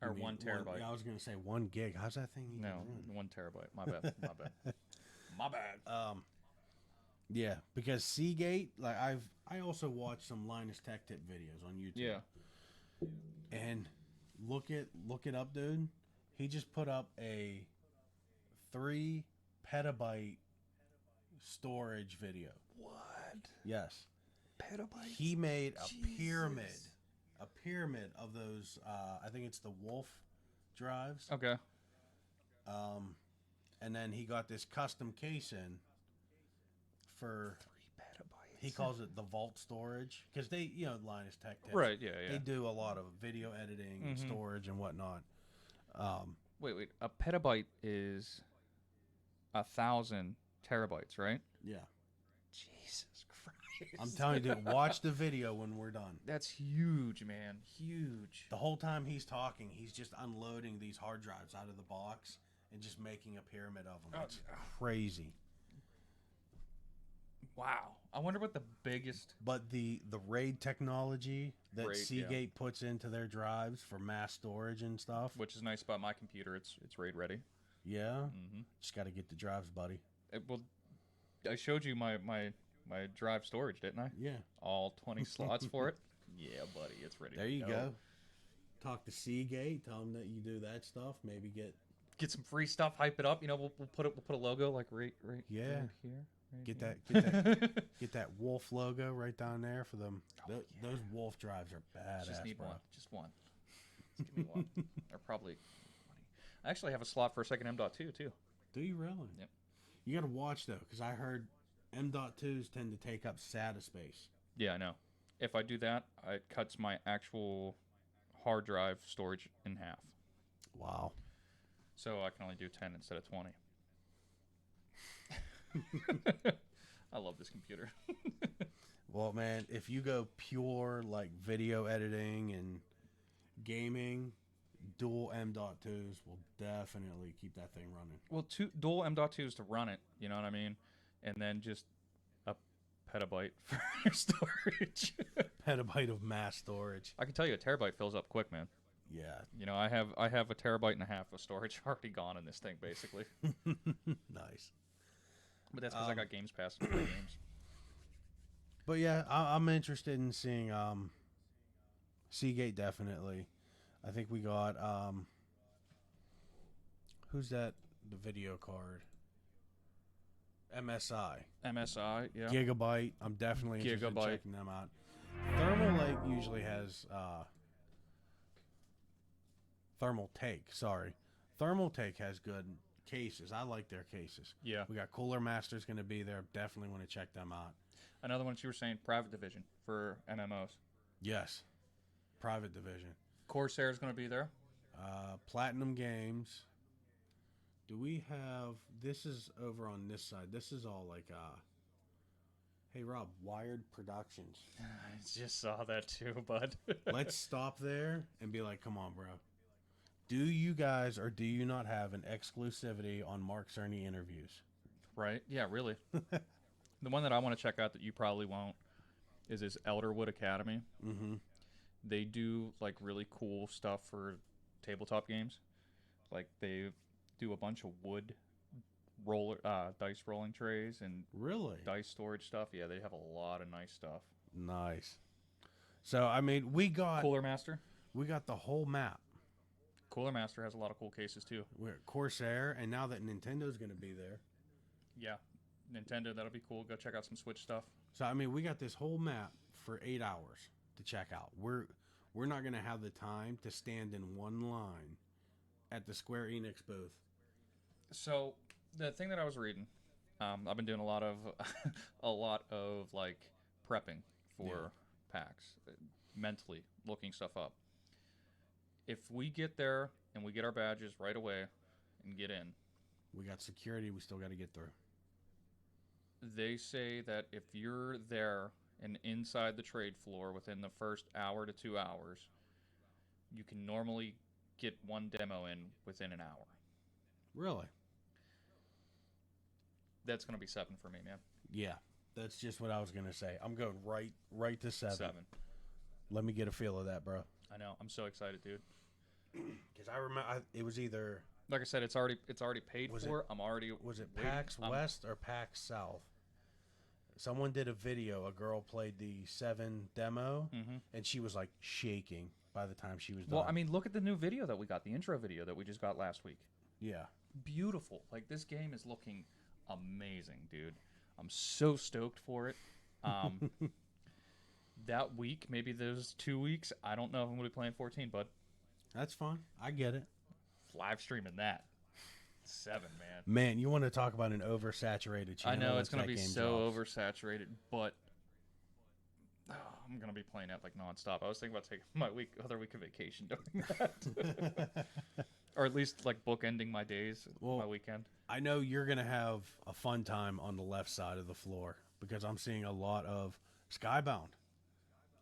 or You mean 1 terabyte. Yeah, I was gonna say 1 gig. How's that thing even No, run? 1 terabyte. My bad. My bad. My bad. Yeah, because Seagate, like I also watch some Linus Tech Tip videos on YouTube. Yeah. And look it up, dude. He just put up a 3 petabyte storage video. What? Yes. Petabyte? He made a pyramid of those I think it's the Wolf drives. Okay. And then he got this custom case in for 3 petabytes. he calls it the vault storage because they, Linus Tech Tips. Right, yeah, yeah. They do a lot of video editing and Mhm. storage and whatnot. Wait. A petabyte is 1,000 terabytes, right? Yeah. Jesus Christ. I'm telling you, dude, watch the video when we're done. That's huge, man. Huge. The whole time he's talking, he's just unloading these hard drives out of the box and just making a pyramid of them. Oh, It's crazy. Wow. I wonder what the biggest. But the RAID technology that RAID, yeah. Seagate puts into their drives for mass storage and stuff. Which is nice about my computer. It's RAID ready. Yeah. Mm-hmm. Just got to get the drives, buddy. Well, I showed you my drive storage, didn't I? Yeah. All 20 slots for it. Yeah, buddy, it's ready. There to you go. Talk to Seagate. Tell them that you do that stuff. Maybe Get some free stuff. Hype it up. You know, we'll put a logo like right Yeah. right here. Right get here. that get that Wolf logo right down there for them. Oh, yeah. Those Wolf drives are badass. Just need bro. one. Just one. Just give me one. Or probably 20. I actually have a slot for a second M.2 too. Do you really? Yep. You got to watch though, because I heard M.2s tend to take up SATA space. Yeah, I know. If I do that, it cuts my actual hard drive storage in half. Wow. So I can only do 10 instead of 20. I love this computer. Well, man, if you go pure like video editing and gaming, dual M.2s will definitely keep that thing running. Well, two dual M.2s to run it. You know what I mean? And then just a petabyte for storage. Petabyte of mass storage. I can tell you, a terabyte fills up quick, man. Yeah. You know, I have a terabyte and a half of storage already gone in this thing, basically. Nice. But that's because I got Games Pass and free games. But yeah, I'm interested in seeing Seagate definitely. I think we got who's that? The video card. MSI. MSI, yeah. Gigabyte. I'm definitely interested in Gigabyte. checking them out. Thermal Lake usually has Thermal Take. Sorry, Thermal Take has good cases. I like their cases. Yeah. We got Cooler Master's going to be there. Definitely want to check them out. Another one that you were saying, Private Division for MMOs. Yes, Private Division. Corsair's going to be there. Platinum Games. Do we have... This is over on this side. This is all like... Hey, Rob, Wired Productions. I just saw that too, bud. Let's stop there and be like, come on, bro. Do you guys or do you not have an exclusivity on Mark Cerny interviews? Right? Yeah, really. The one that I want to check out that you probably won't is this Elderwood Academy. Mm-hmm. They do like really cool stuff for tabletop games. Like they do a bunch of wood dice rolling trays and Really? dice storage stuff. Yeah, they have a lot of nice stuff. Nice. So, I mean, we got Cooler Master. the whole map. Cooler Master has a lot of cool cases too. We're at Corsair, and now that Nintendo's going to be there. Yeah, Nintendo, that'll be cool. Go check out some Switch stuff. So, I mean, we got this whole map for 8 hours to check out. We're not going to have the time to stand in one line at the Square Enix booth. So the thing that I was reading, I've been doing a lot of like prepping for PAX, mentally looking stuff up. If we get there and we get our badges right away and get in, We got security we still got to get through. they say that if you're there and inside the trade floor within the first hour to 2 hours, you can normally get one demo in within an hour. Really? That's going to be 7 for me, man. Yeah. That's just what I was going to say. I'm going right to 7. 7. Let me get a feel of that, bro. I know. I'm so excited, dude. Because I remember it was either... Like I said, it's already paid Was for. I'm already. Was it waiting. PAX West or PAX South? Someone did a video. A girl played the 7 demo, and she was like shaking by the time she was done. Well, I mean, look at the new video that we got, the intro video that we just got last week. Yeah. Beautiful. Like, this game is looking amazing, dude. I'm so stoked for it. That week, maybe those 2 weeks, I don't know if I'm going to be playing 14, but That's fine. I get it. live streaming that. 7, man. Man, you want to talk about an oversaturated channel? I know once it's going that to be game so drops. oversaturated, but I'm going to be playing that like nonstop. I was thinking about taking my other week of vacation doing that. Or at least like bookending my days, Well, my weekend. I know you're going to have a fun time on the left side of the floor because I'm seeing a lot of Skybound.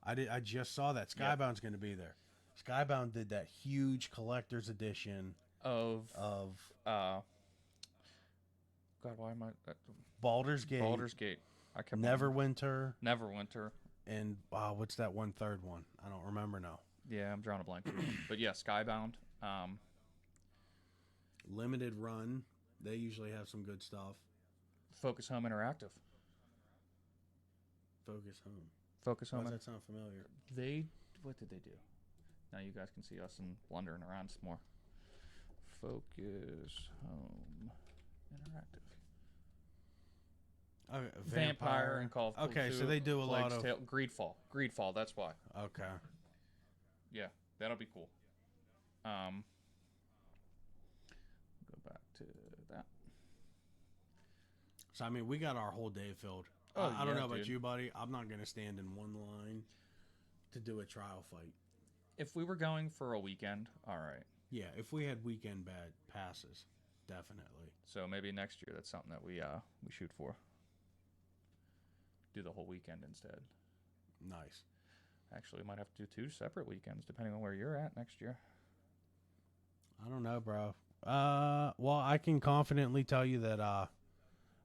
I just saw that. Skybound's going to be there. Skybound did that huge collector's edition of God, why am I Baldur's Gate, I kept Neverwinter, and what's that one third one? I don't remember now. yeah, I'm drawing a blank. But yeah, Skybound. Limited Run, they usually have some good stuff. Focus Home Interactive. Focus Home. Focus Why Home. does that sound familiar? What did they do? Now you guys can see us and wandering around some more. Focus Home Interactive. Okay, Vampire and Call of Cthulhu. Okay, so they do a lot Plague's of... Tale, Greedfall, that's why. Okay. Yeah, that'll be cool. Go back to that. So, I mean, we got our whole day filled. Oh, I don't yeah, know about dude. you, buddy. I'm not going to stand in one line to do a trial fight. If we were going for a weekend, all right. Yeah, if we had weekend bad passes, definitely. So maybe next year that's something that we shoot for. do the whole weekend instead. Nice. Actually, we might have to do 2 separate weekends depending on where you're at next year. I don't know, bro. Well, I can confidently tell you that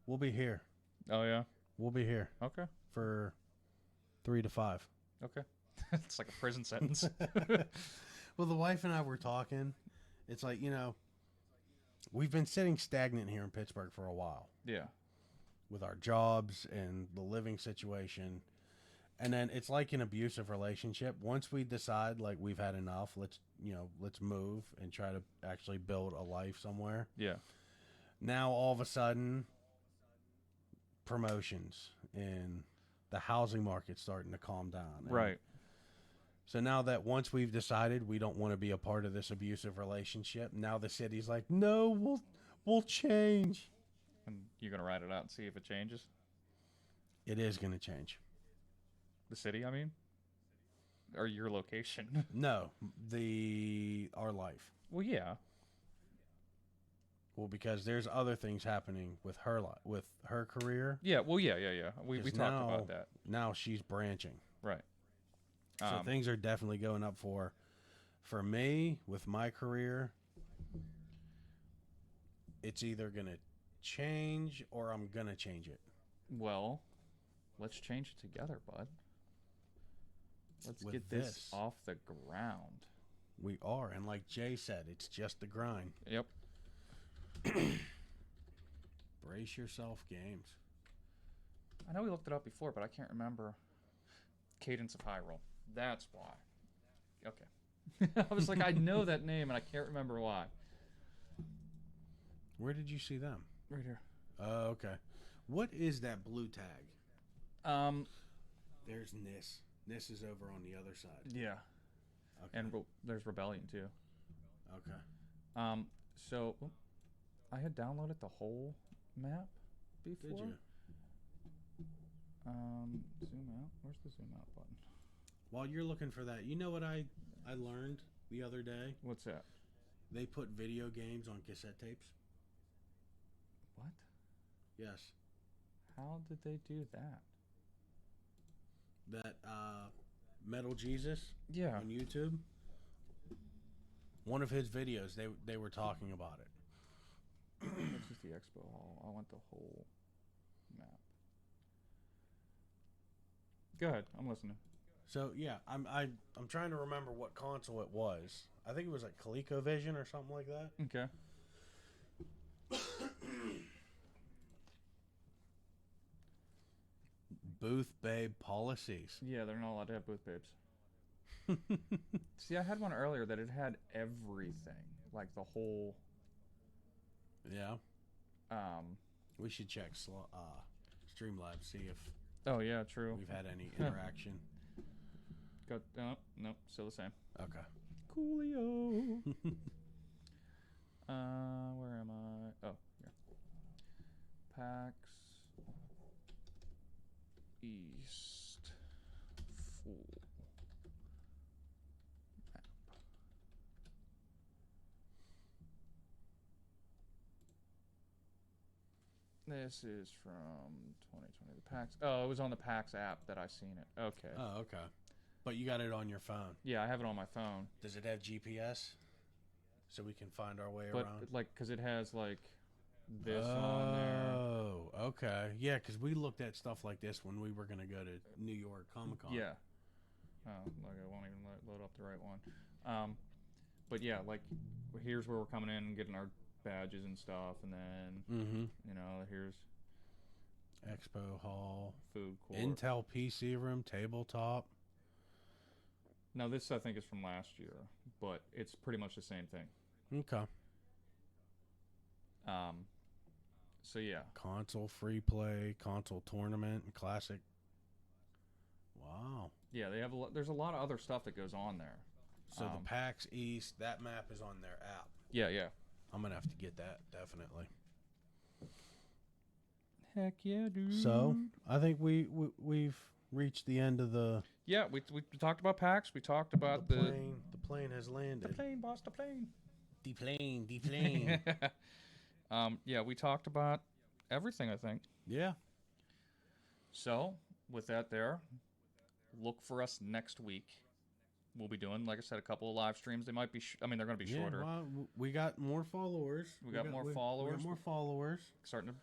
we'll be here. Oh yeah. We'll be here Okay. for 3 to 5. Okay. It's like a prison sentence. Well, the wife and I were talking. It's like, we've been sitting stagnant here in Pittsburgh for a while Yeah. with our jobs and the living situation. And then it's like an abusive relationship. Once we decide like we've had enough, let's move and try to actually build a life somewhere. Yeah. Now all of a sudden promotions and the housing market's starting to calm down. And Right. so now that once we've decided we don't want to be a part of this abusive relationship, now the city's like, no, we'll change. And you're gonna ride it out and see if it changes. It is going to change. The city, I mean, or your location. No, our life. Well, yeah. Well, because there's other things happening with her with her career. Yeah. Well, yeah. We 'Cause talked about that. Now she's branching. Right. So things are definitely going up for me with my career. It's either going to change or I'm going to change it. Well, let's change it together, bud. Let's With get this this. off the ground. We are. And like Jay said, it's just the grind. Yep. Brace yourself, games. I know we looked it up before, but I can't remember. Cadence of Hyrule. That's why. Okay. I was like, I know that name, and I can't remember why. Where did you see them? Right here. Oh, okay. What is that blue tag? There's Nis. Nis is over on the other side. Yeah. Okay. And there's Rebellion, too. Okay. So I had downloaded the whole map before. Did you? Zoom out. Where's the zoom out button? While you're looking for that, you know what I learned the other day? What's that? They put video games on cassette tapes. What? Yes. How did they do that? That Metal Jesus Yeah. on YouTube. One of his videos, they were talking about it. This is the expo hall. I want the whole map. Go ahead. I'm listening. So yeah, I'm trying to remember what console it was. I think it was like ColecoVision or something like that. Okay. Booth babe policies. Yeah, they're not allowed to have booth babes. See, I had one earlier that it had everything, like the whole. Yeah. We should check Streamlabs, see if Oh yeah, true. we've had any interaction. Got nope, still the same. Okay. Coolio. Where am I? Oh, here. PAX East full map. This is from 2020. The PAX. Oh, it was on the PAX app that I seen it. Okay. Oh, okay. But you got it on your phone. Yeah, I have it on my phone. Does it have GPS? So we can find our way But around? like, cause it has like this on there. Oh, okay. Yeah, because we looked at stuff like this when we were going to go to New York Comic Con. Yeah. Oh, like I won't even load up the right one. But yeah, like here's where we're coming in and getting our badges and stuff, and then Mm-hmm. here's Expo Hall. food court. Intel PC room, tabletop. Now this I think is from last year, but it's pretty much the same thing. Okay. So yeah. Console free play, console tournament, and classic. Wow. Yeah, they have there's a lot of other stuff that goes on there. So the PAX East, that map is on their app. Yeah, yeah. I'm going to have to get that, definitely. Heck yeah, dude. So, I think we've reached the end of the yeah, we talked about PAX. We talked about the plane. The plane has landed. The plane, boss, the plane. The plane, the plane. Yeah, we talked about everything, I think. Yeah. So, with that there, look for us next week. We'll be doing, like I said, a couple of live streams. They might be, they're going to be shorter. Well, we got more followers. We got more followers. We got more follers. Starting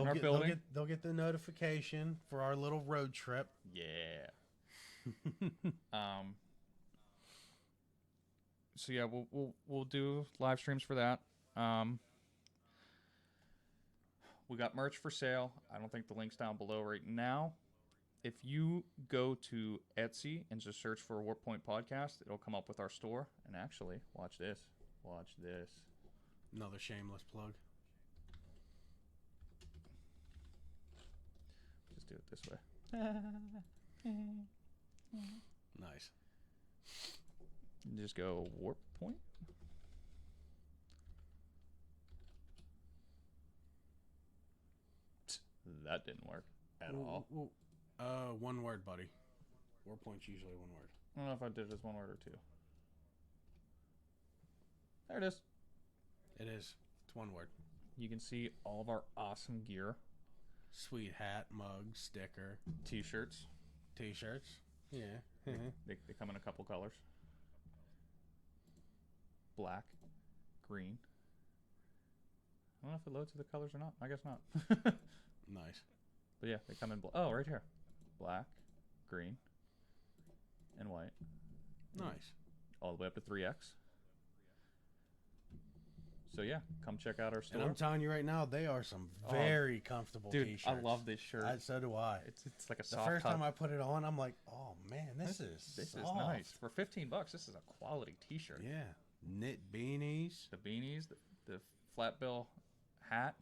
our building. They'll get the notification for our little road trip. Yeah. So yeah, we'll do live streams for that. We got merch for sale. I don't think the link's down below right now. If you go to Etsy and just search for Warp Point Podcast, it'll come up with our store. And actually, watch this. Watch this. Another shameless plug. Just do it this way. Nice. Just go Warp Point. That didn't work at all. One word, buddy. Warp Point's usually one word. I don't know if I did it as one word or two. There it is. It is. It's one word. You can see all of our awesome gear. Sweet hat, mug, sticker, T-shirts. T-shirts. Yeah. They come in a couple colors. Black, green. I don't know if it loads to the colors or not. I guess not. Nice. But yeah, they come in. Oh, right here. Black, green, and white. Nice. All the way up to 3X. So yeah, come check out our store. And I'm telling you right now, they are some very comfortable dude, T-shirts. I love this shirt. So do I. It's like a The soft first top. time I put it on, I'm like, oh man, this is nice. For $15, this is a quality T-shirt. Yeah. Knit beanies. The beanies, the flat bill hat.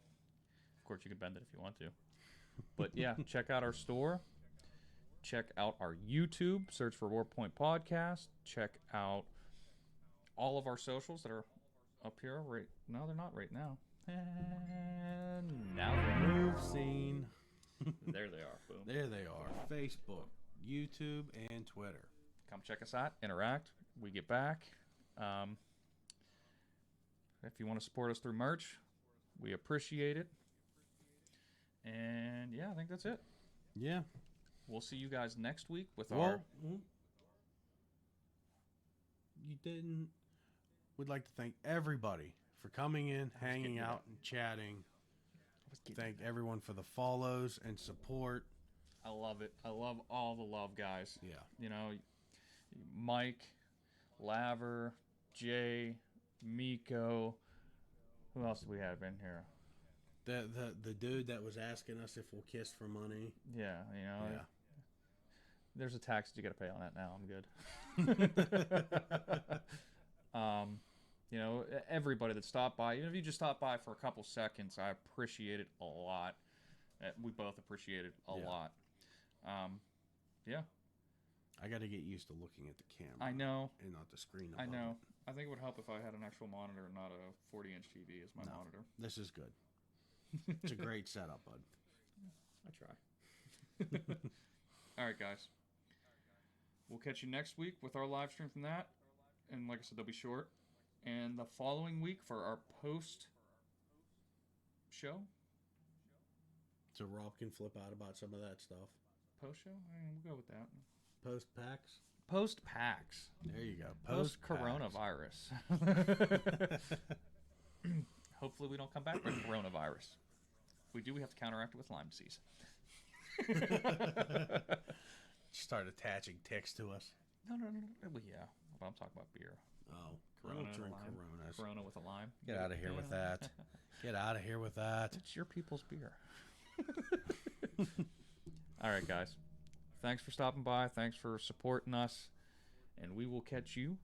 Of course, you can bend it if you want to. But yeah, check out our store. Check out our YouTube. Search for Warp Point Podcast. Check out all of our socials that are up here. Right? No, they're not right now. And now they're Move scene. there. They are. Boom. There they are. Facebook, YouTube, and Twitter. Come check us out. Interact. We get back. If you want to support us through merch, we appreciate it. And yeah, I think that's it. Yeah. We'll see you guys next week with Well, our. you didn't. We'd like to thank everybody for coming in, hanging out, and chatting. Thank everyone for the follows and support. I love it. I love all the love, guys. Yeah. You know, Mike, Laver, Jay, Miko. Who else do we have in here? The dude that was asking us if we'll kiss for money. Yeah, you know. Yeah. There's a tax that you got to pay on that now. I'm good. You know, everybody that stopped by, even if you just stopped by for a couple seconds, I appreciate it a lot. We both appreciate it a lot. Yeah. I got to get used to looking at the camera. I know. And not the screen I above know. it. I think it would help if I had an actual monitor and not a 40-inch TV as my monitor. This is good. It's a great setup, bud. I try. All right, guys. We'll catch you next week with our live stream from that. And like I said, they'll be short. And the following week for our post show. So Rob can flip out about some of that stuff. Post show? We'll go with that. Post packs? Post PAX. There you go. Post coronavirus. Hopefully we don't come back with coronavirus. If we do, we have to counteract it with Lyme disease. Start attaching ticks to us. No. Well, yeah. But I'm talking about beer. Oh, Corona don't drink and a lime. Coronas. Corona with a lime. Get out of here with that. Get out of here with that. It's your people's beer. All right, guys. Thanks for stopping by. Thanks for supporting us. And we will catch you